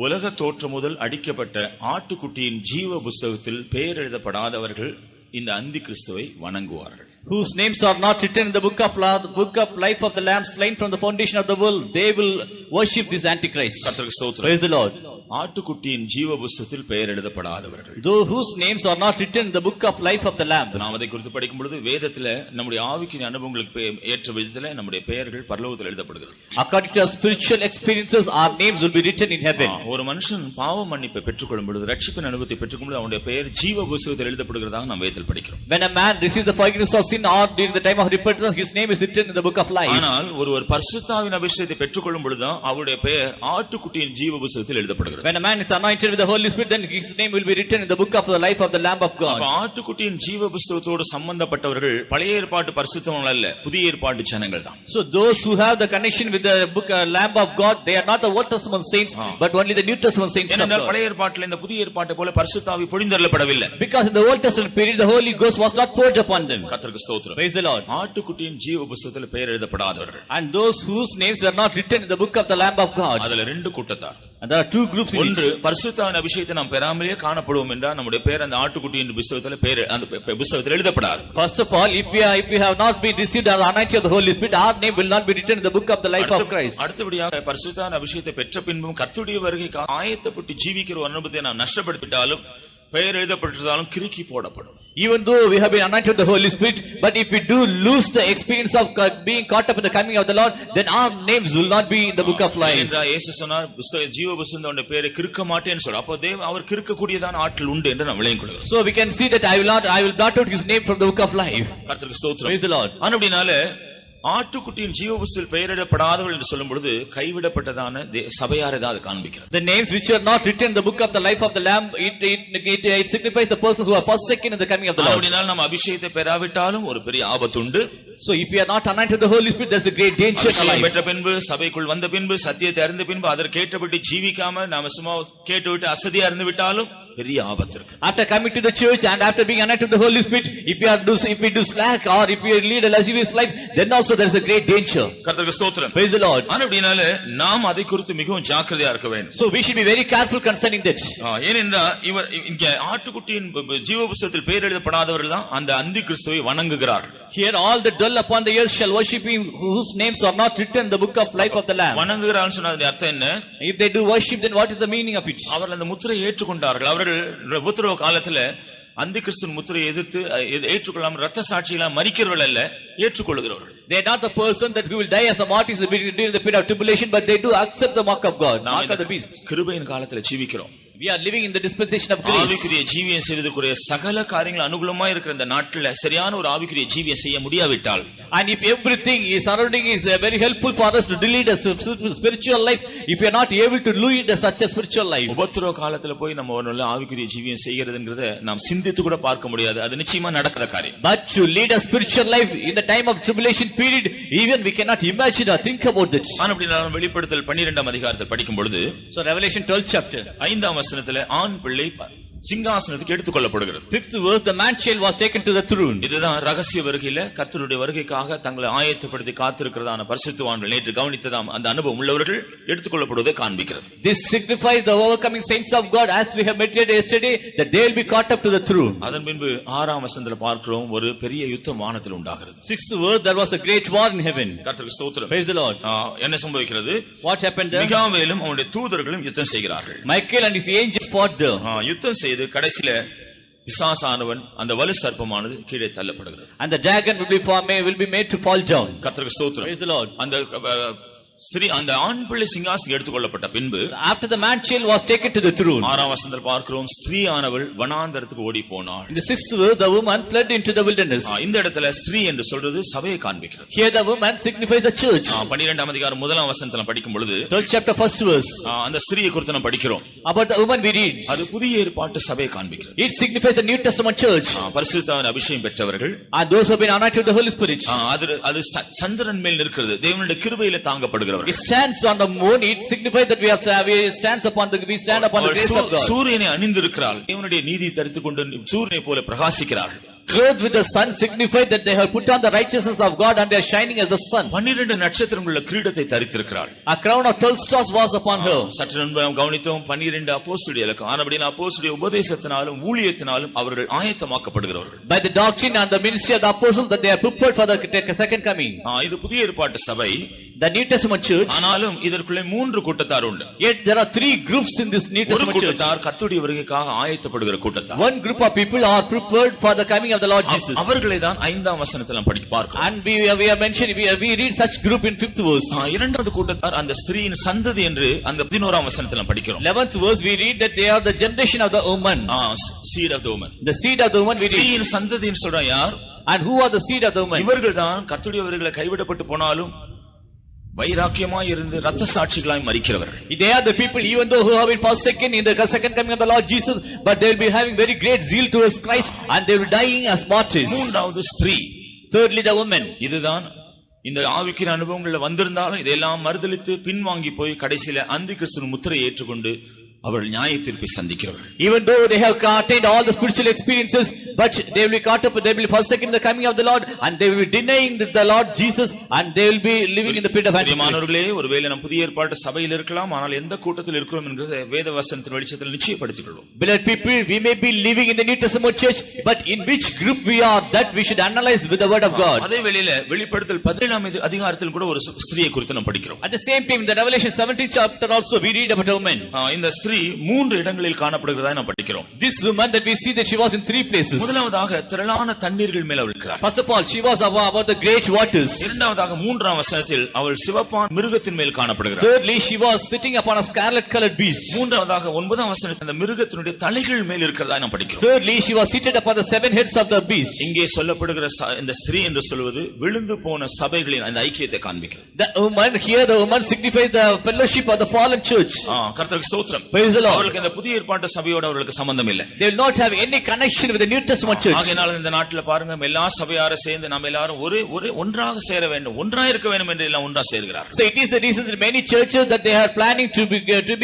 A: உலக தோற்றம் முதல் அடிக்கப்பட்ட ஆட்டுக்குட்டியின் ஜீவ புஸ்தகத்தில் பெயர் எழுதப்படாதவர்கள் இந்த அந்தி கிறிஸ்துவை வணங்குவார்கள்.
B: Whose names are not written in the book of life of the Lamb slain from the foundation of the world, they will worship this Antichrist.
A: கர்த்தருக்கு ஸ்தோத்திரம்.
B: Praise the Lord.
A: ஆட்டுக்குட்டியின் ஜீவ புஸ்தகத்தில் பெயர் எழுதப்படாதவர்கள்.
B: Those whose names are not written in the book of life of the Lamb.
A: நாம் அதை குறித்து படிக்கும் பொழுது வேதத்துல நம்முடைய ஆவிக்குரிய அனுபவங்களுக்கு ஏற்ற விதத்துல நம்முடைய பெயர்கள் பரலோகத்தில் எழுதப்படுகிறது.
B: According to our spiritual experiences, our names will be written in heaven.
A: ஒரு மனுஷன் பாவ மன்னிப்பை பெற்றுக்கொள்ளும் பொழுது, ரட்சிப்பின் அனுபவத்தை பெற்றுக்கொள்ளும் பொழுது அவனுடைய பெயர் ஜீவ புஸ்தகத்தில் எழுதப்படுகிறதாக நாம் வேதத்தில் படிக்கிறோம்.
B: When a man receives the forgiveness of sin or during the time of repentance, his name is written in the book of life.
A: ஆனால் ஒருவர் பரிசுத்தாவின் அபிஷேகத்தை பெற்றுக்கொள்ளும் பொழுது அவருடைய பெயர் ஆட்டுக்குட்டியின் ஜீவ புஸ்தகத்தில் எழுதப்படுகிறது.
B: When a man is anointed with the Holy Spirit, then his name will be written in the book of the life of the Lamb of God.
A: ஆட்டுக்குட்டியின் ஜீவ புஸ்தகத்தோடு சம்பந்தப்பட்டவர்கள் பழைய ஏற்பாட்டு பரிசுத்தவான்கள் அல்ல, புதிய ஏற்பாட்டு ஜனங்கள் தான்.
B: So those who have the connection with the book Lamb of God, they are not the Old Testament saints, but only the New Testament saints of God.
A: பழைய ஏற்பாட்டில் இந்த புதிய ஏற்பாட்டை போல பரிசுத்தாவி பொழிந்தருளப்படவில்லை.
B: Because in the Old Testament period, the Holy Ghost was not poured upon them.
A: கர்த்தருக்கு ஸ்தோத்திரம்.
B: Praise the Lord.
A: ஆட்டுக்குட்டியின் ஜீவ புஸ்தகத்தில் பெயர் எழுதப்படாதவர்கள்.
B: And those whose names were not written in the book of the Lamb of God.
A: அதுல ரெண்டு கூட்டத்தார்.
B: And there are two groups in
A: ஒன்று பரிசுத்தாவின் அபிஷேகத்தை நாம் பெறாமலே காணப்படுவோம் என்றால் நம்முடைய பெயர் அந்த ஆட்டுக்குட்டியின் புஸ்தகத்தில் பெயர் அந்த புஸ்தகத்தில் எழுதப்படாது.
B: First of all, if we have not been received the anointing of the Holy Spirit, our name will not be written in the book of the life of Christ.
A: அடுத்தபடியாக பரிசுத்தாவின் அபிஷேகத்தை பெற்ற பின்பும் கர்த்தருடைய வருகைக்கு ஆயத்தப்பட்டு ஜீவிக்கிற அனுபவத்தை நாம் நஷ்டப்படுத்திட்டாலும் பெயர் எழுதப்பட்டிருந்தாலும் கிறுக்கி போடப்படும்.
B: Even though we have been anointed with the Holy Spirit, but if we do lose the experience of being caught up in the coming of the Lord, then our names will not be in the book of life.
A: இயேசு சொன்னார் ஜீவ புஸ்தகத்தோட பெயரை கிறுக்க மாட்டேன்னு சொல்றார். அப்போ அவர் கிறுக்க கூடியதான ஆற்றல் உண்டு என்று நாம் விளங்கிக் கொள்கிறோம்.
B: So we can see that I will blot out his name from the book of life.
A: கர்த்தருக்கு ஸ்தோத்திரம்.
B: Praise the Lord.
A: அப்படினால ஆட்டுக்குட்டியின் ஜீவ புஸ்தகத்தில் பெயரிடப்படாதவர்கள் என்று சொல்லும் பொழுது கைவிடப்பட்டதான சபையார் ஏதாவது காண்பிக்கிறது.
B: The names which were not written in the book of the life of the Lamb, it signifies the persons who are forsaken in the coming of the Lord.
A: அப்படினால் நாம் அபிஷேகத்தை பெறாவிட்டாலும் ஒரு பெரிய ஆபத்து உண்டு.
B: So if we are not anointed with the Holy Spirit, there's a great danger in life.
A: பெற்ற பின்பு சபைக்குள் வந்த பின்பு சத்தியத்தை அறிந்த பின்பு அதற்கு கேட்டபடி ஜீவிக்காம நாம சும்மா கேட்டுவிட்டு அசதியா இருந்து விட்டாலும் பெரிய ஆபத்து இருக்கு.
B: After coming to the church and after being anointed with the Holy Spirit, if we do slack or if we lead a lascivious life, then also there is a great danger.
A: கர்த்தருக்கு ஸ்தோத்திரம்.
B: Praise the Lord.
A: அப்படினால நாம் அதை குறித்து மிகவும் ஜாக்கிரதையா இருக்க வேண்டும்.
B: So we should be very careful concerning that.
A: ஏனென்றால் இவர் இங்க ஆட்டுக்குட்டியின் ஜீவ புஸ்தகத்தில் பெயர் எழுதப்படாதவர்கள் தான் அந்த அந்தி கிறிஸ்துவை வணங்குகிறார்கள்.
B: Here all that dwell upon the earth shall worship him whose names are not written in the book of life of the Lamb.
A: வணங்குகிறார்கள் சொன்னதன் அர்த்தம் என்ன?
B: If they do worship, then what is the meaning of it?
A: அவர்கள் அந்த முத்திரையை ஏற்றுக்கொண்டார்கள். அவர்கள் உபத்திரவ காலத்துல அந்தி கிறிஸ்துவின் முத்திரையை எதிர்த்து ஏற்றுக்கொள்ளாமல் ரத்த சாட்சியெல்லாம் மரிக்கிறவர்கள் அல்ல, ஏற்றுக்கொள்கிறவர்கள்.
B: They are not the person that who will die as a martyr during the period of tribulation, but they do accept the mark of God, mark of the beast.
A: கிருபையின் காலத்துல ஜீவிக்கிறோம்.
B: We are living in the dispensation of grace.
A: ஆவிக்குரிய ஜீவியம் செய்வதற்குரிய சகல காரியங்கள் அனுகூலமா இருக்கிற இந்த நாட்டில சரியான ஒரு ஆவிக்குரிய ஜீவியம் செய்ய முடியாவிட்டால்,
B: and if everything is surrounding is very helpful for us to lead a spiritual life, if we are not able to lead such a spiritual life,
A: உபத்திரவ காலத்துல போய் நம்ம ஒரு நல்ல ஆவிக்குரிய ஜீவியம் செய்கிறதுங்கறத நாம் சிந்தித்து கூட பார்க்க முடியாது. அது நிச்சயமா நடக்காத காரியம்.
B: But to lead a spiritual life in the time of tribulation period, even we cannot imagine or think about it.
A: ஆனபடியால் வெளிப்படுத்தல் 12ஆம் அதிகாரத்தில் படிக்கும் பொழுது,
B: so Revelation 12th chapter
A: 5ஆம் வசனத்திலே ஆண் பிள்ளை சிங்காசனத்துக்கு எடுத்துக்கொள்ளப்படுகிறது.
B: 5th verse, the man child was taken to the throne.
A: இதுதான் ரகசிய வருகையில கர்த்தருடைய வருகைக்காக தங்களை ஆயத்தப்படுத்தி காத்திருக்கிறதான பரிசுத்தவான்கள் நேற்று கவனித்ததாம் அந்த அனுபவம் உள்ளவர்கள் எடுத்துக்கொள்ளப்படுவதை காண்பிக்கிறது.
B: This signifies the overcoming saints of God, as we have meditated yesterday, that they will be caught up to the throne.
A: அதன் பின்பு 6ஆம் வசனத்தில் பார்க்கிறோம், ஒரு பெரிய யுத்தம் வானத்தில் உண்டாகிறது.
B: 6th verse, there was a great war in heaven.
A: கர்த்தருக்கு ஸ்தோத்திரம்.
B: Praise the Lord.
A: என்ன சம்பவிக்கிறது?
B: What happened there?
A: மிகாவேலும் அவனுடைய தூதர்களும் யுத்தம் செய்கிறார்கள்.
B: Michael and his angels fought there.
A: யுத்தம் செய்து கடைசில பிசாசானவன் அந்த வலு சர்ப்பமானது கீழே தள்ளப்படுகிறது.
B: And the dragon will be made to fall down.
A: கர்த்தருக்கு ஸ்தோத்திரம்.
B: Praise the Lord.
A: அந்த ஸ்திரீ அந்த ஆண் பிள்ளை சிங்காசனம் எடுத்துக்கொள்ளப்பட்ட பின்பு,
B: after the man child was taken to the throne,
A: 6ஆம் வசனத்தில் பார்க்கிறோம், ஸ்திரீ ஆனவள் வனாந்தரத்துக்கு ஓடி போனாள்.
B: In the 6th verse, the woman fled into the wilderness.
A: இந்த இடத்துல ஸ்திரீ என்று சொல்றது சபையை காண்பிக்கிறது.
B: Here the woman signifies the church.
A: 12ஆம் அதிகாரம் 1ஆம் வசனத்துல படிக்கும் பொழுது,
B: 12th chapter 1st verse,
A: அந்த ஸ்திரீயை குறித்து நாம் படிக்கிறோம்.
B: about the woman we read,
A: அது புதிய ஏற்பாட்டு சபையை காண்பிக்கிறது.
B: it signifies the New Testament church.
A: பரிசுத்தாவின் அபிஷேகம் பெற்றவர்கள்,
B: and those who have been anointed with the Holy Spirit.
A: அது சந்திரன் மேல் நிற்கிறது, தேவனுடைய கிருபையிலே தாங்கப்படுகிறவர்கள்.
B: It stands on the moon, it signifies that we stand upon the grace of God.
A: சூரியனை அணிந்திருக்கிறாள், தேவனுடைய நீதி தரித்துக் கொண்டு சூரியனை போல பிரகாசிக்கிறார்கள்.
B: Clothed with the sun signifies that they have put on the righteousness of God and they are shining as the sun.
A: 12 நட்சத்திரங்களுள்ள கிரீடத்தை தரித்திருக்கிறாள்.
B: A crown of 12 stars was upon her.
A: சற்று முன்பு நாம் கவனித்தோம் 12 அப்போஸ்தலர்களுக்கு. ஆனபடியால் அப்போஸ்தலருடைய உபதேசத்தினாலும் ஊழியத்தினாலும் அவர்கள் ஆயத்தமாக்கப்படுகிறவர்கள்.
B: By the doctrine and the ministry of the apostles, that they are prepared for the second coming.
A: இது புதிய ஏற்பாட்டு சபை.
B: The New Testament church.
A: ஆனாலும் இதற்குள்ளே மூன்று கூட்டத்தார் உண்டு.
B: Yet there are three groups in this New
A: ஒரு
B: Testament church.
A: கூட்டத்தார் கர்த்தருடைய வருகைக்காக ஆயத்தப்படுகிற கூட்டத்தார்.
B: One group of people are prepared for the coming of the Lord Jesus.
A: அவர்களை தான் 5ஆம் வசனத்தில் நாம் பார்க்கிறோம்.
B: And we are mentioned, we read such group in 5th verse.
A: இரண்டாவது கூட்டத்தார் அந்த ஸ்திரீயின் சந்ததி என்று அந்த 11ஆம் வசனத்தில் நாம் படிக்கிறோம்.
B: 11th verse we read that they are the generation of the woman.
A: Seed of the woman.
B: The seed of the woman we read.
A: ஸ்திரீயின் சந்ததின்னு சொல்றா யார்?
B: And who are the seed of the woman?
A: இவர்கள் தான் கர்த்தருடைய வருகையில கைவிடப்பட்டு போனாலும் வைராக்கியமாய் இருந்து இரத்த சாட்சிகளாய் மரிக்கிறவர்கள்.
B: They are the people even though who have been forsaken in the second coming of the Lord Jesus, but they will be having very great zeal towards Christ and they will be dying as martyrs.
A: மூன்றாவது ஸ்திரீ.
B: Thirdly the woman.
A: இதுதான் இந்த ஆவிக்கிற அனுபவங்கள்ல வந்திருந்தாலும் இதெல்லாம் மறுதலித்து பின்வாங்கி போய் கடைசியில அந்தி கிறிஸ்துவின் முத்திரையை ஏற்றுக்கொண்டு அவர்கள் நியாய தீர்ப்பை சந்திக்கிறவர்கள்.
B: Even though they have attained all the spiritual experiences, but they will be caught up, they will be forsaken in the coming of the Lord, and they will be denying the Lord Jesus, and they will be living in the pit of Antichrist.
A: பிரியமானவர்களே, ஒருவேளை நாம் புதிய ஏற்பாட்டு சபையில் இருக்கலாம், ஆனால் எந்த கூட்டத்தில் இருக்கிறோம் என்கிறதை வேத வசனத்தின் வெளிச்சத்தில் நிச்சயப்படுத்திக் கொள்வோம்.
B: Beloved people, we may be living in the New Testament church, but in which group we are, that we should analyze with the word of God.
A: அதே வேளையில வெளிப்படுத்தல் 17ஆம் அதிகாரத்தில் கூட ஒரு ஸ்திரீயை குறித்து நாம் படிக்கிறோம்.
B: At the same time, in the Revelation 17th chapter also we read about a woman.
A: இந்த ஸ்திரீ மூன்று இடங்களில் காணப்படுகிறதா நாம் படிக்கிறோம்.
B: This woman that we see that she was in three places.
A: முதலாவதாக திரளான தண்ணீர்கள் மேல் அவள் இருக்கிறார்.
B: First of all, she was about the great waters.
A: இரண்டாவதாக 3ஆம் வசனத்தில் அவள் சிவப்பான மிருகத்தின் மேல் காணப்படுகிறார்.
B: Thirdly, she was sitting upon a scarlet colored beast.
A: மூன்றாவதாக 9ஆம் வசனத்தில் அந்த மிருகத்தினுடைய தலைகள் மேல் இருக்கிறதா நாம் படிக்கிறோம்.
B: Thirdly, she was seated upon the seven heads of the beast.
A: இங்கே சொல்லப்படுகிற இந்த ஸ்திரீ என்று சொல்வது விழுந்து போன சபைகளின் அந்த ஐக்கியத்தை காண்பிக்கிறது.
B: The woman here, the woman signifies the fellowship of the fallen church.
A: கர்த்தருக்கு ஸ்தோத்திரம்.
B: Praise the Lord.
A: அவர்களுக்கு இந்த புதிய ஏற்பாட்டு சபையோடு அவர்களுக்கு சம்பந்தம் இல்லை.
B: They will not have any connection with the New Testament church.
A: ஆகையால் இந்த நாட்டில் பாருங்க, எல்லா சபையாரும் சேர்ந்து நாம் எல்லாரும் ஒரு ஒன்றாக சேர வேண்டும், ஒன்றாக இருக்க வேண்டும் என்று எல்லாம் ஒன்றா சேர்கிறார்கள்.
B: So it is the reason that many churches that they are planning to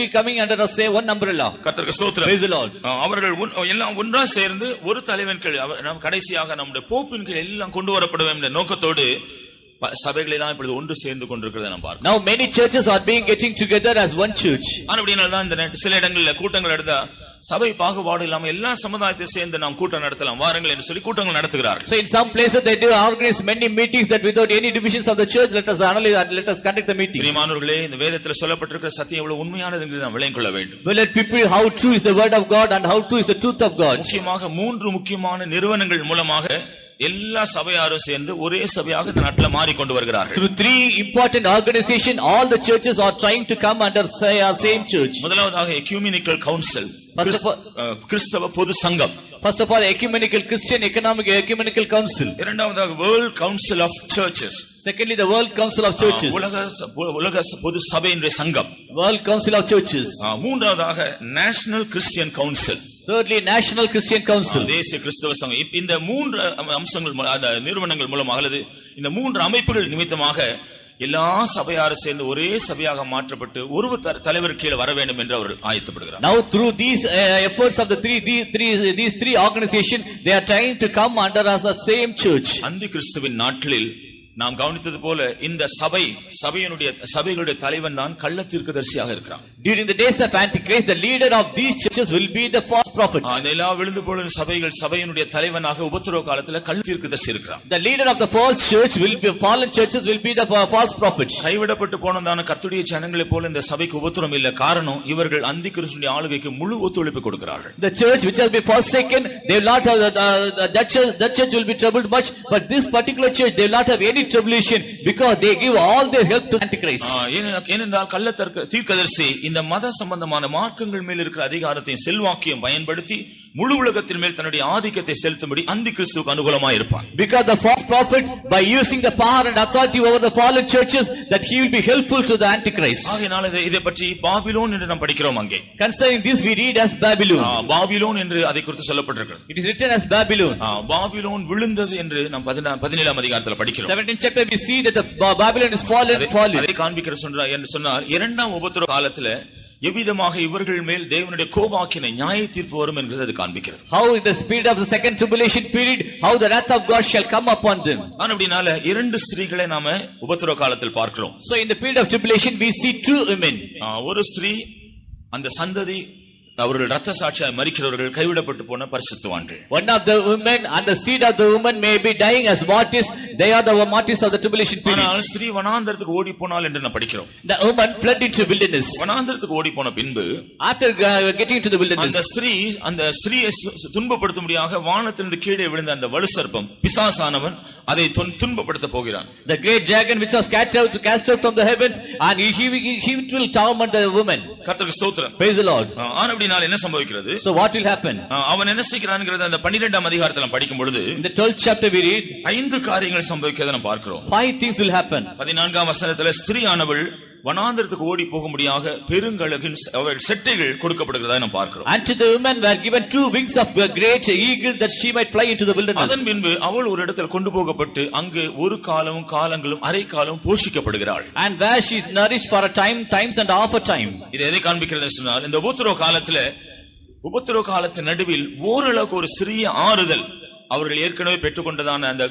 B: be coming under a say one umbrella.
A: கர்த்தருக்கு ஸ்தோத்திரம்.
B: Praise the Lord.
A: அவர்கள் எல்லாம் ஒன்றா சேர்ந்து ஒரு தலைவன் கீழ் நாம் கடைசியாக நம்முடைய போப்பின் கீழ் எல்லாம் கொண்டு வரப்பட வேண்டும் என்ற நோக்கத்தோடு சபைகள் எல்லாம் இப்படி ஒன்று சேர்ந்து கொண்டிருக்கிறதை நாம் பார்க்கிறோம்.
B: Now many churches are getting together as one church.
A: அப்படினால தான் இந்த சில இடங்களில் கூட்டங்கள் நடந்தா சபை பாகுபாடு இல்லாம எல்லா சமுதாயத்தை சேர்ந்து நாம் கூட்டம் நடத்தலாம் வாருங்கள் என்று சொல்லி கூட்டங்கள் நடத்துகிறார்கள்.
B: So in some places they do organize many meetings that without any divisions of the church, let us analyze and let us conduct the meetings.
A: பிரியமானவர்களே, இந்த வேதத்தில் சொல்லப்பட்டிருக்கிற சத்தியம் எவ்வளவு உண்மையானது என்று நாம் விளங்கிக் கொள்ள வேண்டும்.
B: Beloved people, how true is the word of God and how true is the truth of God.
A: முக்கியமாக மூன்று முக்கியமான நிறுவனங்கள் மூலமாக எல்லா சபையாரும் சேர்ந்து ஒரே சபையாக இந்த நாட்டில் மாறிக்கொண்டு வருகிறார்கள்.
B: Through three important organizations, all the churches are trying to come under same church.
A: முதலாவதாக எக்யூமெனிக்கல் கவுன்சில், கிறிஸ்தவ பொது சங்கம்.
B: First of all, ecumenical Christian ecumenical council.
A: இரண்டாவதாக World Council of Churches.
B: Secondly, the World Council of Churches.
A: உலக பொது சபையினுடைய சங்கம்.
B: World Council of Churches.
A: மூன்றாவதாக national Christian council.
B: Thirdly, National Christian Council.
A: தேசிய கிறிஸ்தவ சங்கம். இந்த மூன்று அம்சங்கள் நிறுவனங்கள் மூலமாக அல்லது இந்த மூன்று அமைப்புகள் நிமித்தமாக எல்லா சபையாரும் சேர்ந்து ஒரே சபையாக மாற்றப்பட்டு ஒரு தலைவர் கீழே வர வேண்டும் என்று அவர்கள் ஆயத்தப்படுகிறார்.
B: Now through these efforts of these three organizations, they are trying to come under as the same church.
A: அந்தி கிறிஸ்துவின் நாட்களில் நாம் கவனித்தது போல இந்த சபைகளுடைய தலைவன் தான் கள்ள தீர்க்கதரிசியாக இருக்கிறான்.
B: During the days of Antichrist, the leader of these churches will be the false prophet.
A: எல்லா விழுந்து போன சபையினுடைய தலைவனாக உபத்திரவ காலத்தில் கள்ள தீர்க்கதரிசி இருக்கிறான்.
B: The leader of the false church will be fallen churches will be the false prophet.
A: கைவிடப்பட்டு போனதான கர்த்தருடைய ஜனங்களை போல இந்த சபைக்கு உபத்திரம் இல்ல. காரணம், இவர்கள் அந்தி கிறிஸ்துவின் ஆளுகைக்கு முழு ஒத்துழைப்பு கொடுக்கிறார்கள்.
B: The church which has been forsaken, they will not have that church will be troubled much, but this particular church they will not have any tribulation because they give all their help to Antichrist.
A: ஏனென்றால் கள்ள தீர்க்கதரிசி இந்த மத சம்பந்தமான மார்க்கங்கள் மேல் இருக்கிற அதிகாரத்தை செல்வாக்கியம் பயன்படுத்தி முழு உலகத்தின் மேல் தன்னுடைய ஆதிக்கத்தை செலுத்தும்படி அந்தி கிறிஸ்துவுக்கு அனுகூலமாக இருப்பான்.
B: Because the false prophet, by using the power and authority over the fallen churches, that he will be helpful to the Antichrist.
A: ஆகையால் இதை பற்றி பாபிலோன் என்று நாம் படிக்கிறோம். அங்கே
B: concerning this we read as Babylon.
A: Babylon என்று அதை குறித்து சொல்லப்பட்டிருக்கிறது.
B: It is written as Babylon.
A: Babylon விழுந்தது என்று நாம் 17ஆம் அதிகாரத்தில் படிக்கிறோம்.
B: 17th chapter we see that the Babylon is fallen.
A: அதை காண்பிக்கிற சொன்னார் இரண்டாம் உபத்திரவ காலத்துல எவ்விதமாக இவர்கள் மேல் தேவனுடைய கோபாக்கினை நியாய தீர்ப்பு வரும் என்று அது காண்பிக்கிறது.
B: How in the spirit of the second tribulation period, how the wrath of God shall come upon them.
A: அப்படினால இரண்டு ஸ்திரீகளை நாம உபத்திரவ காலத்தில் பார்க்கிறோம்.
B: So in the period of tribulation we see two women.
A: ஒரு ஸ்திரீ அந்த சந்ததி அவர்கள் இரத்த சாட்சியாய் மரிக்கிறவர்கள் கைவிடப்பட்டு போன பரிசுத்தவான்கள்.
B: One of the women and the seed of the woman may be dying as martyrs. They are the martyrs of the tribulation period.
A: ஆனால் ஸ்திரீ வனாந்தரத்துக்கு ஓடி போனாள் என்று நாம் படிக்கிறோம்.
B: The woman fled into wilderness.
A: வனாந்தரத்துக்கு ஓடி போன பின்பு
B: After getting into the wilderness,
A: அந்த ஸ்திரீயை துன்பப்படுத்தும்படியாக வானத்திலிருந்து கீழே விழுந்த அந்த வலுசர்ப்பம் பிசாசானவன் அதை துன்பப்படுத்த போகிறான்.
B: the great dragon which was cast out from the heavens, and he will torment the woman.
A: கர்த்தருக்கு ஸ்தோத்திரம்.
B: Praise the Lord.
A: ஆனபடியால் என்ன சம்பவிக்கிறது?
B: So what will happen?
A: அவன் என்ன செய்கிறான்ங்கறத அந்த 12ஆம் அதிகாரத்துல படிக்கும் பொழுது
B: in the 12th chapter we read
A: 5 காரியங்கள் சம்பவிக்கிறதை நாம் பார்க்கிறோம்.
B: 5 things will happen.
A: 14ஆம் வசனத்துல ஸ்திரீயானவள் வனாந்தரத்துக்கு ஓடி போகும்படியாக பெருங்கழுகின் செட்டைகள் கொடுக்கப்படுகிறதை நாம் பார்க்கிறோம்.
B: And to the woman were given 2 wings of a great eagle that she might fly into the wilderness.
A: அதன் பின்பு அவள் ஒரு இடத்தில் கொண்டு போகப்பட்டு அங்கு ஒரு காலங்களும் அரை காலம் போஷிக்கப்படுகிறாள்.
B: And where she is nourished for a times and half a time.
A: இது எதை காண்பிக்கிறது சொன்னால் இந்த உபத்திரவ காலத்தின் நடுவில் ஓரளவுக்கு ஒரு சிறிய ஆறுதல் அவர்கள் ஏற்கனவே பெற்றுக்கொண்டதான அந்த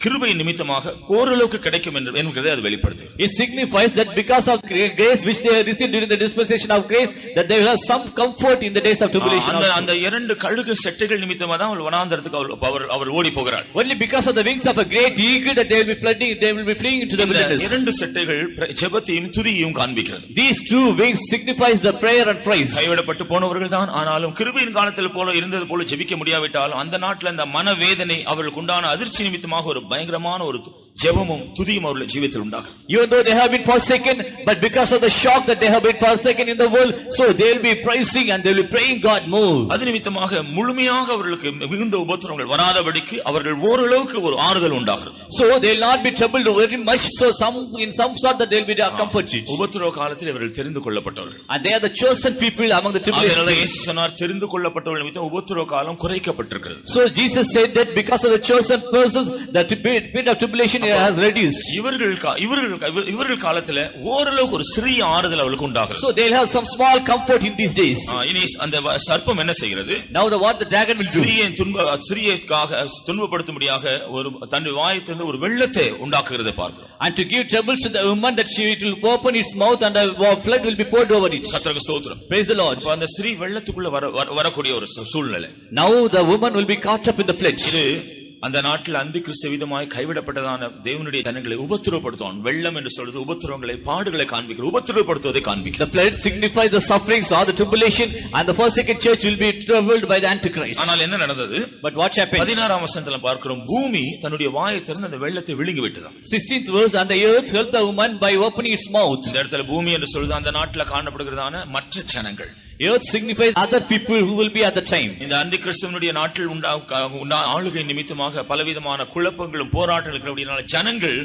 A: கிருபை நிமித்தமாக ஓரளவுக்கு கிடைக்கும் என்கிறதை அது வெளிப்படுத்துகிறது.
B: It signifies that because of grace which they received during the dispensation of grace, that they will have some comfort in the days of tribulation.
A: அந்த 2 கழுகு செட்டைகள் நிமித்தமாக தான் அவள் வனாந்தரத்துக்கு அவள் ஓடி போகிறாள்.
B: Only because of the wings of a great eagle that they will be fleeing into the wilderness.
A: 2 செட்டைகள் ஜெபத்தையும் துதியையும் காண்பிக்கிறது.
B: These 2 wings signifies the prayer and praise.
A: கைவிடப்பட்டு போனவர்கள் தான், ஆனாலும் கிருபையின் காலத்தில் போல இருந்தது போல ஜெபிக்க முடியாவிட்டாலும் அந்த நாட்டில் அந்த மனவேதனை அவர்களுக்கு உண்டான அதிர்ச்சி நிமித்தமாக ஒரு பயங்கரமான ஒரு ஜெபமும் துதியும் அவருடைய ஜீவிதத்தில் உண்டாகும்.
B: Even though they have been forsaken, but because of the shock that they have been forsaken in the world, so they will be praising and they will be praying God more.
A: அது நிமித்தமாக முழுமையாக அவர்களுக்கு மிகுந்த உபத்திரவங்கள் வராதபடிக்கு அவர்கள் ஓரளவுக்கு ஒரு ஆறுதல் உண்டாகும்.
B: So they will not be troubled very much, so in some sort that they will be comforted.
A: உபத்திரவ காலத்தில் இவர்கள் தெரிந்து கொள்ளப்பட்டவர்கள்.
B: And they are the chosen people among the tribulation.
A: அதனால இயேசு சொன்னார் தெரிந்து கொள்ளப்பட்டவர்கள் நிமித்தம் உபத்திரவ காலம் குறைக்கப்பட்டிருக்கிறது.
B: So Jesus said that because of the chosen persons, the period of tribulation has reduced.
A: இவர்கள் காலத்துல ஓரளவுக்கு ஒரு சிறிய ஆறுதல் அவளுக்கு உண்டாகும்.
B: So they will have some small comfort in these days.
A: இனி அந்த சர்ப்பம் என்ன செய்கிறது?
B: Now what the dragon will do?
A: ஸ்திரீயைக்காக துன்பப்படுத்தும்படியாக ஒரு தன் வாயிலிருந்து ஒரு வெள்ளத்தை உண்டாக்குகிறதை பார்க்கிறோம்.
B: And to give troubles to the woman, that it will open its mouth and a flood will be poured over it.
A: கர்த்தருக்கு ஸ்தோத்திரம்.
B: Praise the Lord.
A: அந்த ஸ்திரீ வெள்ளத்துக்குள்ள வரக்கூடிய ஒரு சூழ்நிலை.
B: Now the woman will be caught up in the flood.
A: இது அந்த நாட்டில் அந்தி கிறிஸ்து விதமாய் கைவிடப்பட்டதான தேவனுடைய ஜனங்களை உபத்திரவப்படுத்துவான். வெள்ளம் என்று சொல்றது உபத்திரவங்களை பாடுகளை காண்பிக்கிறது, உபத்திரவப்படுத்துவதை காண்பிக்கிறது.
B: The flood signifies the sufferings or the tribulation, and the forsaken church will be troubled by the Antichrist.
A: ஆனால் என்ன நடந்தது?
B: But what happened?
A: 16ஆம் வசனத்துல பார்க்கிறோம், பூமி தன்னுடைய வாயை திறந்து அந்த வெள்ளத்தை விழுங்கி விட்டதாம்.
B: 16th verse, and the earth helped the woman by opening its mouth.
A: இந்த இடத்துல பூமி என்று சொல்றது அந்த நாட்டில் காணப்படுகிறதான மற்ற ஜனங்கள்.
B: Earth signifies other people who will be at the time.
A: இந்த அந்தி கிறிஸ்துவனுடைய நாட்டில் ஆளுகை நிமித்தமாக பலவிதமான குழப்பங்களும் போராட்டங்களும் இருக்கிறபடியால் ஜனங்கள்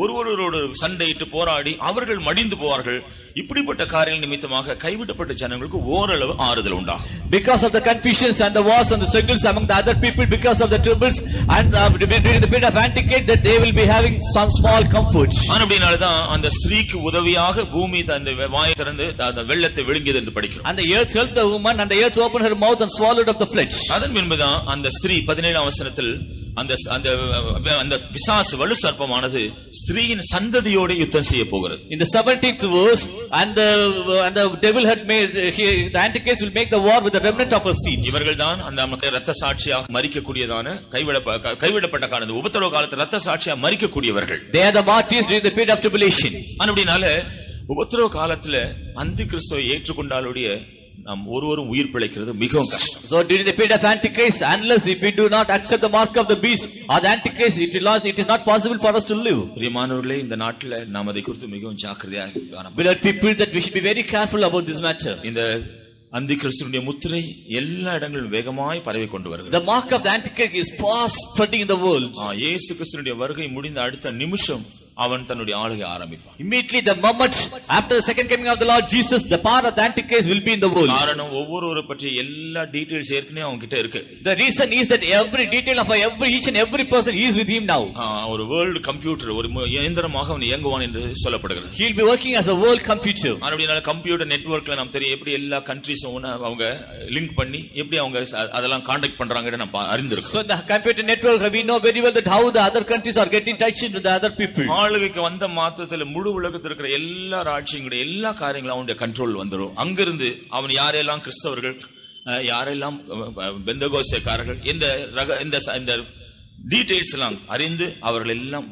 A: ஒருவரோடு சண்டையிட்டு போராடி அவர்கள் மடிந்து போவார்கள். இப்படிப்பட்ட காரியங்கள் நிமித்தமாக கைவிடப்பட்ட ஜனங்களுக்கு ஓரளவு ஆறுதல் உண்டாகும்.
B: Because of the confusions and the wars and the struggles among the other people, because of the troubles and during the period of Antichrist, that they will be having some small comfort.
A: அப்படினால்தான் அந்த ஸ்திரீக்கு உதவியாக பூமி தன் வாயை திறந்து அந்த வெள்ளத்தை விழுங்கியது என்று படிக்கிறோம்.
B: And the earth helped the woman, and the earth opened her mouth and swallowed up the flood.
A: அதன் பின்புதான் அந்த ஸ்திரீ 17ஆம் வசனத்தில் அந்த பிசாசு வலு சர்ப்பமானது ஸ்திரீயின் சந்ததியோடு யுத்தம் செய்ய போகிறது.
B: In the 17th verse, and the devil had made the Antichrist will make the war with the remnant of her seed.
A: இவர்கள்தான் அந்த இரத்த சாட்சியாக மரிக்கக்கூடியதான கைவிடப்பட்ட காலம், உபத்திரவ காலத்தில் இரத்த சாட்சியாக மரிக்கக்கூடியவர்கள்.
B: They are the martyrs during the period of tribulation.
A: அப்படினால உபத்திரவ காலத்துல அந்தி கிறிஸ்துவை ஏற்றுக்கொண்டாலுடைய நாம் ஒருவரும் உயிர் பிழைக்கிறது மிகவும் கஷ்டம்.
B: So during the period of Antichrist, unless if we do not accept the mark of the beast or the Antichrist, it is not possible for us to live.
A: பிரியமானவர்களே, இந்த நாட்டில் நாம் அதை குறித்து மிகவும் ஜாக்கிரதையாக இருக்கணும்.
B: Beloved people, that we should be very careful about this matter.
A: இந்த அந்தி கிறிஸ்துவினுடைய முத்திரை எல்லா இடங்களிலும் வேகமாய் பரவி கொண்டு வருகிறது.
B: The mark of the Antichrist is fast spreading in the world.
A: இயேசு கிறிஸ்துவினுடைய வருகை முடிந்த அடுத்த நிமிஷம் அவன் தன்னுடைய ஆளுகை ஆரம்பிப்பான்.
B: Immediately the moment after the second coming of the Lord Jesus, the power of the Antichrist will be in the world.
A: காரணம் ஒவ்வொருவரை பற்றி எல்லா டீடைல்ஸ் ஏற்கனவே அவங்க கிட்ட இருக்கு.
B: The reason is that every detail of each and every person is with him now.
A: ஒரு world computer, ஒரு இயந்திரமாக அவன் இயங்குவான் என்று சொல்லப்படுகிறது.
B: He will be working as a world computer.
A: அப்படினால கம்ப்யூட்டர் நெட்வொர்க்ல நாம் தெரியும் எப்படி எல்லா கண்ட்ரீஸும் அவங்க லிங்க் பண்ணி எப்படி அவங்க அதெல்லாம் கான்டாக்ட் பண்றாங்கன்னு நம்ம அறிந்திருக்கோம்.
B: So the computer network, we know very well that how the other countries are getting touch with the other people.
A: ஆளுகைக்கு வந்த மாத்திரத்துல முழு உலகத்தில் இருக்கிற எல்லா ராஜ்யங்களுடைய எல்லா காரியங்களும் அவனுடைய கண்ட்ரோல் வந்துடும். அங்கிருந்து அவன் யாரெல்லாம் கிறிஸ்தவர்கள், யாரெல்லாம் பெந்தகோஸ்தேக்காரர்கள், இந்த டீடைல்ஸ் எல்லாம் அறிந்து அவர்கள் எல்லாம்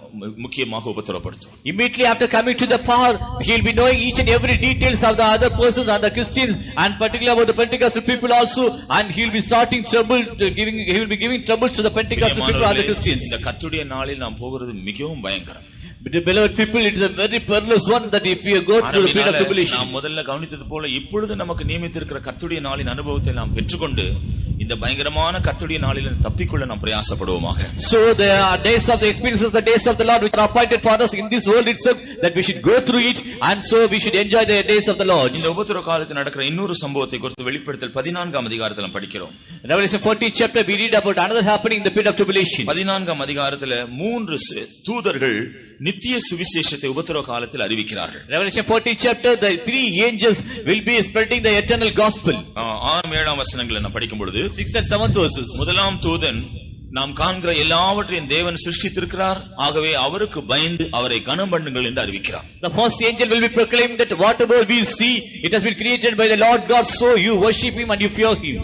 A: முக்கியமாக உபத்திரப்படுத்தும்.
B: Immediately after coming to the power, he will be knowing each and every details of the other persons and the Christians, and particularly about the Pentecostal people also, and he will be starting trouble, he will be giving trouble to the Pentecostal people and the Christians.
A: இந்த கர்த்தருடைய நாளில் நாம் போகிறது மிகவும் பயங்கரம்.
B: Beloved people, it is a very perilous one that if we go through the period of tribulation.
A: நாம் முதல்ல கவனித்தது போல இப்பொழுது நமக்கு நியமித்திருக்கிற கர்த்தருடைய நாளின் அனுபவத்தை நாம் பெற்றுக்கொண்டு இந்த பயங்கரமான கர்த்தருடைய நாளில் தப்பிக்கொள்ள நாம் பிரயாசப்படுவோமாக.
B: So there are days of the experiences, the days of the Lord which are appointed for us in this world itself, that we should go through it, and so we should enjoy the days of the Lord.
A: இந்த உபத்திரவ காலத்தில் நடக்கிற இன்னொரு சம்பவத்தை குறித்து வெளிப்படுத்தல் 14ஆம் அதிகாரத்தில் நாம் படிக்கிறோம்.
B: Revelation 14 chapter we read about another happening in the period of tribulation.
A: 14ஆம் அதிகாரத்தில் 3 தூதர்கள் நித்திய சுவிசேஷத்தை உபத்திரவ காலத்தில் அறிவிக்கிறார்கள்.
B: Revelation 14 chapter, the 3 angels will be spreading the eternal gospel.
A: 6-7 வசனங்களை நாம் படிக்கும் பொழுது
B: 6 and 7 verses.
A: முதலாம் தூதன், நாம் காண்கிற எல்லாவற்றையும் தேவன் சிருஷ்டித்திருக்கிறார், ஆகவே அவருக்கு பயந்து அவரை கனம் பண்ணுங்கள் என்று அறிவிக்கிறார்.
B: The first angel will be proclaiming that whatever we see, it has been created by the Lord God, so you worship him and you fear him.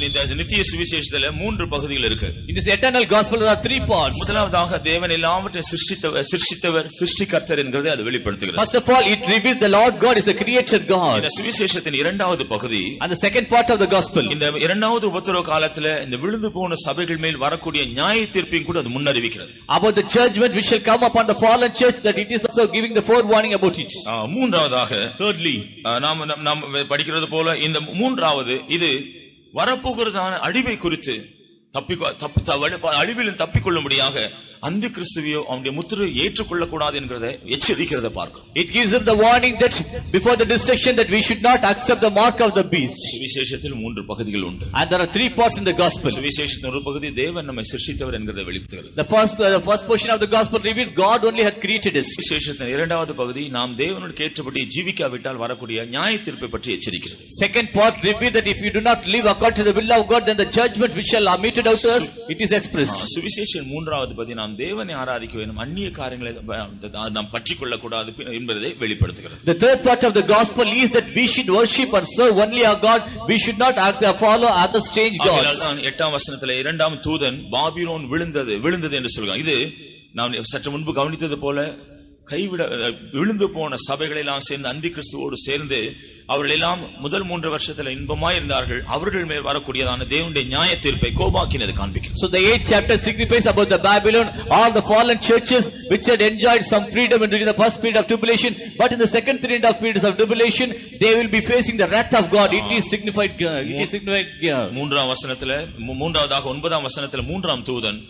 A: இந்த நித்திய சுவிசேஷத்துல 3 பகுதிகள் இருக்கு.
B: In this eternal gospel there are 3 parts.
A: முதலாவதாக தேவன் எல்லாவற்றையும் சிருஷ்டித்தவர் சிருஷ்டிகர்த்தர் என்கிறதை அது வெளிப்படுத்துகிறது.
B: First of all, it reveals the Lord God is the creator God.
A: இந்த சுவிசேஷத்தின் இரண்டாவது பகுதி,
B: and the second part of the gospel,
A: இந்த இரண்டாவது உபத்திரவ காலத்துல இந்த விழுந்து போன சபைகள் மேல் வரக்கூடிய நியாய தீர்ப்பையும் கூட அது முன்னறிவிக்கிறது.
B: About the judgment which shall come upon the fallen church, that it is also giving the forewarning about it.
A: மூன்றாவதாக,
B: thirdly,
A: நாம் படிக்கிறது போல இந்த மூன்றாவது இது வரப்போகிறதான அழிவை குறித்து அழிவிலும் தப்பிக்கொள்ளும்படியாக அந்த கிறிஸ்துவையோ அவனுடைய முத்திரை ஏற்றுக்கொள்ள கூடாது என்கிறதை எச்சரிக்கிறத பார்க்கிறோம்.
B: It gives them the warning that before the destruction that we should not accept the mark of the beast.
A: சுவிசேஷத்தில் 3 பகுதிகள் உண்டு.
B: And there are 3 parts in the gospel.
A: சுவிசேஷத்தின் ஒரு பகுதி தேவன் நம்மை சிருஷ்டித்தவர் என்கிறதை வெளிப்படுத்துகிறது.
B: The first portion of the gospel reveals God only had created us.
A: சுவிசேஷத்தின் இரண்டாவது பகுதி நாம் தேவனுக்கு ஏற்றபடி ஜீவிக்காவிட்டால் வரக்கூடிய நியாய தீர்ப்பை பற்றி எச்சரிக்கிறது.
B: Second part reveals that if you do not live according to the will of God, then the judgment which shall be meted out to us, it is expressed.
A: சுவிசேஷன் மூன்றாவது பகுதி நாம் தேவனை ஆராதிக்க வேண்டும், அந்நிய காரியங்களை நாம் பற்றிக்கொள்ள கூடாது என்பதை வெளிப்படுத்துகிறது.
B: The third part of the gospel is that we should worship and serve only our God. We should not follow other strange gods.
A: 8ஆம் வசனத்திலே இரண்டாம் தூதன் பாபிலோன் விழுந்தது என்று சொல்கிறான். இது நாம் சற்று முன்பு கவனித்தது போல விழுந்து போன சபைகளை எல்லாம் சேர்ந்து அந்தி கிறிஸ்துவோடு சேர்ந்து அவர்கள் எல்லாம் முதல் 3 வருஷத்துல இன்பமாய் இருந்தார்கள். அவர்கள் மேல் வரக்கூடியதான தேவனுடைய நியாய தீர்ப்பை கோபாக்கினது காண்பிக்கிறது.
B: So the 8th chapter signifies about the Babylon, all the fallen churches which had enjoyed some freedom during the first period of tribulation, but in the second period of tribulation they will be facing the wrath of God. It is signified
A: மூன்றாம் வசனத்துல, மூன்றாவதாக 9ஆம் வசனத்துல மூன்றாம் தூதன்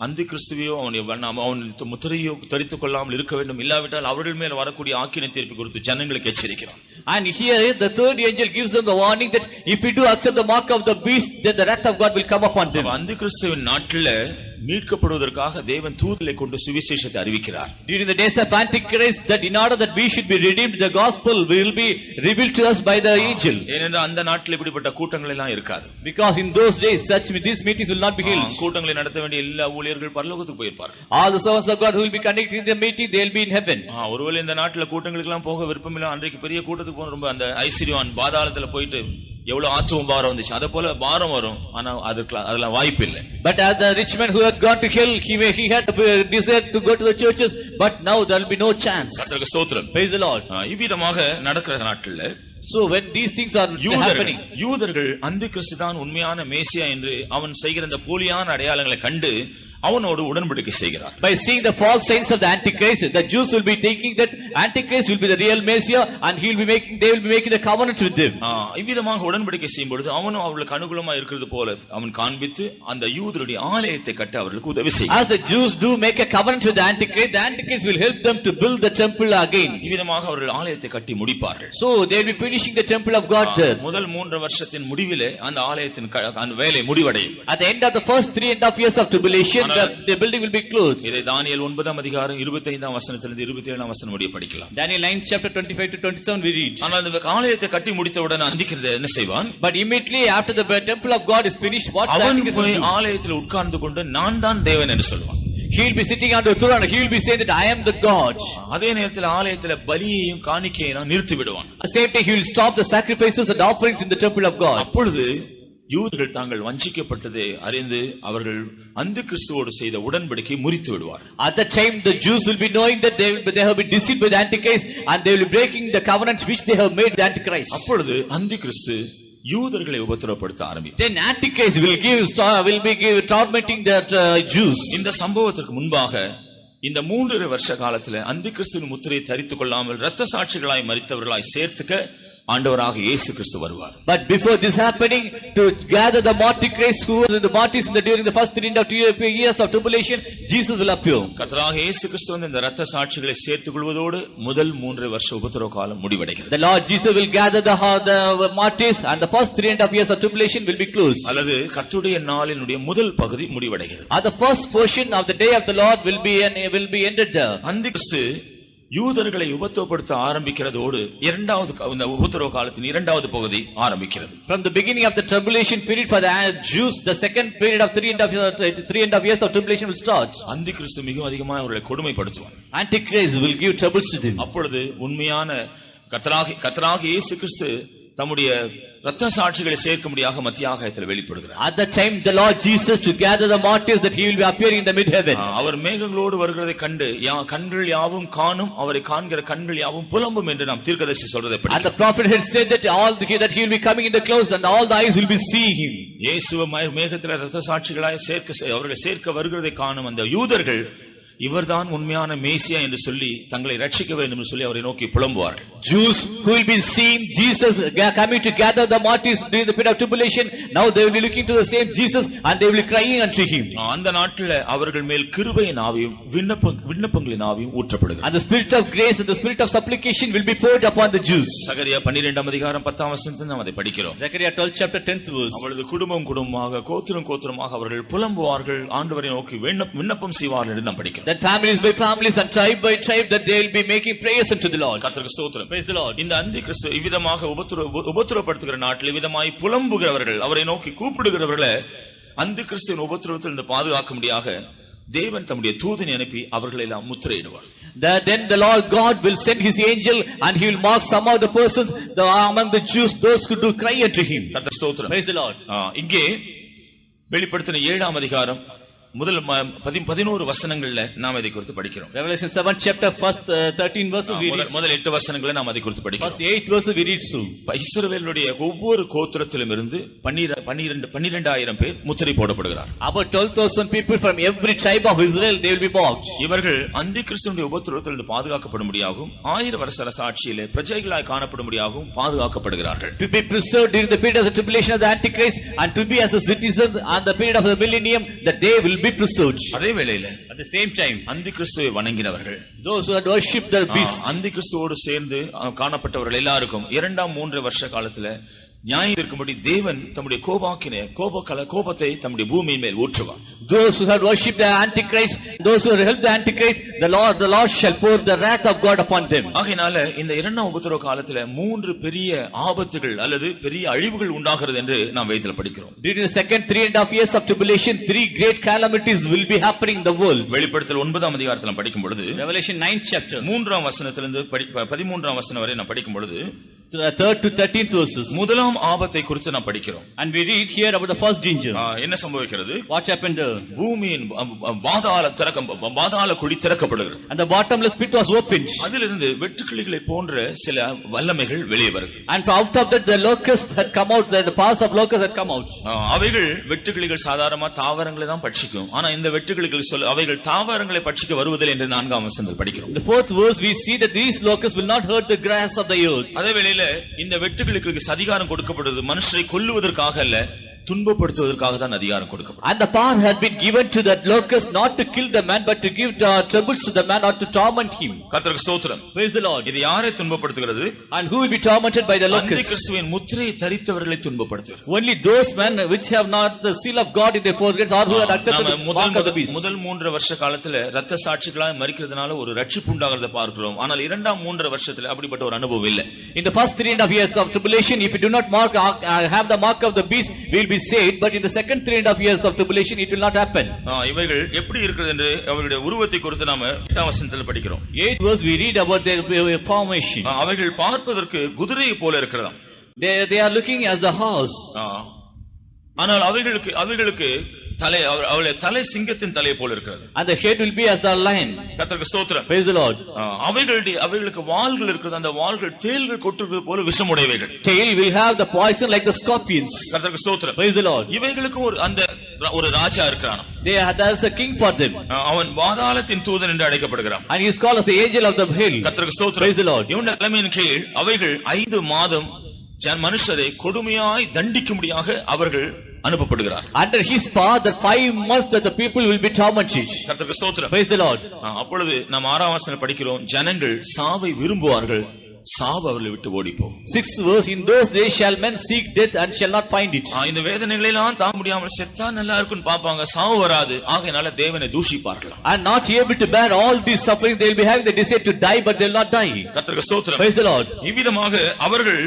A: அந்தி கிறிஸ்துவையோ அவன் முத்திரையோ தரித்துக் கொள்ளாமல் இருக்க வேண்டும், இல்லாவிட்டால் அவர்கள் மேல் வரக்கூடிய ஆக்கினை தீர்ப்பு குறித்து ஜனங்களுக்கு எச்சரிக்கிறான்.
B: And here the third angel gives them the warning that if we do accept the mark of the beast, then the wrath of God will come upon them.
A: அந்தி கிறிஸ்துவின் நாட்டில மீட்கப்படுவதற்காக தேவன் தூதர்களை கொண்டு சுவிசேஷத்தை அறிவிக்கிறார்.
B: During the days of Antichrist, that in order that we should be redeemed, the gospel will be revealed to us by the angel.
A: ஏனென்றால் அந்த நாட்டில் இப்படிப்பட்ட கூட்டங்கள் எல்லாம் இருக்காது.
B: Because in those days these meetings will not be held.
A: கூட்டங்களை நடத்த வேண்டிய எல்லா ஊழியர்கள் பரலோகத்துக்கு போயிருப்பார்கள்.
B: All the servants of God who will be conducting the meeting, they will be in heaven.
A: ஒருவேளை இந்த நாட்டில் கூட்டங்களுக்கு எல்லாம் போக விருப்பம் இல்லை, அன்றைக்கு பெரிய கூட்டத்துக்கு போன ரொம்ப அந்த ஐஸ்வர்யவான் பாதாளத்துல போயிட்டு எவ்வளவு ஆத்துவம் பாரம் வந்துச்சு, அத போல பாரம் வரும். ஆனா அதெல்லாம் வாய்ப்பு இல்லை.
B: But as the rich man who had gone to hell, he had desired to go to the churches, but now there will be no chance.
A: கர்த்தருக்கு ஸ்தோத்திரம்.
B: Praise the Lord.
A: இவ்விதமாக நடக்கிற நாட்டில்
B: So when these things are happening,
A: யூதர்கள் அந்தி கிறிஸ்து தான் உண்மையான மேசியா என்று அவன் செய்கிற இந்த போலியான அடையாளங்களை கண்டு அவனோடு உடன்படிக்கை செய்கிறார்.
B: By seeing the false signs of the Antichrist, the Jews will be thinking that Antichrist will be the real Messiah, and they will be making the covenant with them.
A: இவ்விதமாக உடன்படிக்கை செய்யும் பொழுது அவனும் அவர்களுக்கு அனுகூலமா இருக்கிறது போல அவன் காண்பித்து அந்த யூதருடைய ஆலயத்தை கட்ட அவர்களுக்கு உதவி செய்கிறார்.
B: As the Jews do make a covenant with the Antichrist will help them to build the temple again.
A: இவ்விதமாக அவர்கள் ஆலயத்தை கட்டி முடிப்பார்கள்.
B: So they will be finishing the temple of God there.
A: முதல் 3 வருஷத்தின் முடிவிலே அந்த ஆலயத்தின் அந்த வேலை முடிவடையும்.
B: At the end of the first 3.5 years of tribulation, the building will be closed.
A: இதை தானியேல் 9ஆம் அதிகாரம் 25ஆம் வசனத்திலிருந்து 27ஆம் வசனம் முடிய படிக்கலாம்.
B: Daniel 9 chapter 25 to 27 we read.
A: ஆனால் அந்த ஆலயத்தை கட்டி முடித்தவுடன் அந்திக்கிரது என்ன செய்வான்?
B: But immediately after the temple of God is finished, what
A: அவன் போய் ஆலயத்தில் உட்கார்ந்து கொண்டு நான் தான் தேவன் என்று சொல்வான்.
B: He will be sitting on the throne and he will be saying that I am the God.
A: அதே நேரத்தில் ஆலயத்தில் பலியையும் காணிக்கையையும் நிறுத்தி விடுவான்.
B: At the same time he will stop the sacrifices and offerings in the temple of God.
A: அப்பொழுது யூதர்கள் தாங்கள் வஞ்சிக்கப்பட்டதை அறிந்து அவர்கள் அந்தி கிறிஸ்துவோடு செய்த உடன்படிக்கை முறித்து விடுவார்.
B: At that time the Jews will be knowing that they have been deceived by the Antichrist and they will be breaking the covenants which they have made with the Antichrist.
A: அப்பொழுது அந்தி கிறிஸ்து யூதர்களை உபத்திரப்படுத்த ஆரம்பித்தார்.
B: Then Antichrist will be tormenting the Jews.
A: இந்த சம்பவத்திற்கு முன்பாக இந்த 3.5 வருஷ காலத்துல அந்தி கிறிஸ்துவின் முத்திரையை தரித்துக் கொள்ளாமல் இரத்த சாட்சிகளாய் மரித்தவர்களாய் சேர்த்துக்க ஆண்டவராக இயேசு கிறிஸ்து வருவார்.
B: But before this happening, to gather the martyrs who were the martyrs during the first 3 years of tribulation, Jesus will appear.
A: கர்த்தராக இயேசு கிறிஸ்து இந்த இரத்த சாட்சிகளை சேர்த்துக் கொள்வதோடு முதல் 3 வருஷ உபத்திரவ காலம் முடிவடைகிறது.
B: The Lord Jesus will gather the martyrs and the first 3.5 years of tribulation will be closed.
A: அல்லது கர்த்தருடைய நாளினுடைய முதல் பகுதி முடிவடைகிறது.
B: And the first portion of the day of the Lord will be ended there.
A: அந்தி கிறிஸ்து யூதர்களை உபத்திரப்படுத்த ஆரம்பிக்கிறதோடு இரண்டாவது இந்த உபத்திரவ காலத்தின் இரண்டாவது பகுதி ஆரம்பிக்கிறது.
B: From the beginning of the tribulation period for the Jews, the second period of 3.5 years of tribulation will start.
A: அந்தி கிறிஸ்து மிக அதிகமாக அவர்களை கொடுமைப்படுத்துவார்.
B: Antichrist will give troubles to them.
A: அப்பொழுது உண்மையான கர்த்தராக இயேசு கிறிஸ்து தம்முடைய இரத்த சாட்சிகளை சேர்க்கும்படியாக மத்திய ஆகாயத்தில் வெளிப்படுகிறார்.
B: At that time the Lord Jesus to gather the martyrs that he will be appearing in the mid heaven.
A: அவர் மேகங்களோடு வருகிறதை கண்டு கண்கள் யாவும் காணும், அவரை காண்கிற கண்கள் யாவும் புலம்பும் என்று நாம் தீர்க்கதரிசி சொல்றதை படிக்கிறோம்.
B: And the prophet had said that that he will be coming in the clouds and all the eyes will be seeing him.
A: இயேசுவை மேகத்தில் இரத்த சாட்சிகளாய் அவர்களை சேர்க்க வருகிறதை காணும் அந்த யூதர்கள் இவர்தான் உண்மையான மேசியா என்று சொல்லி தங்களை ரட்சிக்க வேண்டும் என்று சொல்லி அவரை நோக்கி புலம்புவார்கள்.
B: Jews who will be seeing Jesus coming to gather the martyrs during the period of tribulation, now they will be looking to the same Jesus and they will be crying unto him.
A: அந்த நாட்களில் அவர்கள் மேல் கிருபையின் ஆவியும் விண்ணப்பங்களின் ஆவியும் ஊற்றப்படுகிறது.
B: And the spirit of grace and the spirit of supplication will be poured upon the Jews.
A: சகரியா 12 அதிகாரம் 10 வசனத்தில் நாம் அதை படிக்கிறோம்.
B: Zechariah 12 chapter 10th verse.
A: அவளது குடும்பமாக கோத்திரமாக அவர்கள் புலம்புவார்கள், ஆண்டவரை நோக்கி விண்ணப்பம் செய்வார்கள் என்று நாம் படிக்கிறோம்.
B: That families by families and tribe by tribe that they will be making prayers unto the Lord.
A: கர்த்தருக்கு ஸ்தோத்திரம்.
B: Praise the Lord.
A: இந்த அந்தி கிறிஸ்து இவ்விதமாக உபத்திரப்படுத்துகிற நாட்டில் இவ்விதமாய் புலம்புகிறவர்கள், அவரை நோக்கி கூப்பிடுகிறவர்களை அந்தி கிறிஸ்துவின் உபத்திரவத்தில் இருந்து பாதுகாக்கும்படியாக தேவன் தம்முடைய தூதனை அனுப்பி அவர்களை எல்லாம் முத்திரையிடுவார்.
B: Then the Lord God will send his angel and he will mark some of the persons among the Jews, those who do cry unto him.
A: கர்த்தருக்கு ஸ்தோத்திரம்.
B: Praise the Lord.
A: இங்கே வெளிப்படுத்தின 7 அதிகாரம் முதல் 11 வசனங்கள்ல நாம் இதை குறித்து படிக்கிறோம்.
B: Revelation 7 chapter first 13 verses we read.
A: முதல் 8 வசனங்களை நாம் அதை குறித்து படிக்கிறோம்.
B: First 8 verses we read so.
A: இஸ்ரவேலுடைய ஒவ்வொரு கோத்திரத்திலும் இருந்து 12000 பேர் முத்திரை போடப்படுகிறார்.
B: About 12,000 people from every tribe of Israel they will be marked.
A: இவர்கள் அந்தி கிறிஸ்துவின் உபத்திரவத்திலிருந்து பாதுகாக்கப்படும்படியாகவும் 1000 வருஷ அரசாட்சியிலே பிரஜைகளாய் காணப்படும்படியாகவும் பாதுகாக்கப்படுகிறார்கள்.
B: To be preserved during the period of the tribulation of the Antichrist and to be as a citizen on the period of the millennium, that they will be preserved.
A: அதே வேளையில
B: at the same time
A: அந்தி கிறிஸ்துவை வணங்கினவர்கள்,
B: those who had worshipped the beast,
A: அந்தி கிறிஸ்துவோடு சேர்ந்து காணப்பட்டவர்கள் எல்லாருக்கும் 2-3 வருஷ காலத்துல நியாயம் இருக்கும்படி தேவன் தம்முடைய கோபத்தை தம்முடைய பூமியின் மேல் ஊற்றுவார்.
B: Those who had worshipped the Antichrist, those who had helped the Antichrist, the Lord shall pour the wrath of God upon them.
A: ஆகையால இந்த இரண்டாம் உபத்திரவ காலத்துல 3 பெரிய ஆபத்துகள் அல்லது பெரிய அழிவுகள் உண்டாகிறது என்று நாம் வேதத்தில் படிக்கிறோம்.
B: During the second 3.5 years of tribulation, 3 great calamities will be happening in the world.
A: வெளிப்படுத்தல் 9 அதிகாரத்தில் படிக்கும் பொழுது,
B: Revelation 9th chapter
A: 3ஆம் வசனத்திலிருந்து 13ஆம் வசனம் வரை நாம் படிக்கும் பொழுது
B: 3rd to 13th verses.
A: முதலாம் ஆபத்தை குறித்து நாம் படிக்கிறோம்.
B: And we read here about the first danger.
A: என்ன சம்பவிக்கிறது?
B: What happened?
A: பூமியின் பாதாள குழி திறக்கப்படுகிறது.
B: And the bottomless pit was opened.
A: அதிலிருந்து வெட்டுக்கிளிகளை போன்ற சில வல்லமைகள் வெளியே வருகிறது.
B: And out of that the locusts had come out, the powers of locusts had come out.
A: அவைகள் வெட்டுக்கிளிகள் சாதாரணமா தாவரங்களை தான் பட்சிக்கும். ஆனா இந்த வெட்டுக்கிளிகள் அவைகள் தாவரங்களை பட்சிக்க வருவதில்லை என்று 4ஆம் வசனத்தில் படிக்கிறோம்.
B: The 4th verse we see that these locusts will not hurt the grass of the earth.
A: அதே வேளையில இந்த வெட்டுக்கிளிகளுக்கு அதிகாரம் கொடுக்கப்படுவது மனுஷரை கொல்லுவதற்காக அல்ல, துன்பப்படுத்துவதற்காக தான் அதிகாரம் கொடுக்கப்படும்.
B: And the power had been given to that locust not to kill the man but to give troubles to the man or to torment him.
A: கர்த்தருக்கு ஸ்தோத்திரம்.
B: Praise the Lord.
A: இது யாரை துன்பப்படுத்துகிறது?
B: And who will be tormented by the locust?
A: அந்திகிறிஸ்துவின் முத்திரையை தரித்தவர்களை துன்பப்படுத்துகிறது.
B: Only those men which have not the seal of God in their foreheads or who had accepted the mark of the beast.
A: முதல் 3 வருஷ காலத்துல இரத்த சாட்சிகளாய் மரிக்கிறதுனால ஒரு ரட்சிப்பு உண்டாகிறதை பார்க்கிறோம். ஆனால் இரண்டாம் 3 வருஷத்துல அப்படிப்பட்ட ஒரு அனுபவம் இல்லை.
B: In the first 3.5 years of tribulation, if you do not have the mark of the beast, we will be saved, but in the second 3.5 years of tribulation, it will not happen.
A: இவைகள் எப்படி இருக்கிறது என்று அவர்களுடைய உருவத்தை குறித்து நாம 8ஆம் வசனத்தில் படிக்கிறோம்.
B: 8th verse we read about their formation.
A: அவைகள் பார்ப்பதற்கு குதிரையை போல இருக்கிறதாம்.
B: They are looking as the horse.
A: ஆனால் அவைகளுக்கு தலை அவளுடைய தலை சிங்கத்தின் தலையை போல இருக்கிறது.
B: And the head will be as the lion.
A: கர்த்தருக்கு ஸ்தோத்திரம்.
B: Praise the Lord.
A: அவைகளுக்கு வாள்கள் இருக்கிறது. அந்த வாள்கள் தேள்கள் கொட்டுவது போல விஷமுடையவைகள்.
B: Tail will have the poison like the scorpions.
A: கர்த்தருக்கு ஸ்தோத்திரம்.
B: Praise the Lord.
A: இவைகளுக்கு ஒரு ராஜா இருக்கிறான்.
B: There is a king for them.
A: அவன் பாதாளத்தின் தூதன் என்று அழைக்கப்படுகிறான்.
B: And he is called as the angel of the hell.
A: கர்த்தருக்கு ஸ்தோத்திரம்.
B: Praise the Lord.
A: இவனுடைய தலைமையின் கீழ் அவைகள் 5 மாதம் மனுஷரை கொடுமையாய் தண்டிக்கும்படியாக அவர்கள் அனுப்பப்படுகிறார்.
B: Under his power, the 5 months that the people will be tormented.
A: கர்த்தருக்கு ஸ்தோத்திரம்.
B: Praise the Lord.
A: அப்பொழுது நாம் 6ஆம் வசனம் படிக்கிறோம். ஜனங்கள் சாவை விரும்புவார்கள், சாவு அவர்களை விட்டு ஓடிப்போம்.
B: 6th verse, in those days shall men seek death and shall not find it.
A: இந்த வேதனைகளை எல்லாம் தாங்க முடியாமல் செத்தா நல்லா இருக்குன்னு பாப்பாங்க, சாவு வராது. ஆகையால தேவனை தூஷிப்பார்கள்.
B: And not able to bear all these sufferings, they will be having the desire to die, but they will not die.
A: கர்த்தருக்கு ஸ்தோத்திரம்.
B: Praise the Lord.
A: இவ்விதமாக அவர்கள்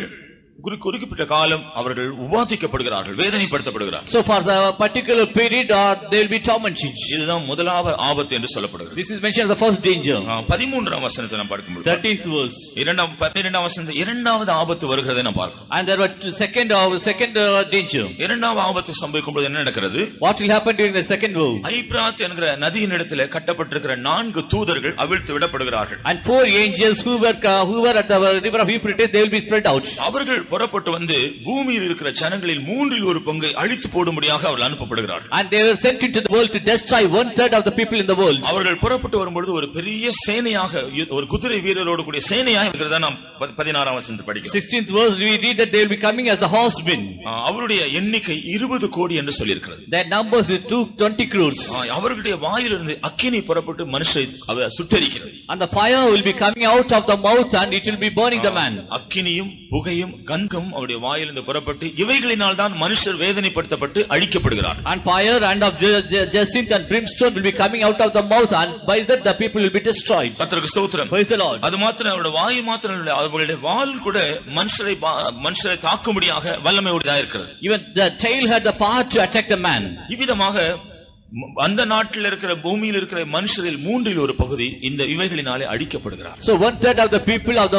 A: குறிப்பிட்ட காலம் அவர்கள் உபாதிக்கப்படுகிறார்கள், வேதனைப்படுத்தப்படுகிறார்கள்.
B: So for a particular period they will be tormented.
A: இதுதான் முதலாவது ஆபத்து என்று சொல்லப்படுகிறது.
B: This is mentioned as the first danger.
A: 13ஆம் வசனத்தை நாம் பார்க்கும்போது
B: 13th verse.
A: 12ஆம் வசனத்தில் இரண்டாவது ஆபத்து வருகிறதை நாம் பார்க்கிறோம்.
B: And there were second danger.
A: இரண்டாவது ஆபத்து சம்பவிக்கும் போது என்ன நடக்கிறது?
B: What will happen during the second woe?
A: ஐப்ராத் என்கிற நதியின் இடத்திலே கட்டப்பட்டிருக்கிற 4 தூதர்கள் அவிழ்த்து விடப்படுகிறார்கள்.
B: And 4 angels who were at the river of Euphrates, they will be spread out.
A: அவர்கள் புறப்பட்டு வந்து பூமியில் இருக்கிற ஜனங்களில் 3 ஒரு பங்கை அழித்து போடும்படியாக அவர்கள் அனுப்பப்படுகிறார்கள்.
B: And they were sent into the world to destroy 1/3 of the people in the world.
A: அவர்கள் புறப்பட்டு வரும்போது ஒரு பெரிய சேனையாக, ஒரு குதிரை வீரரோடு கூடிய சேனையாக இருக்கிறத நாம் 16ஆம் வசனத்தில் படிக்கிறோம்.
B: 16th verse we read that they will be coming as the horsemen.
A: அவருடைய எண்ணிக்கை 20 கோடி என்று சொல்லி இருக்கிறது.
B: Their numbers is 20 crores.
A: அவர்களுடைய வாயிலிருந்து அக்கினி புறப்பட்டு மனுஷரை சுட்டெரிக்கிறது.
B: And the fire will be coming out of the mouth and it will be burning the man.
A: அக்கினியும் புகையும் கந்தகம் அவருடைய வாயிலிருந்து புறப்பட்டு இவைகளினால் தான் மனுஷர் வேதனைப்படுத்தப்பட்டு அழிக்கப்படுகிறார்.
B: And fire and of jacinth and brimstone will be coming out of the mouth, and by that the people will be destroyed.
A: கர்த்தருக்கு ஸ்தோத்திரம்.
B: Praise the Lord.
A: அது மாத்திரம் அவருடைய வாய் மாத்திரம் இல்லை, அவருடைய வால் கூட மனுஷரை தாக்கும்படியாக வல்லமையுடையதாக இருக்கிறது.
B: Even the tail had the power to attack the man.
A: இவ்விதமாக அந்த நாட்டில் இருக்கிற பூமியில் இருக்கிற மனுஷரில் 3 ஒரு பகுதி இந்த இவைகளினாலே அழிக்கப்படுகிறார்.
B: So 1/3 of the people of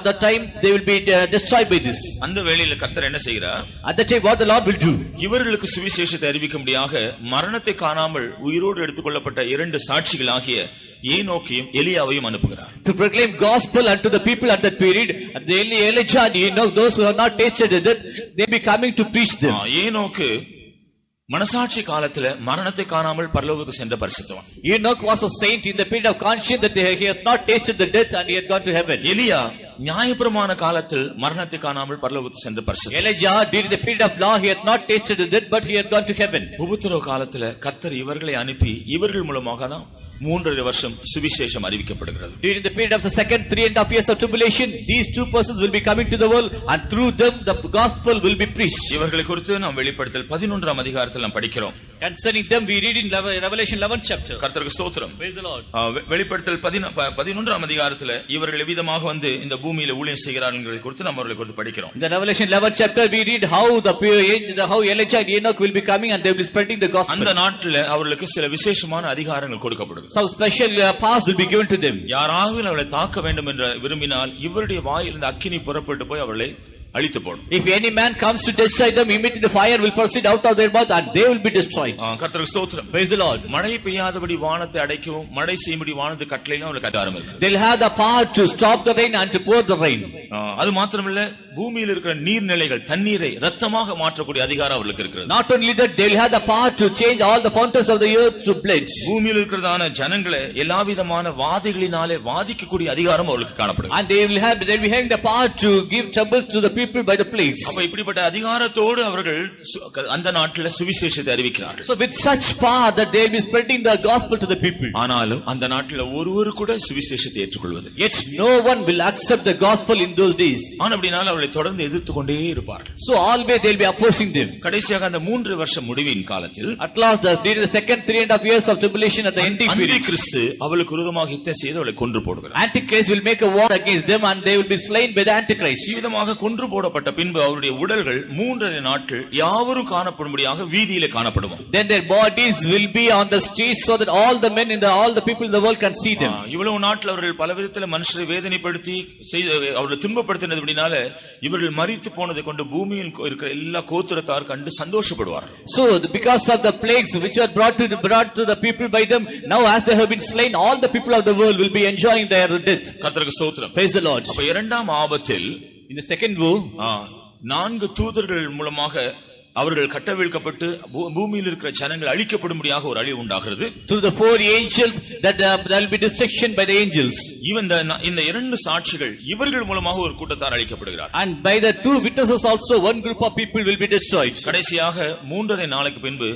B: the time they will be destroyed by this.
A: அந்த வேளையில் கர்த்தர் என்ன செய்கிறார்?
B: At that time what the Lord will do?
A: இவர்களுக்கு சுவிசேஷத்தை அறிவிக்கும்படியாக மரணத்தை காணாமல் உயிரோடு எடுத்துக்கொள்ளப்பட்ட 2 சாட்சிகளாகிய ஏனோக்கையும் எலியாவையும் அனுப்புகிறார்.
B: To proclaim gospel unto the people at that period, the Elijah and Enoch, those who have not tasted death, they be coming to preach them.
A: ஏனோக்கு மனசாட்சி காலத்துல மரணத்தை காணாமல் பரலோகத்துக்கு சென்ற பரிசுத்தவான்.
B: Enoch was a saint in the period of conscience that he had not tasted the death and he had gone to heaven.
A: எலியா நியாயப்பிரமாண காலத்தில் மரணத்தை காணாமல் பரலோகத்துக்கு சென்ற பரிசுத்தவான்.
B: Elijah during the period of law he had not tasted the death but he had gone to heaven.
A: உபத்திரவ காலத்துல கர்த்தர் இவர்களை அனுப்பி இவர்கள் மூலமாக தான் 3.5 வருஷம் சுவிசேஷம் அறிவிக்கப்படுகிறது.
B: During the period of the second 3.5 years of tribulation, these 2 persons will be coming to the world and through them the gospel will be preached.
A: இவர்களை குறித்து நாம் வெளிப்படுத்தல் 11ஆம் அதிகாரத்தில் நாம் படிக்கிறோம்.
B: Concerning them we read in Revelation 11th chapter.
A: கர்த்தருக்கு ஸ்தோத்திரம்.
B: Praise the Lord.
A: வெளிப்படுத்தல் 11ஆம் அதிகாரத்தில் இவர்கள் விதமாக வந்து இந்த பூமியில ஊழியம் செய்கிறார்கள் என்பதை குறித்து நாம் அவர்களை குறித்து படிக்கிறோம்.
B: In the Revelation 11th chapter we read how Elijah and Enoch will be coming and they will be spreading the gospel.
A: அந்த நாட்டில் அவர்களுக்கு சில விசேஷமான அதிகாரங்கள் கொடுக்கப்படுகிறது.
B: Some special powers will be given to them.
A: யாராவது அவளை தாக்க வேண்டும் என்று விரும்பினால் இவருடைய வாயிலிருந்து அக்கினி புறப்பட்டு போய் அவளை அழித்து போடும்.
B: If any man comes to destroy them, immediately the fire will proceed out of their mouth and they will be destroyed.
A: கர்த்தருக்கு ஸ்தோத்திரம்.
B: Praise the Lord.
A: மழை பெய்யாதபடி வானத்தை அடைக்கவும் மழை செய்யும்படி வானத்தை கட்டளையிலும் அவளுக்கு அதிகாரம் இருக்கு.
B: They'll have the power to stop the rain and to pour the rain.
A: அது மாத்திரமல்ல, பூமியில் இருக்கிற நீர்நிலைகள் தண்ணீரை ரத்தமாக மாற்றக்கூடிய அதிகாரம் அவர்களுக்கு இருக்கிறது.
B: Not only that, they'll have the power to change all the fountains of the earth to blood.
A: பூமியில் இருக்கிறதான ஜனங்களை எல்லாவிதமான வாதிகளினாலே வாதிக்கக்கூடிய அதிகாரம் அவர்களுக்கு காணப்படுகிறது.
B: And they'll be having the power to give troubles to the people by the plagues.
A: அப்ப இப்படிப்பட்ட அதிகாரத்தோடு அவர்கள் அந்த நாட்டில் சுவிசேஷத்தை அறிவிக்கிறார்கள்.
B: So with such power that they'll be spreading the gospel to the people.
A: ஆனாலும் அந்த நாட்டில் ஒருவர் கூட சுவிசேஷத்தை ஏற்றுக்கொள்வதில்லை.
B: Yet no one will accept the gospel in those days.
A: ஆனா அப்படினால அவர்களை அவர்களை தொடர்ந்து எதிர்த்து கொண்டே இருப்பார்கள்.
B: So always they'll be opposing them.
A: கடைசியாக அந்த 3 வருஷ முடிவின் காலத்தில்
B: At last, during the second 3.5 years of tribulation at the ending period,
A: அந்திகிறிஸ்து அவளுக்கு விரோதமாக யுத்தம் செய்து அவளை கொன்று போடுகிறார்.
B: Antichrist will make a war against them and they will be slain by the Antichrist.
A: விதமாக கொன்று போடப்பட்ட பின்பு அவருடைய உடல்கள் 3.5 நாட்கள் யாவரும் காணப்படும்படியாக வீதியிலே காணப்படுவோம்.
B: Then their bodies will be on the streets so that all the men all the people in the world can see them.
A: இவ்வளவு நாட்கள் அவர்கள் பல விதத்தில் மனுஷரை வேதனைப்படுத்தி அவர்களை துன்பப்படுத்தினது அப்படினால இவர்கள் மரித்து போனதை கொண்டு பூமியில் இருக்கிற எல்லா கோத்திரத்தார் கண்டு சந்தோஷப்படுவார்கள்.
B: So because of the plagues which were brought to the people by them, now as they have been slain, all the people of the world will be enjoying their death.
A: கர்த்தருக்கு ஸ்தோத்திரம்.
B: Praise the Lord.
A: அப்ப இரண்டாம் ஆபத்தில்
B: in the second woe
A: 4 தூதர்கள் மூலமாக அவர்கள் கட்டவிழ்க்கப்பட்டு பூமியில் இருக்கிற ஜனங்கள் அழிக்கப்படும்படியாக ஒரு அழிவு உண்டாகிறது.
B: Through the 4 angels that there will be destruction by the angels.
A: இந்த 2 சாட்சிகள் இவர்கள் மூலமாக ஒரு கூட்டத்தார் அழிக்கப்படுகிறார்.
B: And by the 2 witnesses also one group of people will be destroyed.
A: கடைசியாக 3.5 நாளைக்கு பின்பு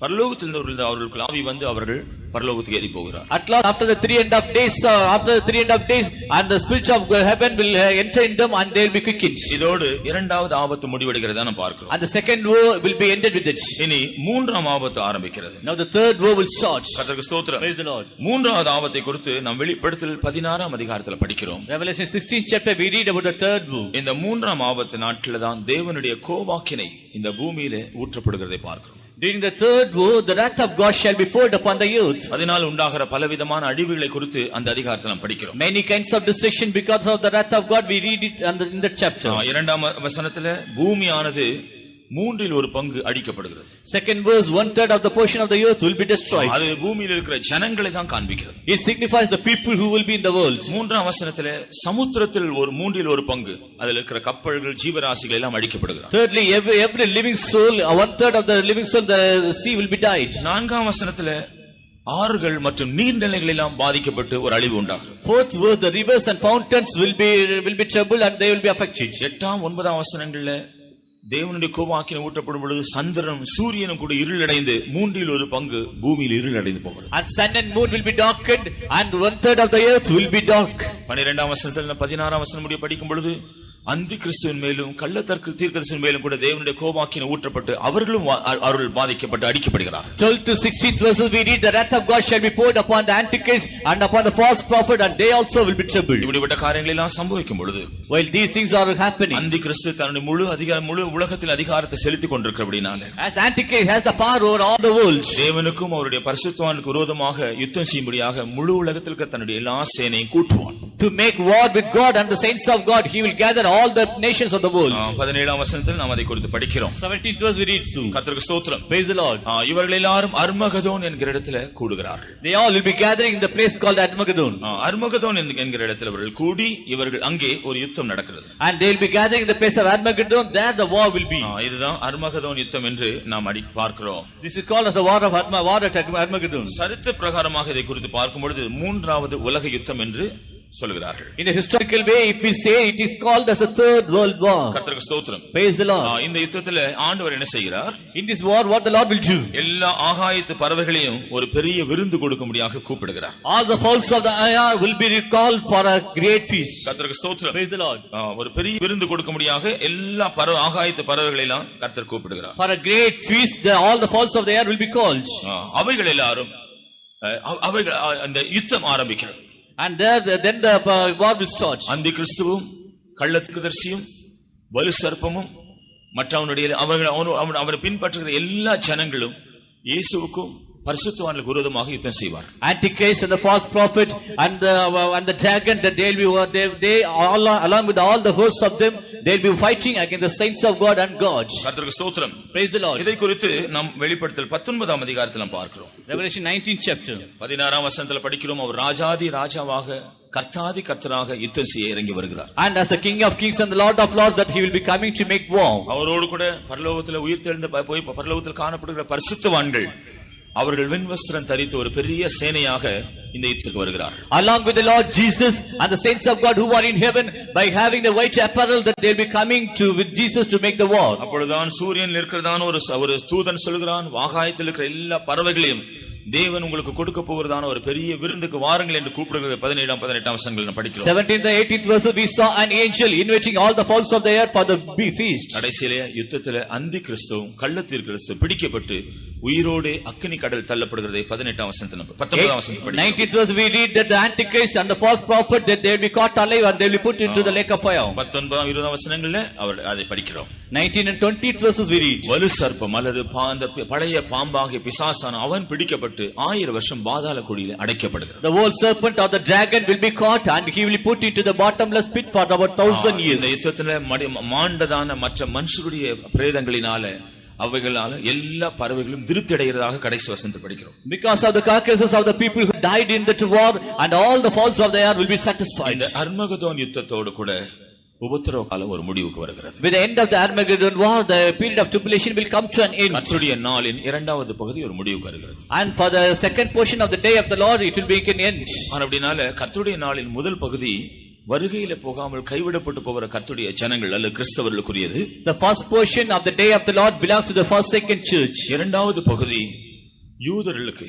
A: பரலோகத்திலிருந்து அவர்களுக்கு ஆவி வந்து அவர்கள் பரலோகத்துக்கு ஏறி போகிறார்.
B: At last after the 3.5 days and the spirit of heaven will enter in them and they will be quickened.
A: இதோடு இரண்டாவது ஆபத்து முடிவடைகிறதை நாம் பார்க்கிறோம்.
B: And the second woe will be ended with it.
A: இனி மூன்றாம் ஆபத்து ஆரம்பிக்கிறது.
B: Now the third woe will start.
A: கர்த்தருக்கு ஸ்தோத்திரம்.
B: Praise the Lord.
A: மூன்றாவது ஆபத்தை குறித்து நாம் வெளிப்படுத்தல் 16ஆம் அதிகாரத்தில் படிக்கிறோம்.
B: Revelation 16th chapter we read about the third woe.
A: இந்த மூன்றாம் ஆபத்து நாட்களில் தான் தேவனுடைய கோபாக்கினை இந்த பூமியிலே ஊற்றப்படுகிறதை பார்க்கிறோம்.
B: During the third woe, the wrath of God shall be poured upon the earth.
A: அதனால் உண்டாகிற பலவிதமான அழிவுகளை குறித்து அந்த அதிகாரத்தில் நாம் படிக்கிறோம்.
B: Many kinds of destruction because of the wrath of God, we read it in that chapter.
A: இரண்டாம் வசனத்திலே பூமியானது 1/3 பங்கு அழிக்கப்படுகிறது.
B: Second verse, 1/3 of the portion of the earth will be destroyed.
A: அது பூமியில் இருக்கிற ஜனங்களை தான் காண்பிக்கிறது.
B: It signifies the people who will be in the world.
A: மூன்றாம் வசனத்திலே சமுத்திரத்தில் 1/3 பங்கு அதில் இருக்கிற கப்பல்கள் ஜீவராசிகள் எல்லாம் அழிக்கப்படுகிறது.
B: Thirdly, every living soul, 1/3 of the living soul, the sea will be died.
A: நான்காம் வசனத்திலே ஆறுகள் மற்றும் நீர்நிலைகள் எல்லாம் பாதிக்கப்பட்டு ஒரு அழிவு உண்டாகும்.
B: Fourth verse, the rivers and fountains will be troubled and they will be affected.
A: 8ஆம் 9ஆம் வசனங்களிலே தேவனுடைய கோபாக்கினை ஊற்றப்படும் பொழுது சந்திரனும் சூரியனும் கூட இருளடைந்து 1/3 பங்கு பூமியில் இருளடைந்து போகிறது.
B: And sun and moon will be darkened and 1/3 of the earth will be dark.
A: 12ஆம் வசனத்தில் 16ஆம் வசனம் முடிய படிக்கும் பொழுது அந்தி கிறிஸ்துவின் மேலும் கள்ளத்தற்கு தீர்க்கதரிசியின் மேலும் கூட தேவனுடைய கோபாக்கினை ஊற்றப்பட்டு அவர்களும் அவர்கள் பாதிக்கப்பட்டு அடிக்கப்படுகிறார்.
B: 12 to 16th verses we read the wrath of God shall be poured upon the Antichrist and upon the false prophet and they also will be troubled.
A: இப்படிப்பட்ட காரியங்கள் எல்லாம் சம்பவிக்கும் பொழுது
B: while these things are happening,
A: அந்தி கிறிஸ்து தன்னுடைய முழு உலகத்தில் அதிகாரத்தை செலுத்திக் கொண்டிருக்கிறபடினால
B: as Antichrist has the power over all the world,
A: தேவனுக்கும் அவருடைய பரிசுத்தவானுக்கு விரோதமாக யுத்தம் செய்யும்படியாக முழு உலகத்திற்கு தன்னுடைய எல்லா சேனையும் கூட்டுவான்.
B: to make war with God and the saints of God, he will gather all the nations of the world.
A: 17ஆம் வசனத்தில் நாம் அதை குறித்து படிக்கிறோம்.
B: 17th verse we read soon.
A: கர்த்தருக்கு ஸ்தோத்திரம்.
B: Praise the Lord.
A: இவர்கள் எல்லாரும் அர்மகதோன் என்கிற இடத்திலே கூடுகிறார்கள்.
B: They all will be gathering in the place called Armageddon.
A: Armageddon என்கிற இடத்தில் அவர்கள் கூடி இவர்கள் அங்கே ஒரு யுத்தம் நடக்கிறது.
B: And they will be gathering in the place of Armageddon, there the war will be.
A: இதுதான் அர்மகதோன் யுத்தம் என்று நாம் பார்க்கிறோம்.
B: This is called as the war at Armageddon.
A: சரித்திர பிரகாரமாக இதை குறித்து பார்க்கும் பொழுது 3வது உலக யுத்தம் என்று சொல்கிறார்கள்.
B: In a historical way, if we say, it is called as a third world war.
A: கர்த்தருக்கு ஸ்தோத்திரம்.
B: Praise the Lord.
A: இந்த யுத்தத்திலே ஆண்டவர் என்ன செய்கிறார்?
B: In this war, what the Lord will do?
A: எல்லா ஆகாயத்து பறவைகளையும் ஒரு பெரிய விருந்து கொடுக்கும்படியாக கூப்பிடுகிறார்.
B: All the fowls of the air will be recalled for a great feast.
A: கர்த்தருக்கு ஸ்தோத்திரம்.
B: Praise the Lord.
A: ஒரு பெரிய விருந்து கொடுக்கும்படியாக எல்லா ஆகாயத்து பறவைகளை எல்லாம் கர்த்தர் கூப்பிடுகிறார்.
B: For a great feast, all the fowls of the air will be called.
A: அவைகள் எல்லாரும் அந்த யுத்தம் ஆரம்பிக்கிறது.
B: And then the war will start.
A: அந்தி கிறிஸ்துவும் கள்ளத்தீர்க்கதரிசியும் வலு சர்ப்பமும் மற்றவனுடைய அவனை பின்பற்றுகிற எல்லா ஜனங்களும் இயேசுவுக்கும் பரிசுத்தவான்களுக்கு விரோதமாக யுத்தம் செய்வார்.
B: Antichrist and the false prophet and the dragon, that they all along with all the hosts of them, they will be fighting against the saints of God and God.
A: கர்த்தருக்கு ஸ்தோத்திரம்.
B: Praise the Lord.
A: இதை குறித்து நாம் வெளிப்படுத்தல் 19ஆம் அதிகாரத்தில் நாம் பார்க்கிறோம்.
B: Revelation 19th chapter
A: 16ஆம் வசனத்தில் படிக்கிறோம், அவர் ராஜாதி ராஜாவாக கர்த்தாதி கர்த்தராக யுத்தம் செய்ய இறங்கி வருகிறார்.
B: And as the King of Kings and the Lord of Lords, that he will be coming to make war.
A: அவரோடு கூட பரலோகத்தில் உயிர்த்தெழுந்த போய் பரலோகத்தில் காணப்படுகிற பரிசுத்தவான்கள் அவர்கள் வெண்வஸ்திரம் தரித்து ஒரு பெரிய சேனையாக இந்த யுத்தத்துக்கு வருகிறார்கள்.
B: Along with the Lord Jesus and the saints of God who are in heaven, by having the white apparel, that they will be coming with Jesus to make the war.
A: அப்பொழுதுதான் சூரியன் இருக்கிறதான ஒரு தூதன் சொல்கிறான், ஆகாயத்தில் இருக்கிற எல்லா பறவைகளையும் தேவன் உங்களுக்கு கொடுக்க போகிறதான ஒரு பெரிய விருந்துக்கு வாருங்கள் என்று கூப்பிடுகிறது 17-18 வசனங்கள் நாம் படிக்கிறோம்.
B: 17th and 18th verse we saw an angel inviting all the fowls of the air for the feast.
A: கடைசியிலே யுத்தத்திலே அந்தி கிறிஸ்துவும் கள்ளத்தீர்க்கதரிசி பிடிக்கப்பட்டு உயிரோடு அக்கினி கடல் தள்ளப்படுகிறதை 18ஆம் வசனத்தில் 19ஆம் வசனத்தில் படிக்கிறோம்.
B: 19th verse we read that the antichrist and the false prophet that they will be caught alive and they will be put into the lake of fire.
A: 19ஆம் 20ஆம் வசனங்களிலே அவர் அதை படிக்கிறோம்.
B: 19 and 20th verses we read.
A: வலு சர்ப்பம் அல்லது பழைய பாம்பாகிய பிசாசான அவன் பிடிக்கப்பட்டு 1000 வருஷம் பாதாள குழியிலே அடைக்கப்படுகிறார்.
B: The old serpent or the dragon will be caught and he will be put into the bottomless pit for about 1000 years.
A: இந்த யுத்தத்திலே மாண்டதான மற்ற மனுஷருடைய பிரேதங்களினால அவைகளால எல்லா பறவைகளும் திருப்தி அடைகிறதாக கடைசி வசனத்தை படிக்கிறோம்.
B: Because of the carcasses of the people who died in that war and all the fowls of the air will be satisfied.
A: இந்த அர்மகதோன் யுத்தத்தோடு கூட உபத்திரவ காலம் ஒரு முடிவுக்கு வருகிறது.
B: With the end of the Armageddon war, the period of tribulation will come to an end.
A: கர்த்தருடைய நாளின் இரண்டாவது பகுதி ஒரு முடிவுக்கு வருகிறது.
B: And for the second portion of the day of the Lord, it will be an end.
A: அப்படினால கர்த்தருடைய நாளின் முதல் பகுதி வருகையில போகாமல் கைவிடப்பட்டு போகிற கர்த்தருடைய ஜனங்கள் அல்லது கிறிஸ்தவர்களுக்குரியது.
B: The first portion of the day of the Lord belongs to the first second church.
A: இரண்டாவது பகுதி யூதர்களுக்கு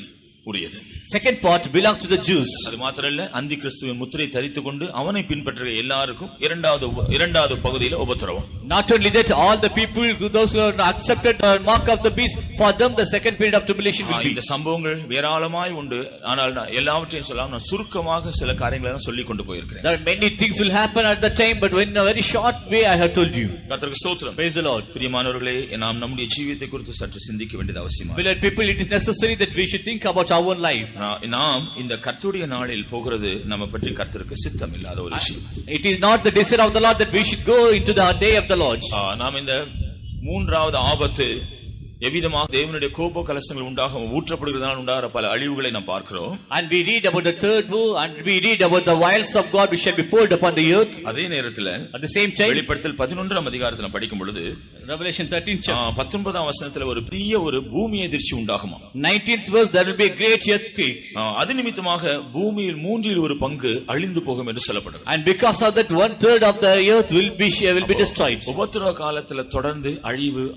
A: உரியது.
B: Second part belongs to the Jews.
A: அது மாத்திரமல்ல அந்தி கிறிஸ்துவின் முத்திரை தரித்துக்கொண்டு அவனை பின்பற்றுகிற எல்லாருக்கும் இரண்டாவது பகுதியில உபத்திரவம்.
B: Not only that, all the people, those who have accepted the mark of the beast, for them the second period of tribulation will be.
A: இந்த சம்பவங்கள் ஏராளமாய் உண்டு. ஆனால் நான் எல்லாவற்றையும் சொல்லாம நான் சுருக்கமாக சில காரியங்களை தான் சொல்லி கொண்டு போயிருக்கிறேன்.
B: There are many things will happen at the time, but in a very short way I have told you.
A: கர்த்தருக்கு ஸ்தோத்திரம்.
B: Praise the Lord.
A: பிரியமானவர்களே, நாம் நம்முடைய ஜீவியத்தை குறித்து சற்று சிந்திக்க வேண்டியது அவசியமா.
B: Beloved people, it is necessary that we should think about our own life.
A: நாம் இந்த கர்த்தருடைய நாளில் போகிறது நம்ம பற்றி கர்த்தருக்கு சித்தம் இல்லாத ஒரு விஷயம்.
B: It is not the desire of the Lord that we should go into the day of the Lord.
A: நாம் இந்த மூன்றாவது ஆபத்து எவ்விதமாக தேவனுடைய கோப கலசங்கள் ஊற்றப்படுகிறதால் உண்டாகிற பல அழிவுகளை நாம் பார்க்கிறோம்.
B: And we read about the third woe and we read about the vials of God which shall be poured upon the earth.
A: அதே நேரத்தில்
B: at the same time
A: வெளிப்படுத்தல் 11ஆம் அதிகாரத்தில் படிக்கும் பொழுது
B: Revelation 13 chapter
A: 19ஆம் வசனத்தில் ஒரு பெரிய ஒரு பூமி எதிர்ச்சி உண்டாகுமா.
B: 19th verse there will be a great earthquake.
A: அது நிமித்தமாக பூமியில் மூன்றில் ஒரு பங்கு அழிந்து போகும் என்று சொல்லப்படுகிறது.
B: And because of that 1/3 of the earth will be destroyed.
A: உபத்திரவ காலத்தில் தொடர்ந்து அழிவு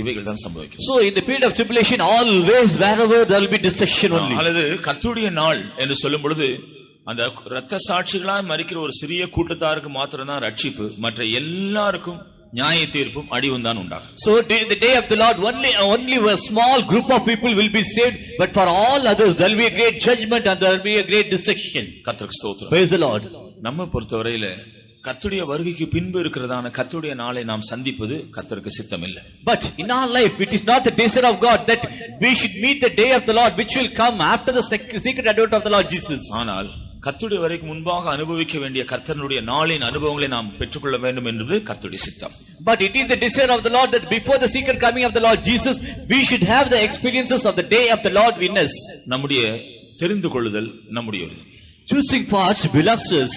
A: இவைகள் தான் சம்பவிக்கும்.
B: So in the period of tribulation always wherever there will be destruction only.
A: அல்லது கர்த்தருடைய நாள் என்று சொல்லும் பொழுது அந்த இரத்த சாட்சிகளாய் மரிக்கிற ஒரு சிறிய கூட்டத்தாருக்கு மாத்திரம் தான் ரட்சிப்பு, மற்ற எல்லாருக்கும் நியாய தீர்ப்பும் அழிவும் தான் உண்டாகும்.
B: So during the day of the Lord only a small group of people will be saved, but for all others there will be a great judgment and there will be a great destruction.
A: கர்த்தருக்கு ஸ்தோத்திரம்.
B: Praise the Lord.
A: நம்ம பொறுத்தவரையில கர்த்தருடைய வருகைக்கு பின்பு இருக்கிறதான கர்த்தருடைய நாளை நாம் சந்திப்பது கர்த்தருக்கு சித்தம் இல்லை.
B: But in our life it is not the desire of God that we should meet the day of the Lord which will come after the secret advent of the Lord Jesus.
A: ஆனால் கர்த்தருடைய வருகைக்கு முன்பாக அனுபவிக்க வேண்டிய கர்த்தருடைய நாளின் அனுபவங்களை நாம் பெற்றுக்கொள்ள வேண்டும் என்பது கர்த்தருடைய சித்தம்.
B: But it is the desire of the Lord that before the secret coming of the Lord Jesus we should have the experiences of the day of the Lord in us.
A: நம்முடைய தெரிந்து கொள்ளுதல் நம்முடையது.
B: Choosing parts belongs to us.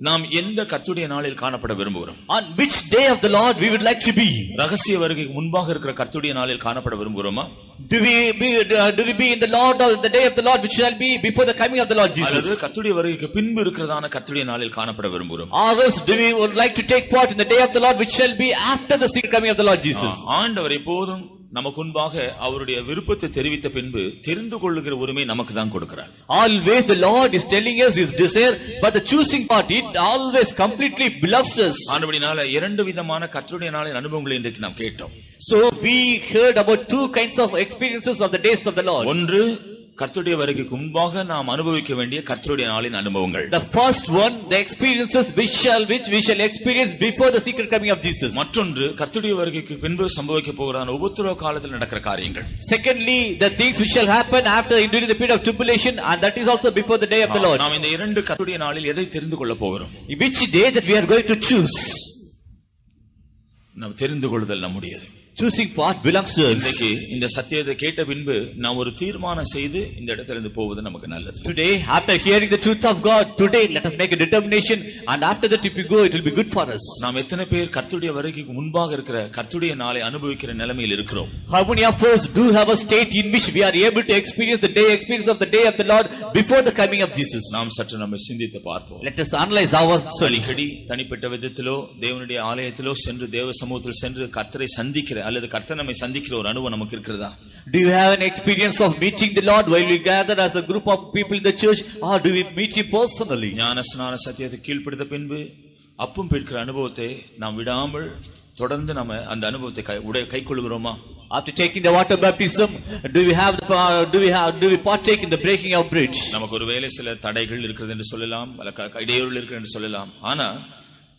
A: நாம் எந்த கர்த்தருடைய நாளில் காணப்பட விரும்புகிறோம்?
B: On which day of the Lord we would like to be?
A: ரகசிய வருகைக்கு முன்பாக இருக்கிற கர்த்தருடைய நாளில் காணப்பட விரும்புகிறோமா?
B: Do we be in the Lord of the day of the Lord which shall be before the coming of the Lord Jesus?
A: அல்லது கர்த்தருடைய வருகைக்கு பின்பு இருக்கிறதான கர்த்தருடைய நாளில் காணப்பட விரும்புகிறோம்?
B: Or else do we would like to take part in the day of the Lord which shall be after the secret coming of the Lord Jesus?
A: ஆண்டவர் எப்போதும் நமக்கு முன்பாக அவருடைய விருப்பத்தை தெரிவித்த பின்பு தெரிந்து கொள்ளுகிற உரிமை நமக்கு தான் கொடுக்கிறார்.
B: Always the Lord is telling us his desire, but the choosing part it always completely belongs to us.
A: ஆனபடினால இரண்டு விதமான கர்த்தருடைய நாளின் அனுபவங்களை இன்றைக்கு நாம் கேட்டோம்.
B: So we heard about two kinds of experiences of the days of the Lord.
A: ஒன்று கர்த்தருடைய வருகைக்கு முன்பாக நாம் அனுபவிக்க வேண்டிய கர்த்தருடைய நாளின் அனுபவங்கள்.
B: The first one, the experiences which we shall experience before the secret coming of Jesus.
A: மற்றொன்று கர்த்தருடைய வருகைக்கு பின்பு சம்பவிக்க போகிறதான உபத்திரவ காலத்தில் நடக்கிற காரியங்கள்.
B: Secondly, the things which shall happen after during the period of tribulation, and that is also before the day of the Lord.
A: நாம் இந்த இரண்டு கர்த்தருடைய நாளில் எதை தெரிந்து கொள்ள போகிறோம்?
B: Which day that we are going to choose?
A: நாம் தெரிந்து கொள்ளுதல் நம்முடையது.
B: Choosing part belongs to us.
A: இன்றைக்கு இந்த சத்தியத்தை கேட்ட பின்பு நாம் ஒரு தீர்மானம் செய்து இந்த இடத்திலிருந்து போவது நமக்கு நல்லது.
B: Today, after hearing the truth of God, today let us make a determination, and after that if we go it will be good for us.
A: நாம் எத்தனை பேர் கர்த்தருடைய வருகைக்கு முன்பாக இருக்கிற கர்த்தருடைய நாளை அனுபவிக்கிற நிலைமையில் இருக்கிறோம்?
B: How many of us do have a state in which we are able to experience the experience of the day of the Lord before the coming of Jesus?
A: நாம் சற்று நம்மை சிந்தித்து பார்ப்போம்.
B: Let us analyze ourselves.
A: அடிக்கடி தனிப்பட்ட விதத்திலோ தேவனுடைய ஆலயத்திலோ சென்று தேவ சமூகத்தில் சென்று கர்த்தரை சந்திக்கிற அல்லது கர்த்தர் நம்மை சந்திக்கிற ஒரு அனுபவம் நமக்கு இருக்கிறதா?
B: Do you have an experience of meeting the Lord while we gather as a group of people in the church, or do we meet Him personally?
A: ஞானஸ்நான சத்தியத்தை கீழ்ப்படுத்த பின்பு அப்பம் பிற்கிற அனுபவத்தை நாம் விடாமல் தொடர்ந்து நாம அந்த அனுபவத்தை கைக்கொள்கிறோமா?
B: After taking the water baptism, do we partake in the breaking of bread?
A: நமக்கு ஒருவேளை சில தடைகள் இருக்கிறது என்று சொல்லலாம், இடையூறுகள் இருக்கிறது என்று சொல்லலாம். ஆனா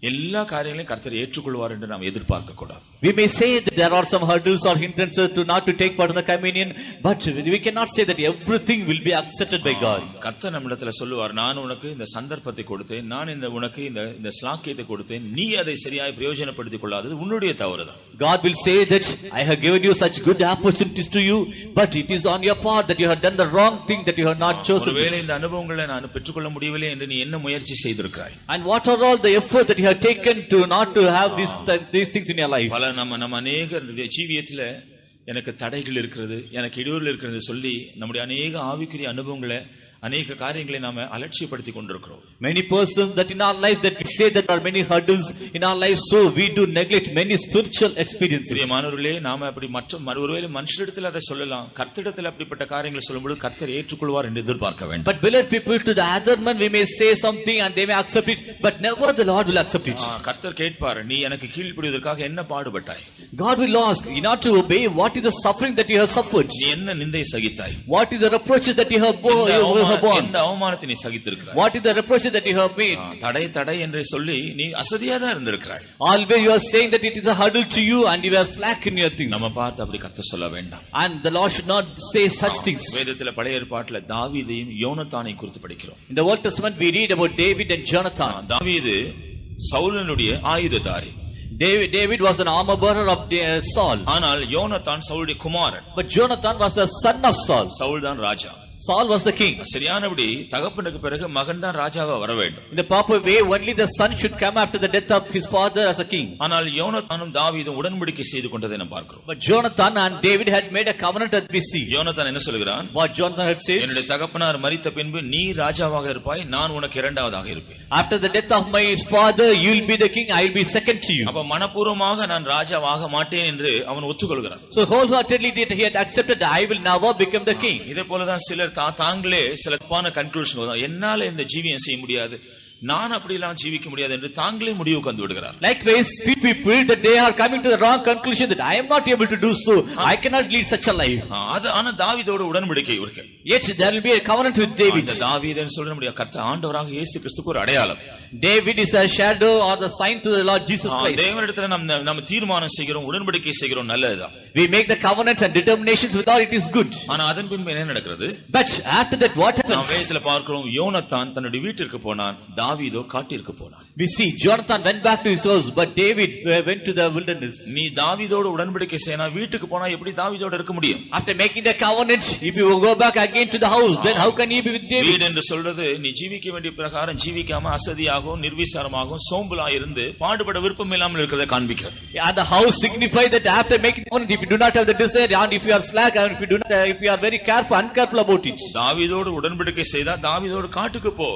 A: எல்லா காரியங்களையும் கர்த்தர் ஏற்றுக்கொள்வார் என்று நாம் எதிர்பார்க்க கூடாது.
B: We may say that there are some hurdles or hindrances to not to take part in the communion, but we cannot say that everything will be accepted by God.
A: கர்த்தர் நம்மிடத்துல சொல்லுவார், நான் உனக்கு இந்த சந்தர்ப்பத்தை கொடுத்தேன், நான் உனக்கு இந்த ஸ்லாக்கியத்தை கொடுத்தேன், நீ அதை சரியாய் பிரயோஜனப்படுத்திக் கொள்ளாதது உன்னுடைய தவறுதான்.
B: God will say that I have given you such good opportunities to you, but it is on your part that you have done the wrong thing, that you have not chosen.
A: ஒருவேளை இந்த அனுபவங்களை நான் பெற்றுக்கொள்ள முடியவில்லை என்று நீ என்ன முயற்சி செய்திருக்கிறாய்?
B: And what are all the effort that you have taken to not to have these things in your life?
A: பல நம்ம அநேக ஜீவியத்துல எனக்கு தடைகள் இருக்கிறது, எனக்கு இடையூறுகள் இருக்கிறது சொல்லி நம்முடைய அநேக ஆவிக்குரிய அனுபவங்களை அநேக காரியங்களை நாம அலட்சியப்படுத்தி கொண்டிருக்கிறோம்.
B: Many persons that in our life that we say that there are many hurdles in our life, so we do neglect many spiritual experiences.
A: பிரியமானவர்களே, நாம அப்படி ஒருவேளை மனுஷரிடத்தில் அதை சொல்லலாம், கர்த்தரிடத்தில் அப்படிப்பட்ட காரியங்களை சொல்லும்போது கர்த்தர் ஏற்றுக்கொள்வார் என்று எதிர்பார்க்க வேண்டும்.
B: But beloved people, to the other man we may say something and they may accept it, but never the Lord will accept it.
A: கர்த்தர் கேட்பார், நீ எனக்கு கீழ்ப்படிவதற்காக என்ன பாடுபட்டாய்?
B: God will ask, in order to obey, what is the suffering that you have suffered?
A: நீ என்ன நிந்தை சகித்தாய்?
B: What is the reproaches that you have borne?
A: எந்த அவமானத்தை நீ சகித்திருக்கிறாய்?
B: What is the reproaches that you have made?
A: தடை என்று சொல்லி நீ அசதியா தான் இருந்திருக்கிறாய்.
B: Always you are saying that it is a hurdle to you and you are slack in your things.
A: நம்ம பார்த்து அப்படி கர்த்தர் சொல்ல வேண்டாம்.
B: And the Lord should not say such things.
A: வேதத்துல பழைய ஏற்பாட்டுல தாவீதையும் யோனத்தானை குறித்து படிக்கிறோம்.
B: In the Old Testament we read about David and Jonathan.
A: தாவீது சவுலனுடைய ஆயுததாரி.
B: David was an armor bearer of Saul.
A: ஆனால் யோனத்தான் சவுலுடைய குமாரன்.
B: But Jonathan was the son of Saul.
A: Saul தான் ராஜா.
B: Saul was the king.
A: சரியானபடி தகப்பனுக்கு பிறகு மகன் தான் ராஜாவா வர வேண்டும்.
B: In the proper way, only the son should come after the death of his father as a king.
A: ஆனால் யோனத்தானும் தாவீதும் உடன்படிக்கை செய்து கொண்டதை நாம் பார்க்கிறோம்.
B: But Jonathan and David had made a covenant that we see.
A: யோனத்தான் என்ன சொல்கிறான்?
B: What Jonathan had said?
A: என்னுடைய தகப்பனார் மரித்த பின்பு நீ ராஜாவாக இருப்பாய், நான் உனக்கு இரண்டாவதாக இருப்பேன்.
B: After the death of my father, you will be the king, I will be second to you.
A: அப்ப மனப்பூர்வமாக நான் ராஜாவாக மாட்டேன் என்று அவன் ஒத்துக்கொள்கிறான்.
B: So wholeheartedly he had accepted that I will never become the king.
A: இதே போலதான் சிலர் தாங்களே சில தப்பான கன்க்ளூஷன் வரும், என்னால இந்த ஜீவியம் செய்ய முடியாது, நான் அப்படிலாம் ஜீவிக்க முடியாது என்று தாங்களே முடிவுக்கு வந்து விடுகிறார்.
B: Likewise, few people that they are coming to the wrong conclusion that I am not able to do so, I cannot lead such a life.
A: ஆனா தாவீதோட உடன்படிக்கை இருக்கு.
B: Yet there will be a covenant with David.
A: இந்த தாவீதுன்னு சொல்ற முடியாது, கர்த்தர் ஆண்டவராக இயேசு கிறிஸ்துவுக்கு ஒரு அடையாளம்.
B: David is a shadow or the sign to the Lord Jesus Christ.
A: தேவனிடத்துல நம்ம தீர்மானம் செய்கிறோம், உடன்படிக்கை செய்கிறோம், நல்லதுதான்.
B: We make the covenant and determinations with all, it is good.
A: ஆனா அதன் பின்பு என்ன நடக்கிறது?
B: But after that what happens?
A: நாம் வேதத்துல பார்க்கிறோம், யோனத்தான் தன்னுடைய வீட்டிற்கு போனான், தாவீதோ காட்டிற்கு போனான்.
B: We see Jonathan went back to his house, but David went to the wilderness.
A: நீ தாவீதோடு உடன்படிக்கை செய்யனா வீட்டுக்கு போனா எப்படி தாவீதோட இருக்க முடியும்?
B: After making the covenant, if you go back again to the house, then how can you be with David?
A: வீடு என்று சொல்றது நீ ஜீவிக்க வேண்டிய பிரகாரம் ஜீவிக்காம அசதியாகவும் நிர்விசாரமாகவும் சோம்பலா இருந்து பாடுபட விருப்பம் இல்லாமல் இருக்கிறதை காண்பிக்கிறது.
B: And the house signifies that after making covenant, if you do not have the desire and if you are slack and if you are very uncareful about it.
A: தாவீதோடு உடன்படிக்கை செய்தா தாவீதோடு காட்டுக்கு போ,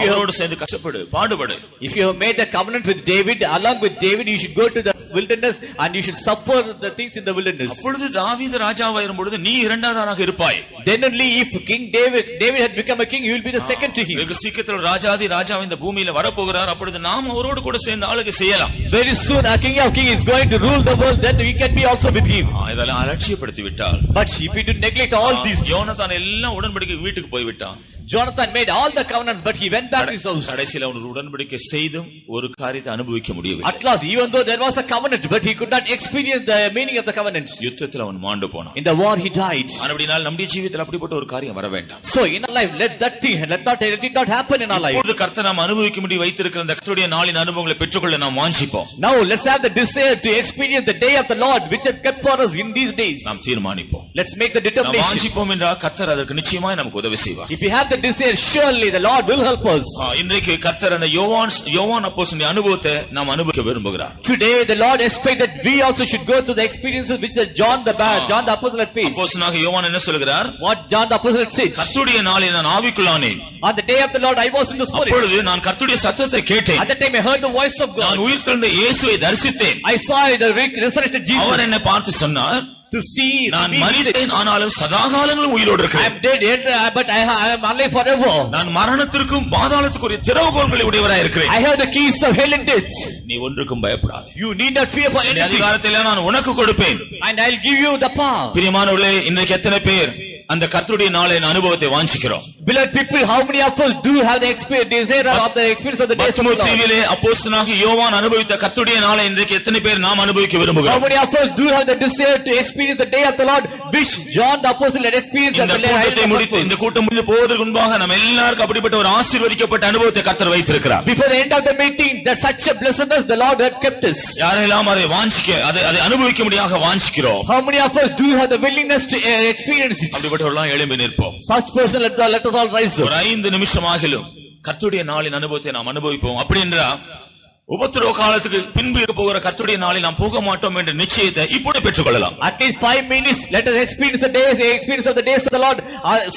A: அவரோடு சேர்ந்து கஷ்டப்படு, பாடுபடு.
B: If you have made the covenant with David, along with David you should go to the wilderness and you should suffer the things in the wilderness.
A: அப்பொழுது தாவீது ராஜாவாக இருக்கும்போது நீ இரண்டாவதாக இருப்பாய்.
B: Then only if King David had become a king, you will be the second to him.
A: வெகு சீக்கிரத்தில் ராஜா இந்த பூமியில வரப்போகிறார், அப்பொழுது நாம் அவரோடு கூட சேர்ந்து ஆளுகை செய்யலாம்.
B: Very soon a king of kings is going to rule the world, then we can be also with him.
A: இதெல்லாம் அலட்சியப்படுத்தி விட்டால்,
B: but if we do neglect all these,
A: யோனத்தான் எல்லாம் உடன்படிக்கை வீட்டுக்கு போய் விட்டான்.
B: Jonathan made all the covenant, but he went back to his house.
A: கடைசியில் அவன் உடன்படிக்கை செய்தும் ஒரு காரியத்தை அனுபவிக்க முடியவில்லை.
B: At last, even though there was a covenant, but he could not experience the meaning of the covenant.
A: யுத்தத்தில் அவன் மாண்டு போனான்.
B: In the war he died.
A: அப்படினால் நம்முடைய ஜீவிதத்தில் அப்படிப்பட்ட ஒரு காரியம் வர வேண்டாம்.
B: So in our life, let it not happen in our life.
A: இப்பொழுது கர்த்தர் நாம் அனுபவிக்க முடிய வைத்திருக்கிற இந்த கர்த்தருடைய நாளின் அனுபவங்களை பெற்றுக்கொள்ள நாம் வாஞ்சிப்போம்.
B: Now let's have the desire to experience the day of the Lord which has kept for us in these days.
A: நாம் தீர்மானிப்போம்.
B: Let's make the determination.
A: நாம் வாஞ்சிப்போம் என்றால் கர்த்தர் அதற்கு நிச்சயமாய் நமக்கு உதவி செய்வார்.
B: If we have the the desire, surely the Lord will help us.
A: இன்றைக்கு கர்த்தர் அந்த யோவான் அப்போஸ்தலனுடைய அனுபவத்தை நாம் அனுபவிக்க விரும்புகிறார்.
B: Today the Lord expects that we also should go through the experiences which John the Apostle had faced.
A: அப்போஸ்தலனாகிய யோவான் என்ன சொல்கிறார்?
B: What John the Apostle had said.
A: கர்த்தருடைய நாளில் நான் ஆவிக்குள்ளானேன்.
B: On the day of the Lord I was in the spirit.
A: அப்பொழுது நான் கர்த்தருடைய சத்தத்தை கேட்டேன்.
B: At that time I heard the voice of God.
A: நான் உயிர்த்தெழுந்த இயேசுவை தரிசித்தேன்.
B: I saw the resurrected Jesus.
A: அவர் என்னை பார்த்து சொன்னார்,
B: to see
A: நான் மரித்தேன் ஆனாலும் சதாகாலங்களும் உயிரோடு
B: I
A: இருக்கிறேன்.
B: am dead yet, but I am alive forever.
A: நான் மரணத்திற்கும் பாதாளத்துக்குரிய திறவுகோல்களை உடையவராய் இருக்கிறேன்.
B: I have the keys of hell and death.
A: நீ ஒன்றுக்கும் பயப்படாதே.
B: You need not fear for
A: இந்த
B: anything.
A: அதிகாரத்தை நான் உனக்கு கொடுப்பேன்.
B: And I'll give you the power.
A: பிரியமானவர்களே, இன்றைக்கு எத்தனை பேர் அந்த கர்த்தருடைய நாளின் அனுபவத்தை வாஞ்சிக்கிறோம்?
B: Beloved people, how many of us do have the desire of the experience of the days of the Lord?
A: தீவிலே அப்போஸ்தலனாகிய யோவான் அனுபவித்த கர்த்தருடைய நாளை இன்றைக்கு எத்தனை பேர் நாம் அனுபவிக்க
B: How
A: விரும்புகிறோம்?
B: many of us do have the desire to experience the day of the Lord, which John the Apostle had experienced at
A: இந்த
B: the
A: கூட்டத்தை முடித்து இந்த கூட்டம் முடிந்து போவதற்கு முன்பாக நம்ம எல்லாருக்கும் அப்படிப்பட்ட ஒரு ஆசீர்வதிக்கப்பட்ட அனுபவத்தை கர்த்தர் வைத்திருக்கிறார்.
B: Before the end of the meeting, that such a blessedness the Lord had kept us.
A: யாரெல்லாம் அதை வாஞ்சிக்க அதை அனுபவிக்க முடியாக வாஞ்சிக்கிறோம்?
B: How many of us do have the willingness to experience it?
A: அப்படிப்பட்டவர்களாம் எழும்பி நிற்போம்.
B: Such person, let us all rise up.
A: ஒரு 5 நிமிஷமாகிலும் கர்த்தருடைய நாளின் அனுபவத்தை நாம் அனுபவிப்போம். அப்படி என்றா உபத்திரவ காலத்துக்கு பின்பு இருக்க போகிற கர்த்தருடைய நாளில் நாம் போக மாட்டோம் என்ற நிச்சயத்தை இப்போது பெற்றுக்கொள்ளலாம்.
B: At least 5 minutes, let us experience the experience of the days of the Lord,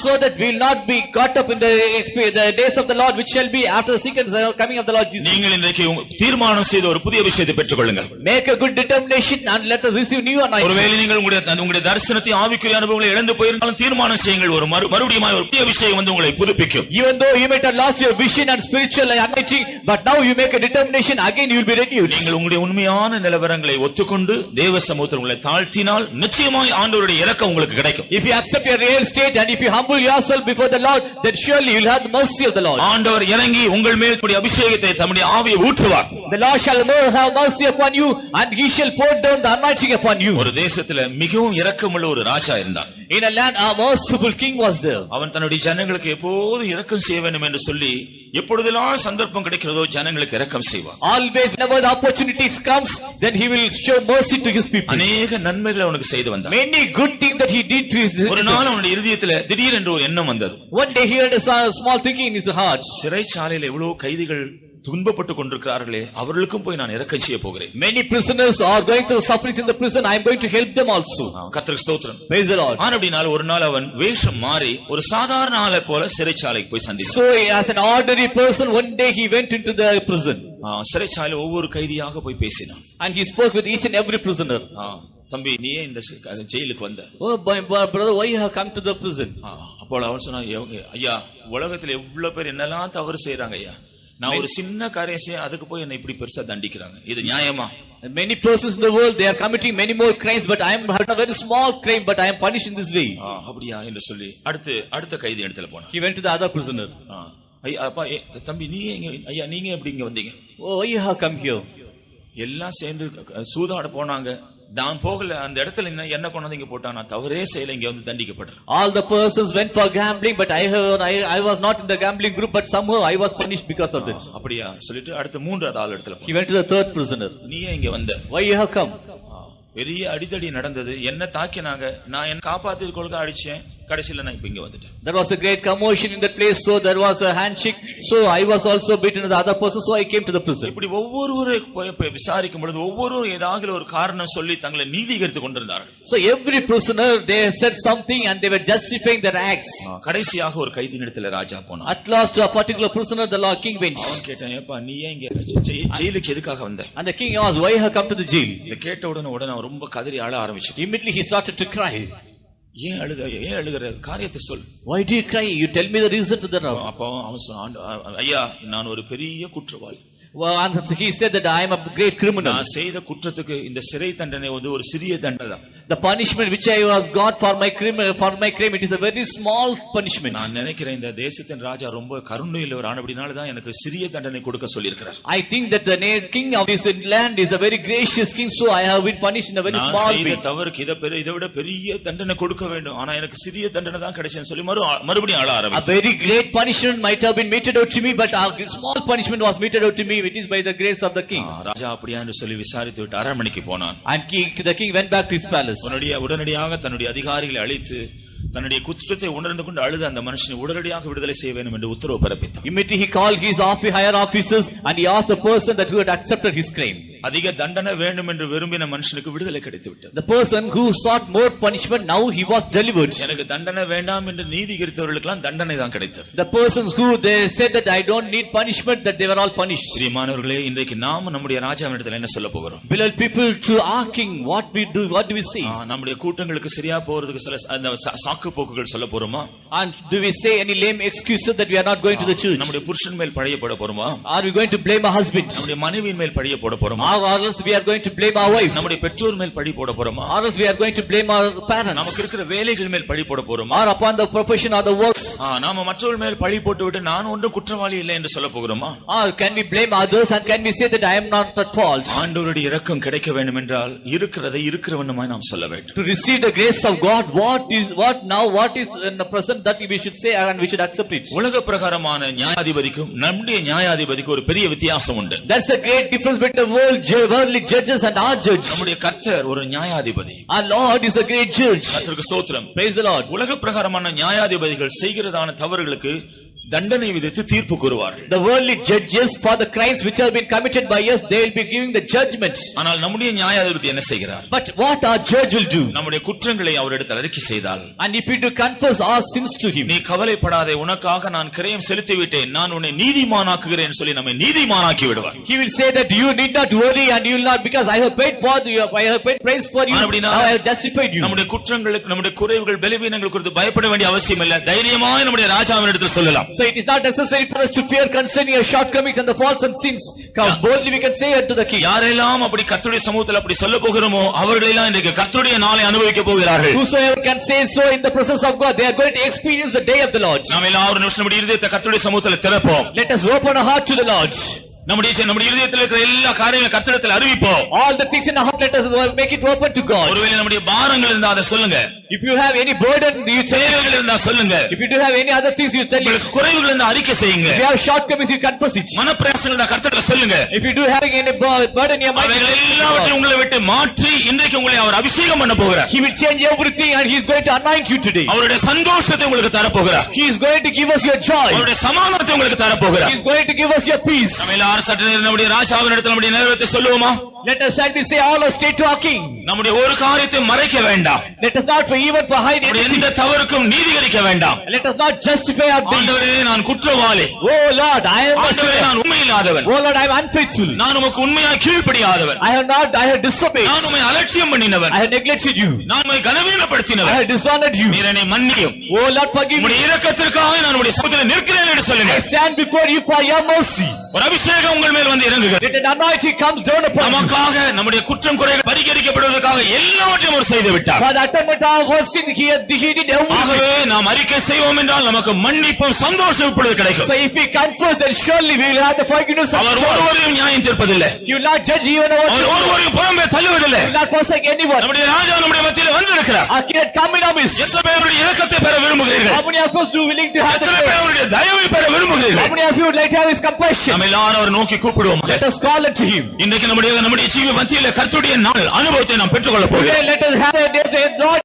B: so that we will not be caught up in the days of the Lord, which shall be after the second coming of the Lord Jesus.
A: நீங்கள் இன்றைக்கு தீர்மானம் செய்த ஒரு புதிய விஷயத்தை பெற்றுக்கொள்ளுங்கள்.
B: Make a good determination and let us receive new anointing.
A: ஒருவேளை நீங்கள் உங்களுடைய தரிசனத்தை ஆவிக்குரிய அனுபவங்களை இழந்து போயிருந்தாலும் தீர்மானம் செய்யுங்கள். ஒரு மறுபடியும் ஒரு புதிய விஷயம் வந்து உங்களை புதுப்பிக்கும்.
B: Even though you might have lost your vision and spiritual anointing, but now you make a determination, again you will be renewed.
A: நீங்கள் உங்களுடைய உண்மையான நிலவரங்களை ஒத்துக்கொண்டு தேவ சமூகத்தில் உங்களை தாழ்த்தினால் நிச்சயமாய் ஆண்டவருடைய இரக்கம் உங்களுக்கு கிடைக்கும்.
B: If you accept your real state and if you humble yourself before the Lord, then surely you will have the mercy of the Lord.
A: ஆண்டவர் இறங்கி உங்கள் மேல் தம்முடைய அபிஷேகத்தை தம்முடைய ஆவியை ஊற்றுவார்.
B: The Lord shall have mercy upon you and he shall pour down the anointing upon you.
A: ஒரு தேசத்துல மிகவும் இரக்கமுள்ள ஒரு ராஜா இருந்தான்.
B: In a land a merciful king was there.
A: அவன் தன்னுடைய ஜனங்களுக்கு எப்போது இரக்கம் செய்ய வேண்டும் என்று சொல்லி எப்பொழுதெல்லாம் சந்தர்ப்பம் கிடைக்கிறதோ ஜனங்களுக்கு இரக்கம் செய்வார்.
B: Always whenever the opportunity comes, then he will show mercy to his people.
A: அநேக நன்மைகளை அவனுக்கு செய்து வந்தான்.
B: Many good things that he did to his
A: ஒரு நாள் அவனுடைய இதயத்துல திடீரென்று ஒரு எண்ணம் வந்தது.
B: One day he had a small thinking in his heart.
A: சிறைச்சாலையில் எவ்வளவு கைதிகள் துன்பப்பட்டு கொண்டிருக்கிறார்களே, அவர்களுக்கும் போய் நான் இரக்கம் செய்ய போகிறேன்.
B: Many prisoners are going through sufferings in the prison. I am going to help them also.
A: கர்த்தருக்கு ஸ்தோத்திரம்.
B: Praise the Lord.
A: ஆனபடியால் ஒரு நாள் அவன் வேஷம் மாறி ஒரு சாதாரண ஆளை போல சிறைச்சாலைக்கு போய் சந்தித்தான்.
B: So as an ordinary person, one day he went into the prison.
A: சிறைச்சாலையில் ஒவ்வொரு கைதியாக போய் பேசினான்.
B: And he spoke with each and every prisoner.
A: தம்பி, நீயே இந்த ஜெயிலுக்கு வந்த?
B: Oh brother, why you have come to the prison?
A: அப்போ அவன் சொன்னான், ஐயா, உலகத்துல எவ்வளவு பேர் என்னெல்லாம் தவறு செய்யறாங்க ஐயா, நான் ஒரு சின்ன காரியம் செய்ய அதுக்கு போய் என்ன இப்படி பெருசா தண்டிக்கிறாங்க, இது நியாயமா?
B: Many persons in the world, they are committing many more crimes, but I am a very small crime, but I am punished in this way.
A: அப்படியா என்று சொல்லி அடுத்த கைதி இடத்துல போனான்.
B: He went to the other prisoner.
A: ஐயா, அப்பா, தம்பி, ஐயா, நீங்க எப்படி இங்க வந்தீங்க?
B: Oh, why you have come here?
A: எல்லாம் சேர்ந்து சூதாட போனாங்க, நான் போகல, அந்த இடத்துல என்ன கொண்டாந்தீங்க போட்டா, நான் தவறே செய்யல, இங்க வந்து தண்டிக்கப்படுறேன்.
B: All the persons went for gambling, but I was not in the gambling group, but somehow I was punished because of that.
A: அப்படியா சொல்லிட்டு அடுத்த 3வது ஆள் இடத்துல
B: He went to the third prisoner.
A: நீயே இங்க வந்த?
B: Why you have come?
A: பெரிய அடிதடி நடந்தது, என்ன தாக்கினாங்க, நான் என்ன காப்பாத்திட்டு கொள்க அடிச்சேன், கடைசியில நான் இப்ப இங்க வந்துட்டேன்.
B: There was a great commotion in that place, so there was a handshake, so I was also beaten with the other person, so I came to the prison.
A: இப்படி ஒவ்வொருவரை விசாரிக்கும் பொழுது ஒவ்வொரு ஏதாவது ஒரு காரணம் சொல்லி தங்களை நீதிகரித்து கொண்டிருந்தார்கள்.
B: So every prisoner, they said something and they were justifying their acts.
A: கடைசியாக ஒரு கைதியிடத்துல ராஜா போனான்.
B: At last a particular prisoner, the king went.
A: அவன் கேட்டான், ஏப்பா, நீ ஏன் இங்க ஜெயிலுக்கு எதுக்காக வந்த?
B: And the king asked, why you have come to the jail?
A: இத கேட்ட உடனே ரொம்ப கதறி அழ ஆரம்பிச்சான்.
B: Immediately he started to cry.
A: ஏன் அழுகிற காரியத்தை சொல்.
B: Why do you cry? You tell me the reason to that.
A: அப்போ அவன் சொன்னான், ஐயா, நான் ஒரு பெரிய குற்றவாளி.
B: And he said that I am a great criminal.
A: நான் செய்த குற்றத்துக்கு இந்த சிறை தண்டனை ஒரு சிறிய தண்டனை தான்.
B: The punishment which I was got for my crime, it is a very small punishment.
A: நான் நினைக்கிறேன் இந்த தேசத்தின் ராஜா ரொம்ப கருணையுள்ளவர் ஆனபடினால தான் எனக்கு சிறிய தண்டனை கொடுக்க சொல்லி இருக்கிறார்.
B: I think that the king of this land is a very gracious king, so I have been punished in a very small way.
A: நான் செய்த தவறுக்கு இதை விட பெரிய தண்டனை கொடுக்க வேண்டும், ஆனா எனக்கு சிறிய தண்டனை தான் கிடைச்சேன்னு சொல்லி மறுபடியும் அழ ஆரம்பிச்சான்.
B: A very great punishment might have been meted out to me, but a small punishment was meted out to me, which is by the grace of the king.
A: ராஜா அப்படியே என்று சொல்லி விசாரித்து விட்டு அரண்மனைக்கு போனான்.
B: And the king went back to his palace.
A: உடனடியாக தன்னுடைய அதிகாரிகளை அழைத்து தன்னுடைய குற்றத்தை உணர்ந்து கொண்டு அழுத அந்த மனுஷனை உடனடியாக விடுதலை செய்ய வேண்டும் என்று உத்தரவு பிறப்பித்தார்.
B: Immediately he called his higher officers and he asked the person that who had accepted his claim.
A: அதிக தண்டனை வேண்டும் என்று விரும்பின மனுஷனுக்கு விடுதலை கிடைத்து விட்டது.
B: The person who sought more punishment, now he was delivered.
A: எனக்கு தண்டனை வேண்டாம் என்று நீதிகரித்தவர்களுக்கெல்லாம் தண்டனை தான் கிடைத்தது.
B: The persons who they said that I don't need punishment, that they were all punished.
A: பிரியமானவர்களே, இன்றைக்கு நாம் நம்முடைய ராஜாவினிடத்தில் என்ன சொல்ல போகிறோம்?
B: Beloved people, to our king, what do we say?
A: நம்முடைய கூட்டங்களுக்கு சரியா போறதுக்கு சில சாக்கு போக்குகள் சொல்ல போறோமா?
B: And do we say any lame excuses that we are not going to the church?
A: நம்முடைய புருஷன் மேல் பழிய போட போறோமா?
B: Are we going to blame our husband?
A: நம்முடைய மனைவியின் மேல் பழிய போட போறோமா?
B: Or else we are going to blame our wife?
A: நம்முடைய பெற்றோர் மேல் பழி போட போறோமா?
B: Or else we are going to blame our parents?
A: நமக்கு இருக்கிற வேலைகள் மேல் பழி போட போறோமா?
B: Or upon the profession or the works?
A: நாம மற்றவர்கள் மேல் பழி போட்டு விட்டு நான் ஒன்றும் குற்றவாளி இல்லை என்று சொல்ல போகிறோமா?
B: Or can we blame others and can we say that I am not at fault?
A: ஆண்டவருடைய இரக்கம் கிடைக்க வேண்டும் என்றால் இருக்கிறதை இருக்கிறவண்ணமாய் நாம் சொல்ல வேண்டும்.
B: To receive the grace of God, what is in the present that we should say and we should accept it.
A: உலக பிரகாரமான நியாயாதிபதிக்கும் நம்முடைய நியாயாதிபதிக்கும் ஒரு பெரிய வித்தியாசம் உண்டு.
B: That's a great difference between the worldly judges and our judge.
A: நம்முடைய கர்த்தர் ஒரு நியாயாதிபதி.
B: Our Lord is a great judge.
A: கர்த்தருக்கு ஸ்தோத்திரம்.
B: Praise the Lord.
A: உலக பிரகாரமான நியாயாதிபதிகள் செய்கிறதான தவறுகளுக்கு தண்டனை விதித்து தீர்ப்பு கூறுவார்கள்.
B: The worldly judges for the crimes which have been committed by us, they will be giving the judgment.
A: ஆனால் நம்முடைய நியாயாதிபதி என்ன செய்கிறார்?
B: But what our judge will do?
A: நம்முடைய குற்றங்களை அவரிடத்தில் அறிக்கை செய்தால்,
B: and if we do confess our sins to him,
A: நீ கவலைப்படாதே, உனக்காக நான் கிரயம் செலுத்தி விட்டேன், நான் உன்னை நீதிமானாக்குகிறேன் சொல்லி நம்மை நீதிமானாக்கி விடுவார்.
B: he will say that you need not worry and you will not, because I have paid for you, I have paid price for you, now I have justified you.
A: நம்முடைய குற்றங்களுக்கு, நம்முடைய குறைவுகள், பலவீனங்கள் குறித்து பயப்பட வேண்டிய அவசியம் இல்லை. தைரியமாய் நம்முடைய ராஜாவினிடத்தில் சொல்லலாம்.
B: So it is not necessary for us to fear concerning our shortcomings and the faults and sins. Come boldly we can say unto the king.
A: யாரெல்லாம் அப்படி கர்த்தருடைய சமூகத்தில் அப்படி சொல்ல போகிறோமோ அவர்களெல்லாம் இன்றைக்கு கர்த்தருடைய நாளை அனுபவிக்க போகிறார்கள்.
B: Whosoever can say so in the presence of God, they are going to experience the day of the Lord.
A: நாம் எல்லாரும் ஒரு நிமிஷம் நம்முடைய இதயத்தை கர்த்தருடைய சமூகத்தில் திறப்போம்.
B: Let us open our heart to the Lord.
A: நம்முடைய இதயத்தில் இருக்கிற எல்லா காரியங்களையும் கர்த்தரிடத்தில் அறிவிப்போம்.
B: All the things in our heart, let us make it open to God.
A: ஒருவேளை நம்முடைய பாரங்கள் இருந்தா அதை சொல்லுங்க.
B: If you have any burden, you tell
A: தேவைகள் இருந்தா சொல்லுங்க.
B: If you do have any other things, you tell it.
A: குறைவுகள் இருந்தா அறிக்கை செய்யுங்க.
B: If you have shortcomings, you confess it.
A: மனப்பிரயாசங்கள் இருந்தா கர்த்தரிடத்தில் சொல்லுங்க.
B: If you do having any burden in your mind,
A: எல்லாவற்றையும் உங்களை விட்டு மாற்றி இன்றைக்கு உங்களை அவர் அபிஷேகம் பண்ண போகிறார்.
B: He will change everything and he is going to anoint you today.
A: அவருடைய சந்தோஷத்தை உங்களுக்கு தர போகிறார்.
B: He is going to give us your joy.
A: அவருடைய சமாதானத்தை உங்களுக்கு தர போகிறார்.
B: He is going to give us your peace.
A: நம்ம எல்லாரும் சற்று நேரம் நம்முடைய ராஜாவினிடத்தில் நம்முடைய நேரத்தை சொல்லுவோமா?
B: Let us say all our state to our king.
A: நம்முடைய ஒரு காரியத்தை மறைக்க வேண்டாம்.
B: Let us not even hide anything.
A: எந்த தவறுக்கும் நீதிகரிக்க வேண்டாம்.
B: Let us not justify our deeds.
A: ஆண்டவரே, நான் குற்றவாளி.
B: Oh Lord, I am
A: ஆண்டவரே, நான் உண்மையில்லாதவன்.
B: Oh Lord, I am unfaithful.
A: நான் உமக்கு உண்மையாய் கீழ்ப்படியாதவன்.
B: I have disobeyed.
A: நான் உம்மை அலட்சியம் பண்ணினவன்.
B: I have neglected you.
A: நான் உம்மை கனவீனப்படுத்தினவன்.
B: I have dishonored you.
A: நீர் என்னை மன்னியும்.
B: Oh Lord, forgive me.
A: உம்முடைய இரக்கத்திற்காக நான் உம்முடைய சமூகத்தில் நிற்கிறேன் என்று சொல்லுங்க.
B: I stand before you for your mercy.
A: ஒரு அபிஷேகம் உங்கள் மேல் வந்து இறங்குகிறது.
B: Let an anointing comes down upon you.
A: நமக்காக நம்முடைய குற்றம் குறைகள் பரிகரிக்கப்படுவதற்காக எல்லாவற்றையும் அவர் செய்து விட்டார்.
B: For the atonement of our sin, he did everything.
A: ஆகவே நாம் அறிக்கை செய்வோம் என்றால் நமக்கு மன்னிப்பும் சந்தோஷம் இப்பொழுது கிடைக்கும்.
B: So if we confess, then surely we will have the forgiveness of
A: our
B: God.
A: ஒருவரையும் நியாயம் தீர்ப்பதில்லை.
B: He will not judge even our
A: அவர் ஒருவரையும் புறம்பே தள்ளுவதில்லை.
B: He will not forsake anyone.
A: நம்முடைய ராஜா நம்முடைய மத்தியில் வந்திருக்கிறார்.
B: Our king had come in our midst.
A: எத்தனை பேருடைய இரக்கத்தை பெற விரும்புகிறீர்கள்?
B: How many of us do willing to have the
A: எத்தனை
B: grace?
A: பேருடைய தயவை பெற
B: How
A: விரும்புகிறீர்கள்?
B: many of you would like to have his compassion?
A: நம்ம எல்லாரும் அவர் நோக்கி கூப்பிடுவோம்.
B: Let us call unto him.
A: இன்றைக்கு நம்முடைய ஜீவ மத்தியில் கர்த்தருடைய நாள் அனுபவத்தை நாம் பெற்றுக்கொள்ள போகிறோம்.
B: Today let us have a day, Lord.